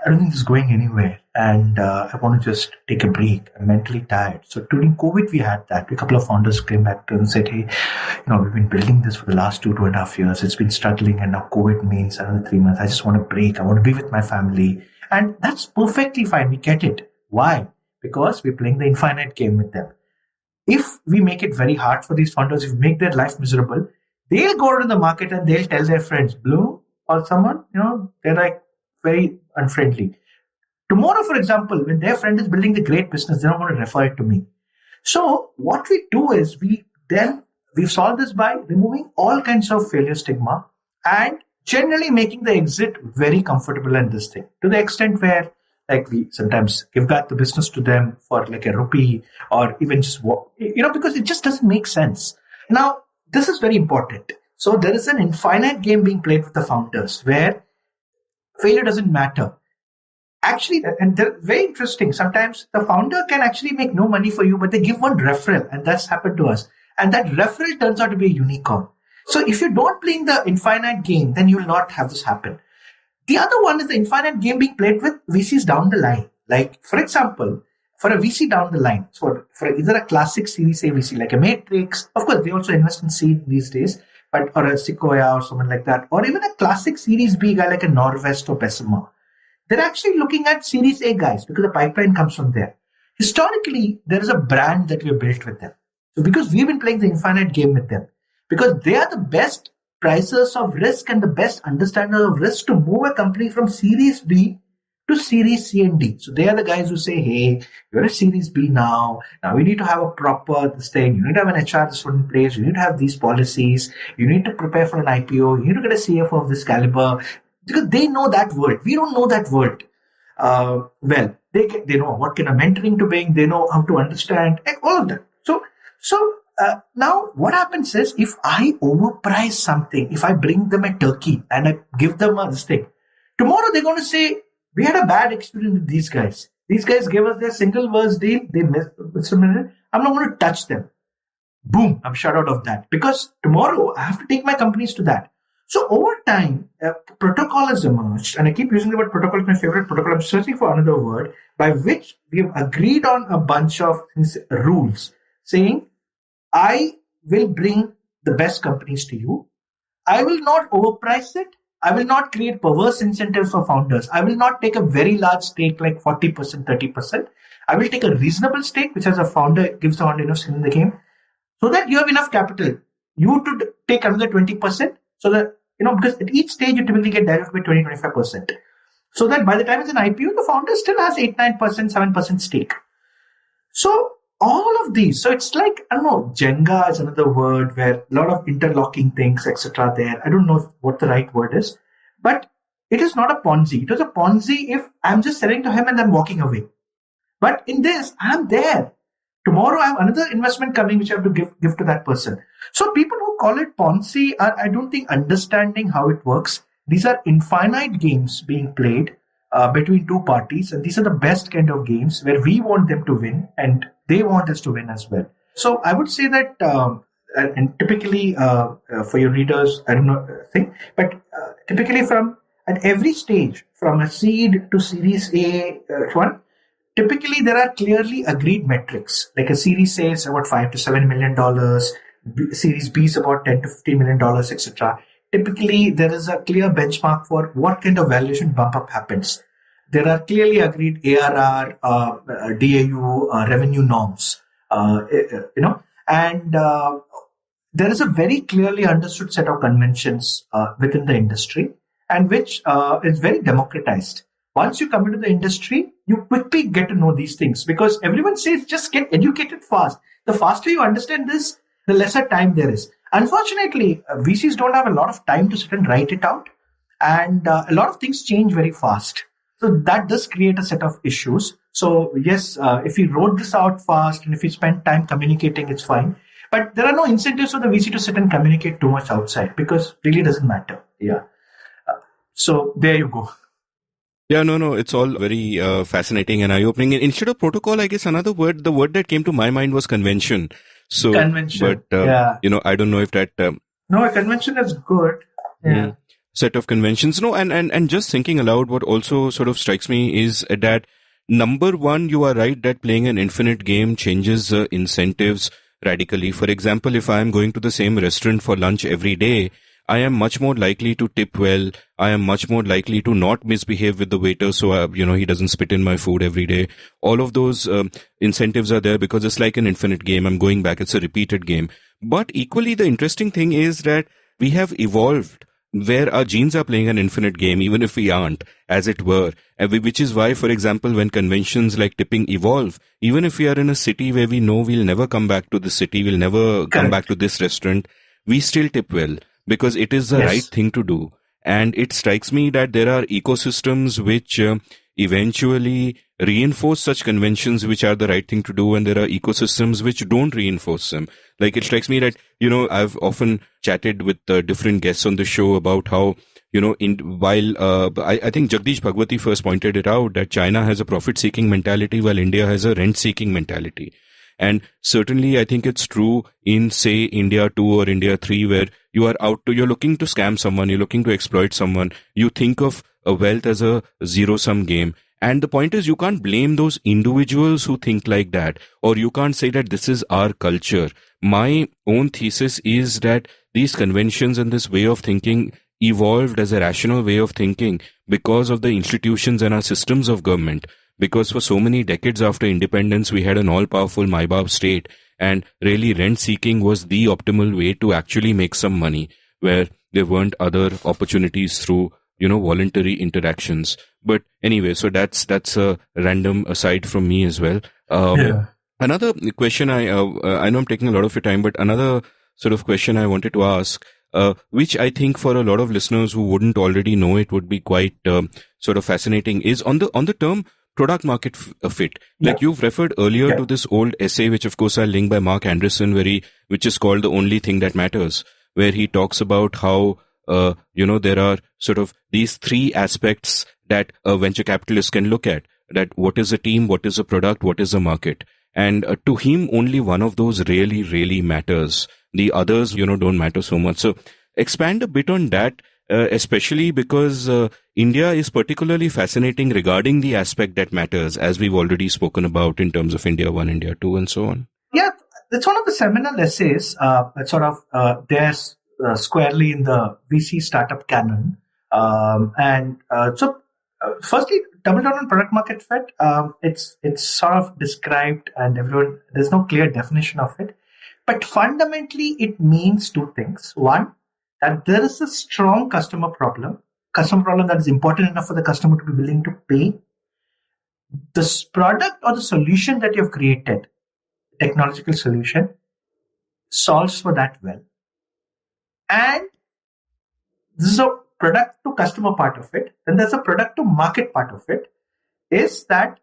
C: I don't think this is going anywhere. And I want to just take a break. I'm mentally tired. So during COVID, we had that. A couple of founders came back to us and said, hey, we've been building this for the last 2.5 years. It's been struggling. And now COVID means another 3 months. I just want a break. I want to be with my family. And that's perfectly fine. We get it. Why? Because we're playing the infinite game with them. If we make it very hard for these founders, if we make their life miserable, they'll go out in the market and they'll tell their friends, Bloom or someone, they're like very unfriendly. Tomorrow, for example, when their friend is building the great business, they don't want to refer it to me. So what we do is then we've solved this by removing all kinds of failure stigma and generally making the exit very comfortable in this thing, to the extent where like we sometimes give back the business to them for like a rupee or even just because it just doesn't make sense. Now, this is very important. So there is an infinite game being played with the founders where failure doesn't matter. Actually, and they're very interesting. Sometimes the founder can actually make no money for you, but they give one referral, and that's happened to us. And that referral turns out to be a unicorn. So if you don't play in the infinite game, then you will not have this happen. The other one is the infinite game being played with VCs down the line. Like, for example, for a VC down the line, so for either a classic Series A VC like a Matrix, of course, they also invest in seed these days, but or a Sequoia or someone like that, or even a classic Series B guy like a Norvest or Bessemer. They're actually looking at Series A guys because the pipeline comes from there. Historically, there is a brand that we have built with them. So because we've been playing the infinite game with them, because they are the best pricers of risk and the best understanders of risk to move a company from Series B to Series C and D. So they are the guys who say, hey, you're a Series B now. Now we need to have a proper this thing. You need to have an HR this one in place. You need to have these policies. You need to prepare for an IPO. You need to get a CFO of this caliber. Because they know that world. We don't know that world. Well, they know what kind of mentoring to bring. They know how to understand all of that. So now what happens is if I overprice something, if I bring them a turkey and I give them this thing, tomorrow they're going to say, we had a bad experience with these guys. These guys gave us their single verse deal. They missed a minute. I'm not going to touch them. Boom, I'm shut out of that. Because tomorrow I have to take my companies to that. So over time, protocol has emerged, and I keep using the word protocol, is my favorite protocol. I'm searching for another word by which we have agreed on a bunch of rules saying, I will bring the best companies to you. I will not overprice it. I will not create perverse incentives for founders. I will not take a very large stake like 40%, 30%. I will take a reasonable stake, which as a founder gives the founder enough skin in the game, so that you have enough capital. You to take another 20%, so that, because at each stage you typically get diluted by 20-25%. So that by the time it's an IPO, the founder still has 8-9%, 7% stake. So all of these, so it's like, I don't know, Jenga is another word where a lot of interlocking things, etc. there. I don't know what the right word is, but it is not a Ponzi. It was a Ponzi if I'm just selling to him and I'm walking away. But in this, I'm there. Tomorrow I have another investment coming which I have to give to that person. So people who call it Ponzi are, I don't think, understanding how it works. These are infinite games being played between two parties, and these are the best kind of games where we want them to win and they want us to win as well. So I would say that, and typically for your readers, I don't know, but typically from at every stage, from a seed to Series A one, typically there are clearly agreed metrics. Like a Series A is about $5 to $7 million, Series B is about $10 to $15 million, etc. Typically, there is a clear benchmark for what kind of valuation bump up happens. There are clearly agreed ARR, DAU, revenue norms, and there is a very clearly understood set of conventions within the industry, and which is very democratized. Once you come into the industry, you quickly get to know these things because everyone says just get educated fast. The faster you understand this, the lesser time there is. Unfortunately, VCs don't have a lot of time to sit and write it out, and a lot of things change very fast. So that does create a set of issues. So yes, if you wrote this out fast and if you spend time communicating, it's fine. But there are no incentives for the VC to sit and communicate too much outside because it really doesn't matter. Yeah. So there you go.
A: Yeah, no, it's all very fascinating and eye-opening. Instead of protocol, I guess the word that came to my mind was convention. So,
C: convention.
A: But,
C: yeah.
A: I don't know if that...
C: no, a convention is good. Yeah.
A: Set of conventions. No, and just thinking aloud, what also sort of strikes me is that, number one, you are right that playing an infinite game changes incentives radically. For example, if I am going to the same restaurant for lunch every day, I am much more likely to tip well. I am much more likely to not misbehave with the waiter so, he doesn't spit in my food every day. All of those incentives are there because it's like an infinite game. I'm going back. It's a repeated game. But equally, the interesting thing is that we have evolved where our genes are playing an infinite game, even if we aren't, as it were. Which is why, for example, when conventions like tipping evolve, even if we are in a city where we know we'll never come back to the city, we'll never come back to this restaurant, we still tip well because it is the right thing to do. And it strikes me that there are ecosystems which eventually reinforce such conventions which are the right thing to do, and there are ecosystems which don't reinforce them. Like, it strikes me that, I've often chatted with different guests on the show about how, I think Jagdish Bhagwati first pointed it out, that China has a profit-seeking mentality while India has a rent-seeking mentality. And certainly, I think it's true in, say, India 2 or India 3, where you're looking to scam someone, you're looking to exploit someone. You think of wealth as a zero-sum game. And the point is, you can't blame those individuals who think like that, or you can't say that this is our culture. My own thesis is that these conventions and this way of thinking evolved as a rational way of thinking because of the institutions and our systems of government. Because for so many decades after independence, we had an all-powerful Maibab state, and really rent-seeking was the optimal way to actually make some money, where there weren't other opportunities through, voluntary interactions. But anyway, so that's a random aside from me as well. Another question I know I'm taking a lot of your time, but another sort of question I wanted to ask, which I think for a lot of listeners who wouldn't already know it would be quite sort of fascinating, is on the term product market fit. Like you've referred earlier to this old essay, which of course I'll link, by Mark Anderson, which is called The Only Thing That Matters, where he talks about how, there are sort of these three aspects that a venture capitalist can look at. That what is a team, what is a product, what is a market. And to him, only one of those really, really matters. The others, don't matter so much. So expand a bit on that, especially because India is particularly fascinating regarding the aspect that matters, as we've already spoken about in terms of India 1, India 2, and so on.
C: Yeah, it's one of the seminal essays that sort of there's squarely in the VC startup canon. Firstly, double down on product market fit. It's sort of described, and there's no clear definition of it. But fundamentally, it means two things. One, that there is a strong customer problem that is important enough for the customer to be willing to pay. This product or the solution that you've created, technological solution, solves for that well. And this is a product to customer part of it. Then there's a product to market part of it, is that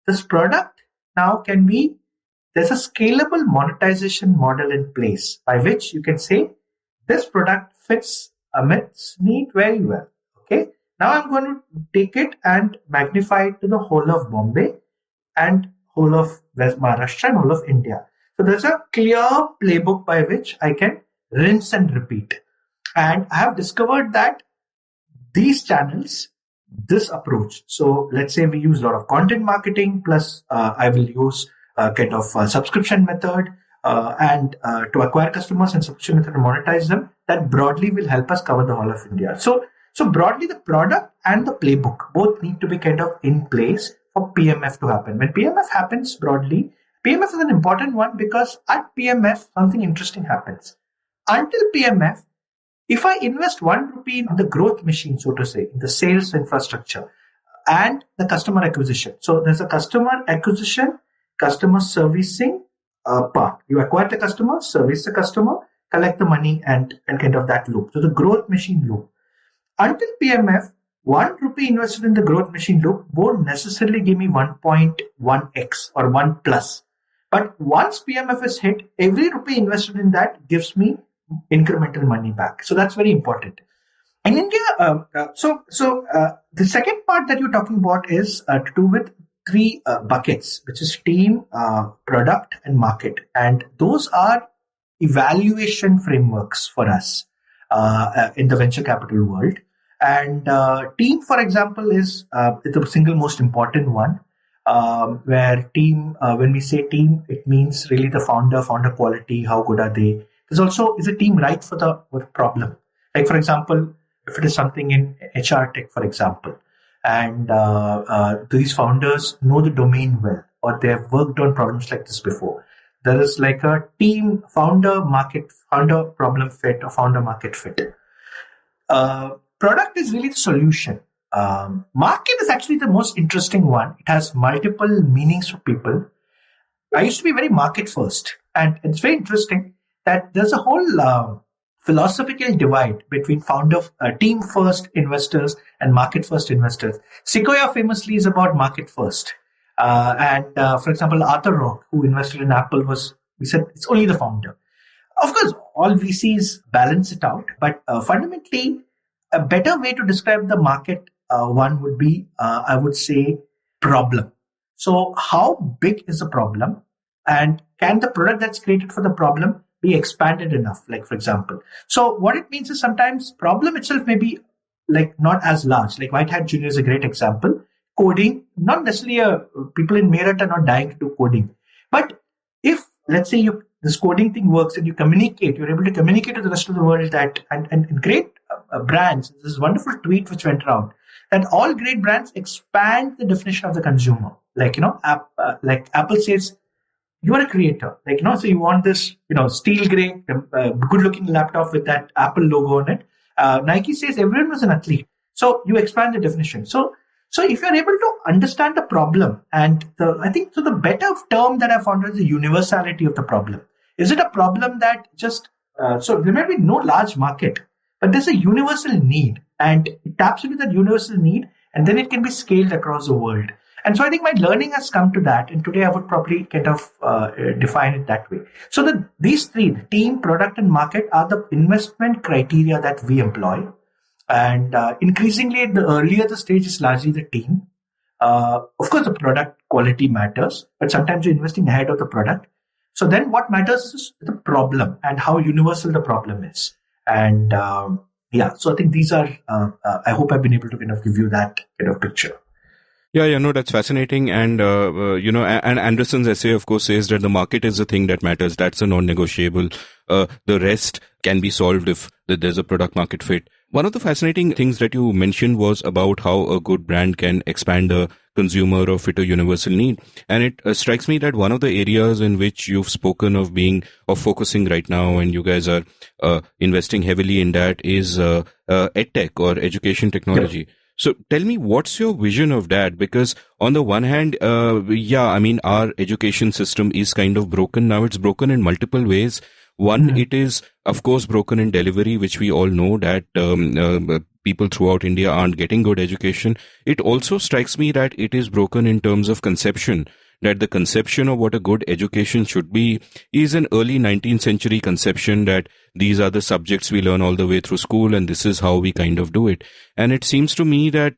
C: this product now there's a scalable monetization model in place by which you can say, this product fits Amit's need very well. Okay. Now I'm going to take it and magnify it to the whole of Bombay and whole of West Maharashtra and whole of India. So there's a clear playbook by which I can rinse and repeat. And I have discovered that these channels, this approach. So let's say we use a lot of content marketing, plus I will use a kind of subscription method and to acquire customers, and subscription method to monetize them. That broadly will help us cover the whole of India. So broadly, the product and the playbook both need to be kind of in place for PMF to happen. When PMF happens broadly, PMF is an important one because at PMF, something interesting happens. Until PMF, if I invest 1 rupee in the growth machine, so to say, in the sales infrastructure and the customer acquisition. So there's a customer acquisition, customer servicing part. You acquire the customer, service the customer, collect the money, and kind of that loop. So the growth machine loop. Until PMF, 1 rupee invested in the growth machine loop won't necessarily give me 1.1x or 1 plus. But once PMF is hit, every rupee invested in that gives me incremental money back. So that's very important. In India, the second part that you're talking about is to do with three buckets, which is team, product, and market. And those are evaluation frameworks for us in the venture capital world. And team, for example, is the single most important one. Where team, when we say team, it means really the founder quality, how good are they? There's also, is a team right for the problem? Like, for example, if it is something in HR tech, for example, and these founders know the domain well, or they have worked on problems like this before. There is like a team founder problem fit or founder market fit. Uh, Product is really the solution. Market is actually the most interesting one. It has multiple meanings for people. I used to be very market first, and it's very interesting that there's a whole philosophical divide between team first investors and market first investors. Sequoia famously is about market first, and for example, Arthur Rock, who invested in Apple, he said it's only the founder. Of course, all VCs balance it out, but fundamentally, a better way to describe the market one would be, I would say, problem. So, how big is the problem, and can the product that's created for the problem be expanded enough? Like, for example, so what it means is sometimes problem itself may be like not as large. Like White Hat Junior is a great example. Coding, not necessarily people in Meerut are not dying to do coding, but if let's say this coding thing works and you're able to communicate to the rest of the world that, and great brands, this wonderful tweet which went around, that all great brands expand the definition of the consumer. Like, like Apple says, you are a creator. Like, so you want this, steel gray, good looking laptop with that Apple logo on it. Nike says everyone was an athlete. So you expand the definition. So if you're able to understand the problem, and I think the better term that I found is the universality of the problem. Is it a problem that so there may be no large market, but there's a universal need, and it taps into that universal need, and then it can be scaled across the world. And so I think my learning has come to that, and today I would probably kind of define it that way. So these three, the team, product, and market, are the investment criteria that we employ. And increasingly, the earlier the stage is largely the team. Of course, the product quality matters, but sometimes you're investing ahead of the product. So then what matters is the problem and how universal the problem is. And so I think these are, I hope I've been able to kind of give you that kind of picture.
A: Yeah, no, that's fascinating. And, and Anderson's essay, of course, says that the market is the thing that matters. That's a non-negotiable. The rest can be solved if there's a product market fit. One of the fascinating things that you mentioned was about how a good brand can expand a consumer or fit a universal need. And it strikes me that one of the areas in which you've spoken of focusing right now, and you guys are investing heavily in that, is edtech or education technology. Yep. So tell me, what's your vision of that? Because on the one hand, our education system is kind of broken. Now it's broken in multiple ways. One, it is, of course, broken in delivery, which we all know that people throughout India aren't getting good education. It also strikes me that it is broken in terms of conception, that the conception of what a good education should be is an early 19th century conception that these are the subjects we learn all the way through school and this is how we kind of do it. And it seems to me that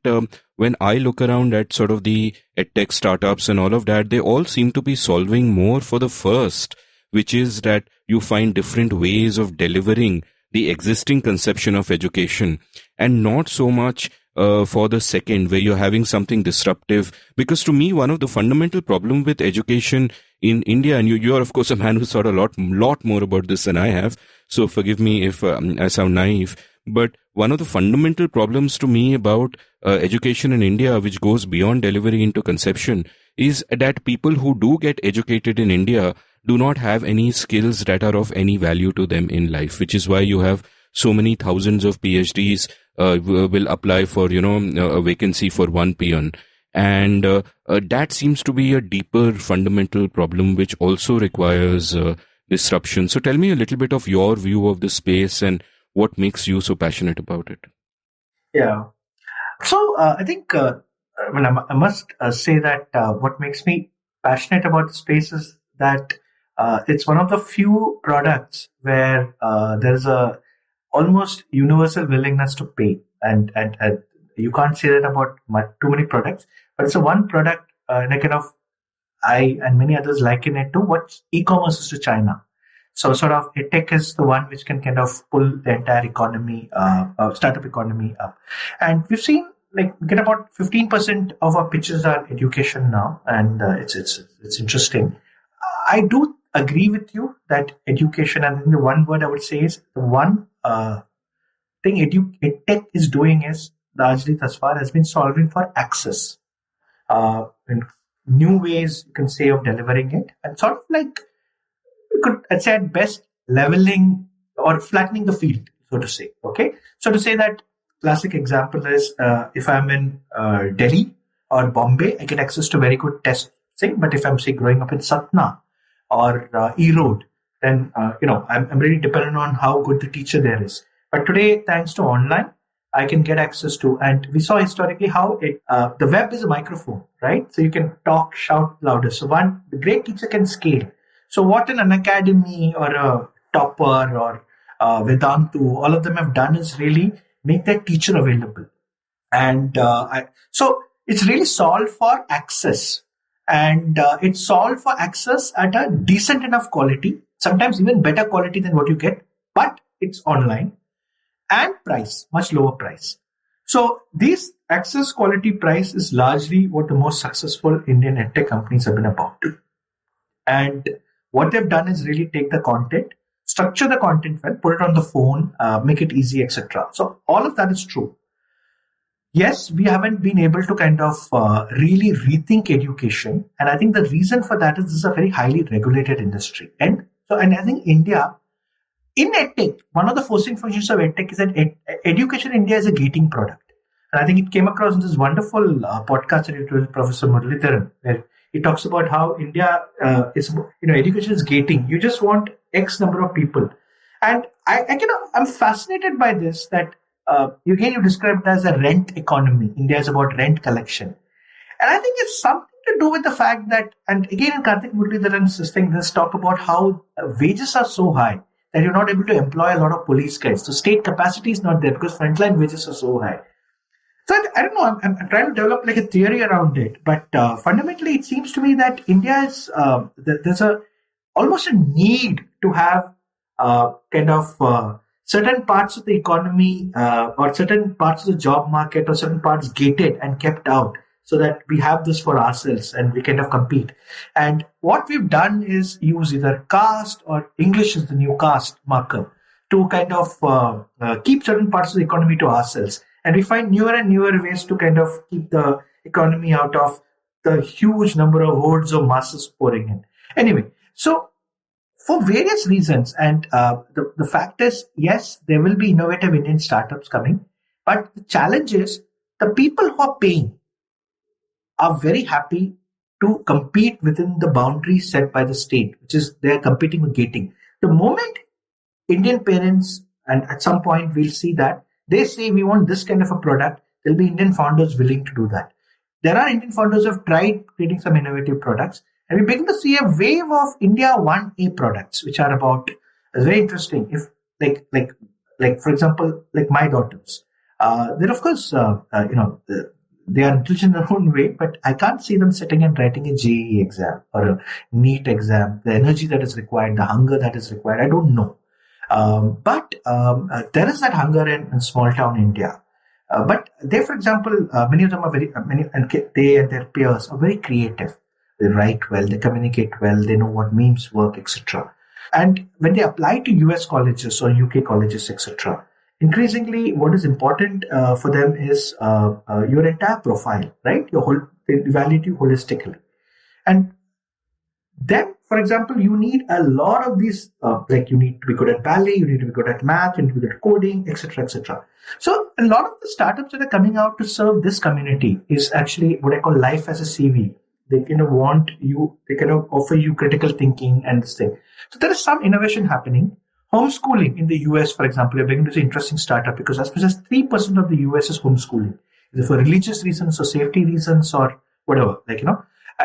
A: when I look around at sort of the edtech startups and all of that, they all seem to be solving more for the first, which is that you find different ways of delivering the existing conception of education, and not so much for the second, where you're having something disruptive. Because to me, one of the fundamental problem with education in India, and you are of course a man who's thought a lot more about this than I have, so forgive me if I sound naive, but one of the fundamental problems to me about education in India, which goes beyond delivery into conception, is that people who do get educated in India do not have any skills that are of any value to them in life, which is why you have so many thousands of PhDs will apply for, a vacancy for one peon. And that seems to be a deeper fundamental problem, which also requires disruption. So tell me a little bit of your view of the space and what makes you so passionate about it.
C: Yeah. So I think, I must say that what makes me passionate about the space is that it's one of the few products where there's a almost universal willingness to pay, and you can't say that about too many products, but it's a one product, and I and many others liken it to what e-commerce is to China. So sort of tech is the one which can kind of pull the entire economy, startup economy up, and we've seen get about 15% of our pitches are education now, and it's interesting. I do agree with you that education, and the one word I would say is the one thing EdTech is doing is largely thus far has been solving for access in new ways, you can say, of delivering it, and sort of you could, I'd say at best, leveling or flattening the field. so to say. Okay. So to say that classic example is if I'm in Delhi or Bombay, I get access to very good testing. But if I'm, say, growing up in Satna or Erode, then, I'm really dependent on how good the teacher there is. But today, thanks to online, I can get access to, and we saw historically how the web is a microphone, right? So you can talk, shout louder. So the great teacher can scale. So what an academy or a Topper or Vedantu, all of them have done is really make that teacher available. And so it's really solved for access. And it's solved for access at a decent enough quality, sometimes even better quality than what you get, but it's online, and price, much lower price. So this access, quality, price is largely what the most successful Indian edtech companies have been about. And what they've done is really take the content, structure the content well, put it on the phone, make it easy, etc. So all of that is true. Yes, we haven't been able to kind of really rethink education. And I think the reason for that is this is a very highly regulated industry. And I think India, in EdTech, one of the forcing functions of EdTech is that education in India is a gating product. And I think it came across in this wonderful podcast that it was Professor Muralidharan, where he talks about how India education is gating. You just want X number of people. And I'm fascinated by this, that you described it as a rent economy. India is about rent collection. And I think it's something to do with the fact that, and again in Karthik Muralidharan's thing, there's talk about how wages are so high that you're not able to employ a lot of police guys. So state capacity is not there because frontline wages are so high. So I don't know, I'm trying to develop like a theory around it. But fundamentally, it seems to me that India is, there's almost a need to have certain parts of the economy or certain parts of the job market or certain parts gated and kept out, so that we have this for ourselves and we kind of compete. And what we've done is use either caste or English is the new caste marker to kind of keep certain parts of the economy to ourselves. And we find newer and newer ways to kind of keep the economy out of the huge number of hordes of masses pouring in. Anyway, so for various reasons, and the fact is, yes, there will be innovative Indian startups coming, but the challenge is the people who are paying are very happy to compete within the boundaries set by the state, which is they're competing with gating. The moment Indian parents, and at some point we'll see that, they say we want this kind of a product, there'll be Indian founders willing to do that. There are Indian founders who have tried creating some innovative products, and we begin to see a wave of India 1A products, which are about, very interesting. If like for example, like my daughters, they're of course, they are intelligent in their own way, but I can't see them sitting and writing a JEE exam or a NEET exam. The energy that is required, the hunger that is required, I don't know. But there is that hunger in small town India. But they, for example, many of them are they and their peers are very creative. They write well, they communicate well, they know what memes work, etc. And when they apply to US colleges or UK colleges, etc., increasingly what is important for them is your entire profile, right? They evaluate you holistically. And then, for example, you need a lot of these, you need to be good at ballet, you need to be good at math, you need to be good at coding, etc., etc. So a lot of the startups that are coming out to serve this community is actually what I call life as a CV. They kind of they kind of offer you critical thinking and this thing. So there is some innovation happening. Homeschooling in the US, for example, you're beginning to see interesting startup because as much as 3% of the US is homeschooling, either for religious reasons or safety reasons or whatever,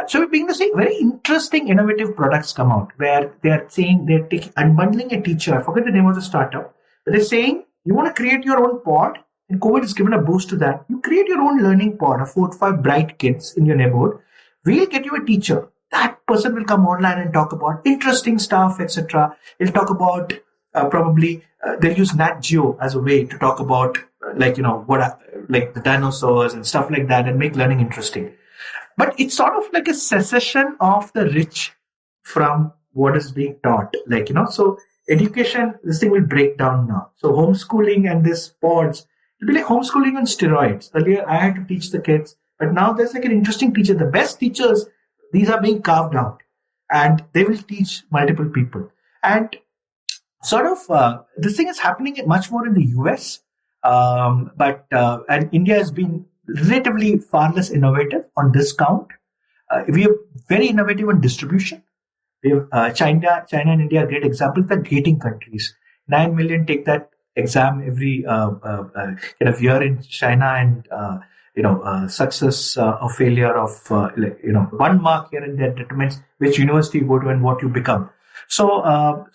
C: So we're beginning to see very interesting, innovative products come out where they are saying they're unbundling a teacher. I forget the name of the startup. But they're saying you want to create your own pod, and COVID has given a boost to that. You create your own learning pod of 4 to 5 bright kids in your neighborhood. We'll get you a teacher. That person will come online and talk about interesting stuff, etc. He'll talk about they'll use Nat Geo as a way to talk about the dinosaurs and stuff like that and make learning interesting. But it's sort of like a secession of the rich from what is being taught. So education, this thing will break down now. So homeschooling and this pods, it'll be like homeschooling on steroids. Earlier, I had to teach the kids, but now there's like an interesting teacher. The best teachers, these are being carved out and they will teach multiple people. And sort of this thing is happening much more in the US, but and India has been relatively far less innovative on this count. We are very innovative on distribution. We have China and India are great examples. They're gating countries. 9 million take that exam every kind of year in China, and success or failure of 1 mark here and there determines which university you go to and what you become. So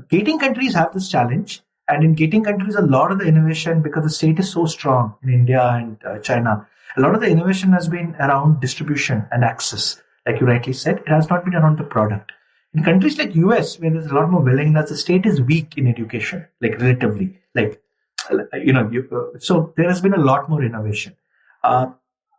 C: gating countries have this challenge, and in gating countries, a lot of the innovation, because the state is so strong in India and China, a lot of the innovation has been around distribution and access. Like you rightly said, it has not been around the product. In countries like US, where there's a lot more willingness, the state is weak in education, like relatively, so there has been a lot more innovation. Uh,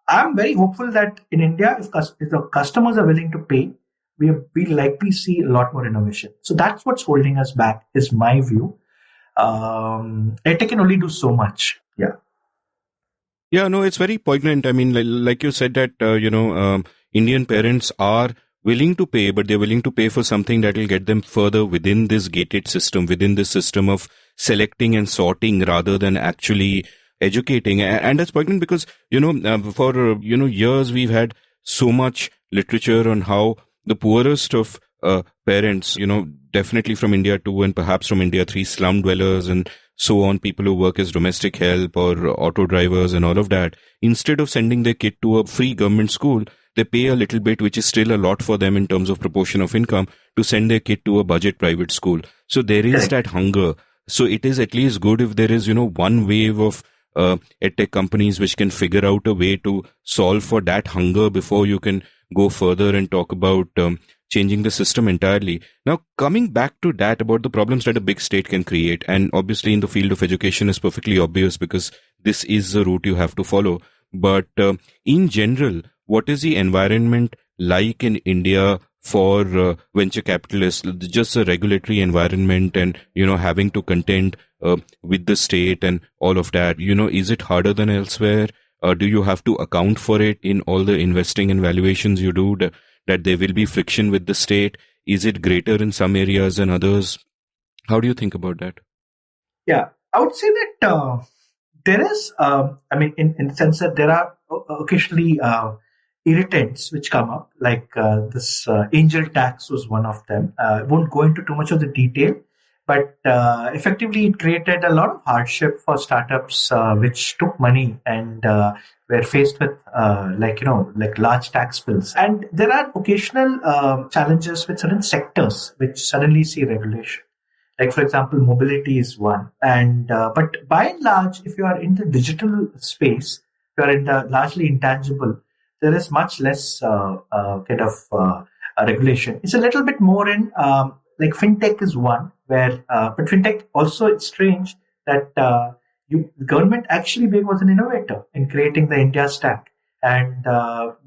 C: I'm very hopeful that in India, if the customers are willing to pay, we likely see a lot more innovation. So that's what's holding us back, is my view. EdTech can only do so much. Yeah.
A: Yeah, no, it's very poignant. I mean, like you said that, Indian parents are willing to pay, but they're willing to pay for something that will get them further within this gated system, within this system of selecting and sorting rather than actually educating. And that's poignant because, for, years we've had so much literature on how the poorest of parents, definitely from India 2 and perhaps from India 3, slum dwellers and so on, people who work as domestic help or auto drivers and all of that, instead of sending their kid to a free government school, they pay a little bit, which is still a lot for them in terms of proportion of income, to send their kid to a budget private school. So there is that hunger. So it is at least good if there is, one wave of edtech companies which can figure out a way to solve for that hunger before you can go further and talk about changing the system entirely. Now, coming back to that about the problems that a big state can create, and obviously in the field of education is perfectly obvious because this is the route you have to follow. But in general, what is the environment like in India for venture capitalists, just the regulatory environment and, having to contend with the state and all of that? Is it harder than elsewhere? Do you have to account for it in all the investing and valuations you do, that there will be friction with the state? Is it greater in some areas than others? How do you think about that?
C: Yeah, I would say that there is, in the sense that there are occasionally irritants which come up, like this angel tax was one of them. I won't go into too much of the detail, but effectively it created a lot of hardship for startups which took money and were faced with like large tax bills. And there are occasional challenges with certain sectors which suddenly see regulation. Like, for example, mobility is one. And but by and large, if you are in the digital space, you are in the largely intangible, there is much less regulation. It's a little bit more in like fintech is one where, but fintech also, it's strange that the government actually was an innovator in creating the India stack. And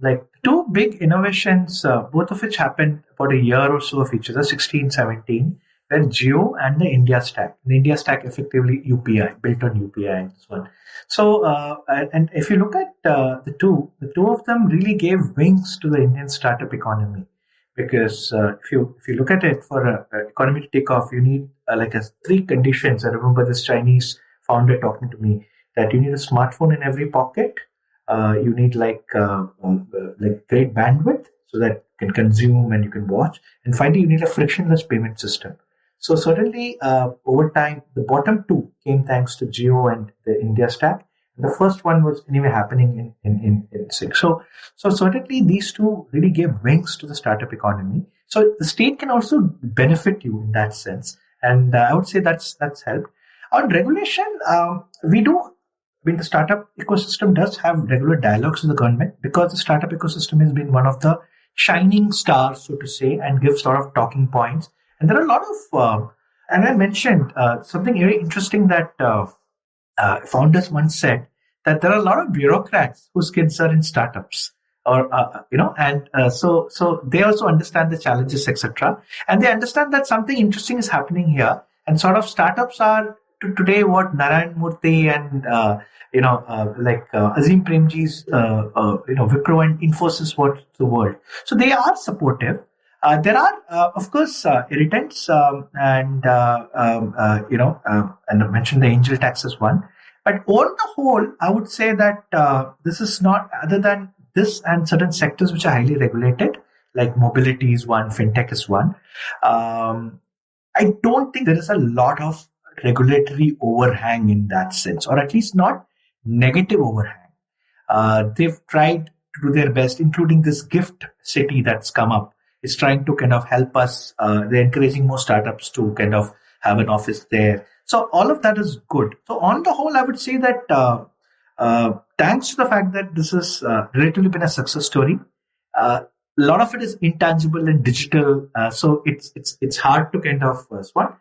C: like two big innovations, both of which happened about a year or so of each other, 16, 17, were Geo and the India stack. The India stack effectively UPI, built on UPI and so on. So, and if you look at the two of them really gave wings to the Indian startup economy. Because if you look at it, for an economy to take off, you need three conditions. I remember this Chinese founder talking to me that you need a smartphone in every pocket. You need like great bandwidth so that you can consume and you can watch. And finally, you need a frictionless payment system. So certainly, over time, the bottom two came thanks to Geo and the India stack. The first one was anyway happening in six. So certainly these two really gave wings to the startup economy. So the state can also benefit you in that sense. And I would say that's helped. On regulation, the startup ecosystem does have regular dialogues with the government, because the startup ecosystem has been one of the shining stars, so to say, and gives a lot of talking points. And there are a lot of, and I mentioned something very interesting that founders once said, that there are a lot of bureaucrats whose kids are in startups, so they also understand the challenges, etc. And they understand that something interesting is happening here, and sort of startups are today what Narayan Murthy and Azim Premji's Wipro and Infosys were to the world. So they are supportive. There are, of course, irritants, and I mentioned the angel tax as one. But on the whole, I would say that this is not, other than this and certain sectors which are highly regulated, like mobility is one, fintech is one. Um, I don't think there is a lot of regulatory overhang in that sense, or at least not negative overhang. They've tried to do their best, including this gift city that's come up. Is trying to kind of help us. They're encouraging more startups to kind of have an office there. So all of that is good. So on the whole, I would say that thanks to the fact that this has relatively been a success story, a lot of it is intangible and digital. So it's hard to kind of spot.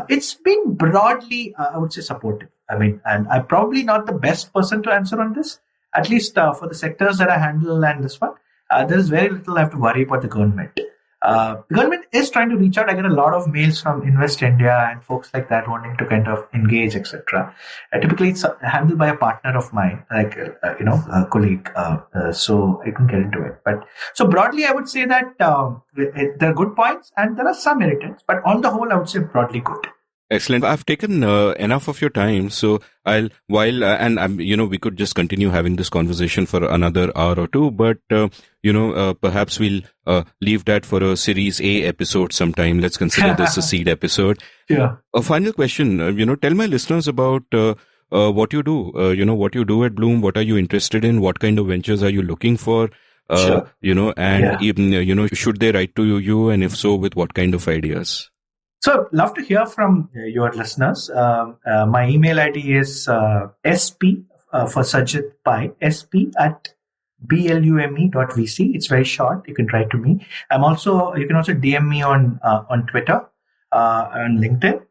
C: It's been broadly, I would say, supportive. I mean, and I'm probably not the best person to answer on this, at least for the sectors that I handle and this one. There is very little I have to worry about the government. The government is trying to reach out. I get a lot of mails from Invest India and folks like that wanting to kind of engage, etc. Typically, it's handled by a partner of mine, like a colleague. So I can get into it. But so broadly, I would say that there are good points and there are some irritants. But on the whole, I would say broadly good.
A: Excellent. I've taken enough of your time, so we could just continue having this conversation for another hour or two, but perhaps we'll leave that for a Series A episode sometime. Let's consider this a seed episode.
C: Yeah.
A: A final question. Tell my listeners about what you do. What you do at Bloom. What are you interested in? What kind of ventures are you looking for?
C: Sure.
A: Even should they write to you, and if so, with what kind of ideas?
C: So, love to hear from your listeners. My email ID is sp for Sajid Pai, sp at blume.vc. It's very short. You can write to me. You can also DM me on Twitter, on LinkedIn.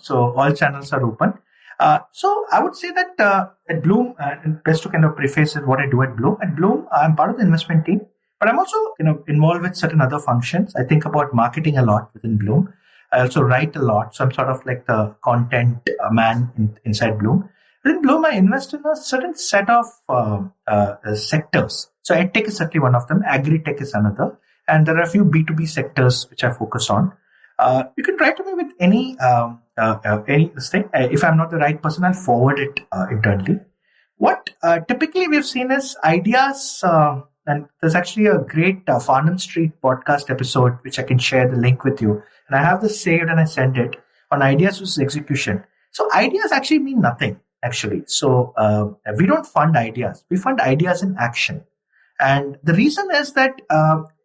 C: So all channels are open. So I would say that at Bloom, and best to kind of preface what I do at Bloom. At Bloom, I'm part of the investment team, but I'm also involved with certain other functions. I think about marketing a lot within Bloom. I also write a lot, so I'm sort of like the content man inside Bloom. Within Bloom, I invest in a certain set of sectors. So EdTech is certainly one of them, Agri-Tech is another, and there are a few B2B sectors which I focus on. You can write to me with any thing. If I'm not the right person, I'll forward it internally. What typically we've seen is ideas, and there's actually a great Farnham Street podcast episode, which I can share the link with you. And I have this saved and I send it on ideas versus execution. So ideas actually mean nothing, actually. So we don't fund ideas. We fund ideas in action. And the reason is that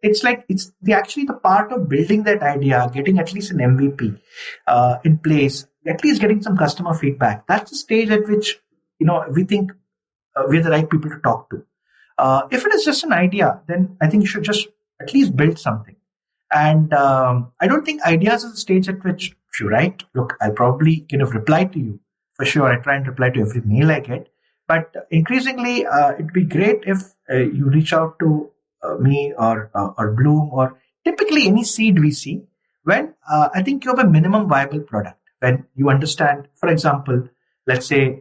C: it's the part of building that idea, getting at least an MVP in place, at least getting some customer feedback. That's the stage at which we think we're the right people to talk to. If it is just an idea, then I think you should just at least build something. And I don't think ideas is a stage at which, if you write, look, I'll probably reply to you. For sure, I try and reply to every mail I get. But increasingly, it'd be great if you reach out to me or Bloom or typically any seed VC when I think you have a minimum viable product. When you understand, for example, let's say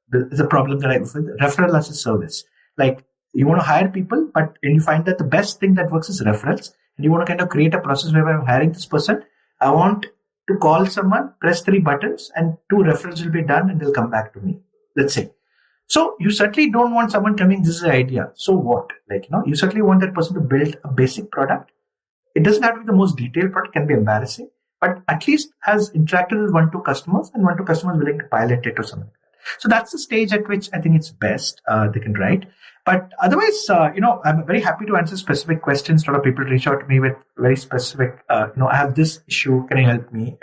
C: there's a problem that I have with referral as a service. Like you want to hire people, but when you find that the best thing that works is referrals, and you want to kind of create a process where I'm hiring this person, I want to call someone, press 3 buttons, and 2 referrals will be done, and they'll come back to me. Let's say. So you certainly don't want someone coming, this is the idea. So what? You certainly want that person to build a basic product. It doesn't have to be the most detailed product, it can be embarrassing, but at least has interacted with 1-2 customers and 1-2 customers willing to pilot it or something like that. So that's the stage at which I think it's best they can write. But otherwise, I'm very happy to answer specific questions. A lot of people reach out to me with very specific, I have this issue, can you help me?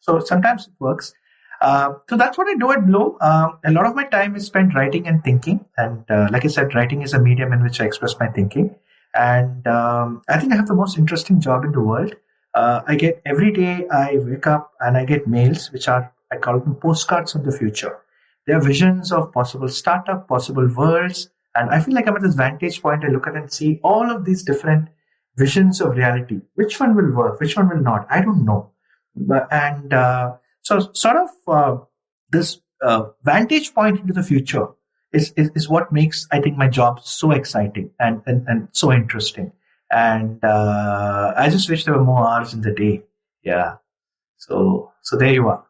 C: So sometimes it works. So that's what I do at Bloom. A lot of my time is spent writing and thinking. And like I said, writing is a medium in which I express my thinking. And I think I have the most interesting job in the world. I get every day, I wake up and I get mails, which are, I call them postcards of the future. They are visions of possible startup, possible worlds. And I feel like I'm at this vantage point. I look at and see all of these different visions of reality. Which one will work? Which one will not? I don't know. So sort of this vantage point into the future is what makes, I think, my job so exciting and so interesting. And I just wish there were more hours in the day. Yeah. So there you are.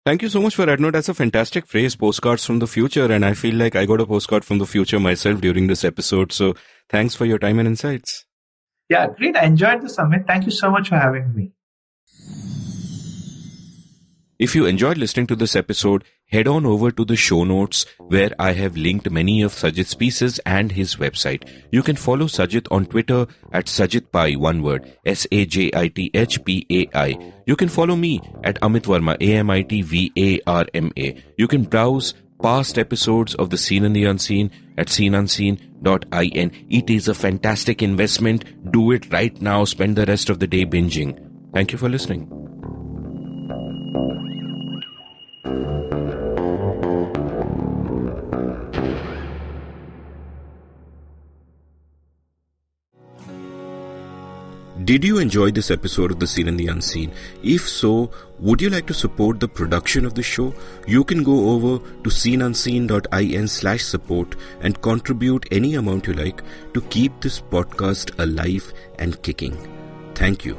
A: Thank you so much for that. No, that's a fantastic phrase, postcards from the future. And I feel like I got a postcard from the future myself during this episode. So thanks for your time and insights.
C: Yeah, great. I enjoyed the summit. Thank you so much for having me.
A: If you enjoyed listening to this episode, head on over to the show notes where I have linked many of Sajid's pieces and his website. You can follow Sajid on Twitter at SajidPai, one word, SAJITHPAI. You can follow me at Amit Varma, AMITVARMA. You can browse past episodes of The Scene and the Unseen at sceneunseen.in. It is a fantastic investment. Do it right now. Spend the rest of the day binging. Thank you for listening. Did you enjoy this episode of The Scene and the Unseen? If so, would you like to support the production of the show? You can go over to sceneunseen.in/support and contribute any amount you like to keep this podcast alive and kicking. Thank you.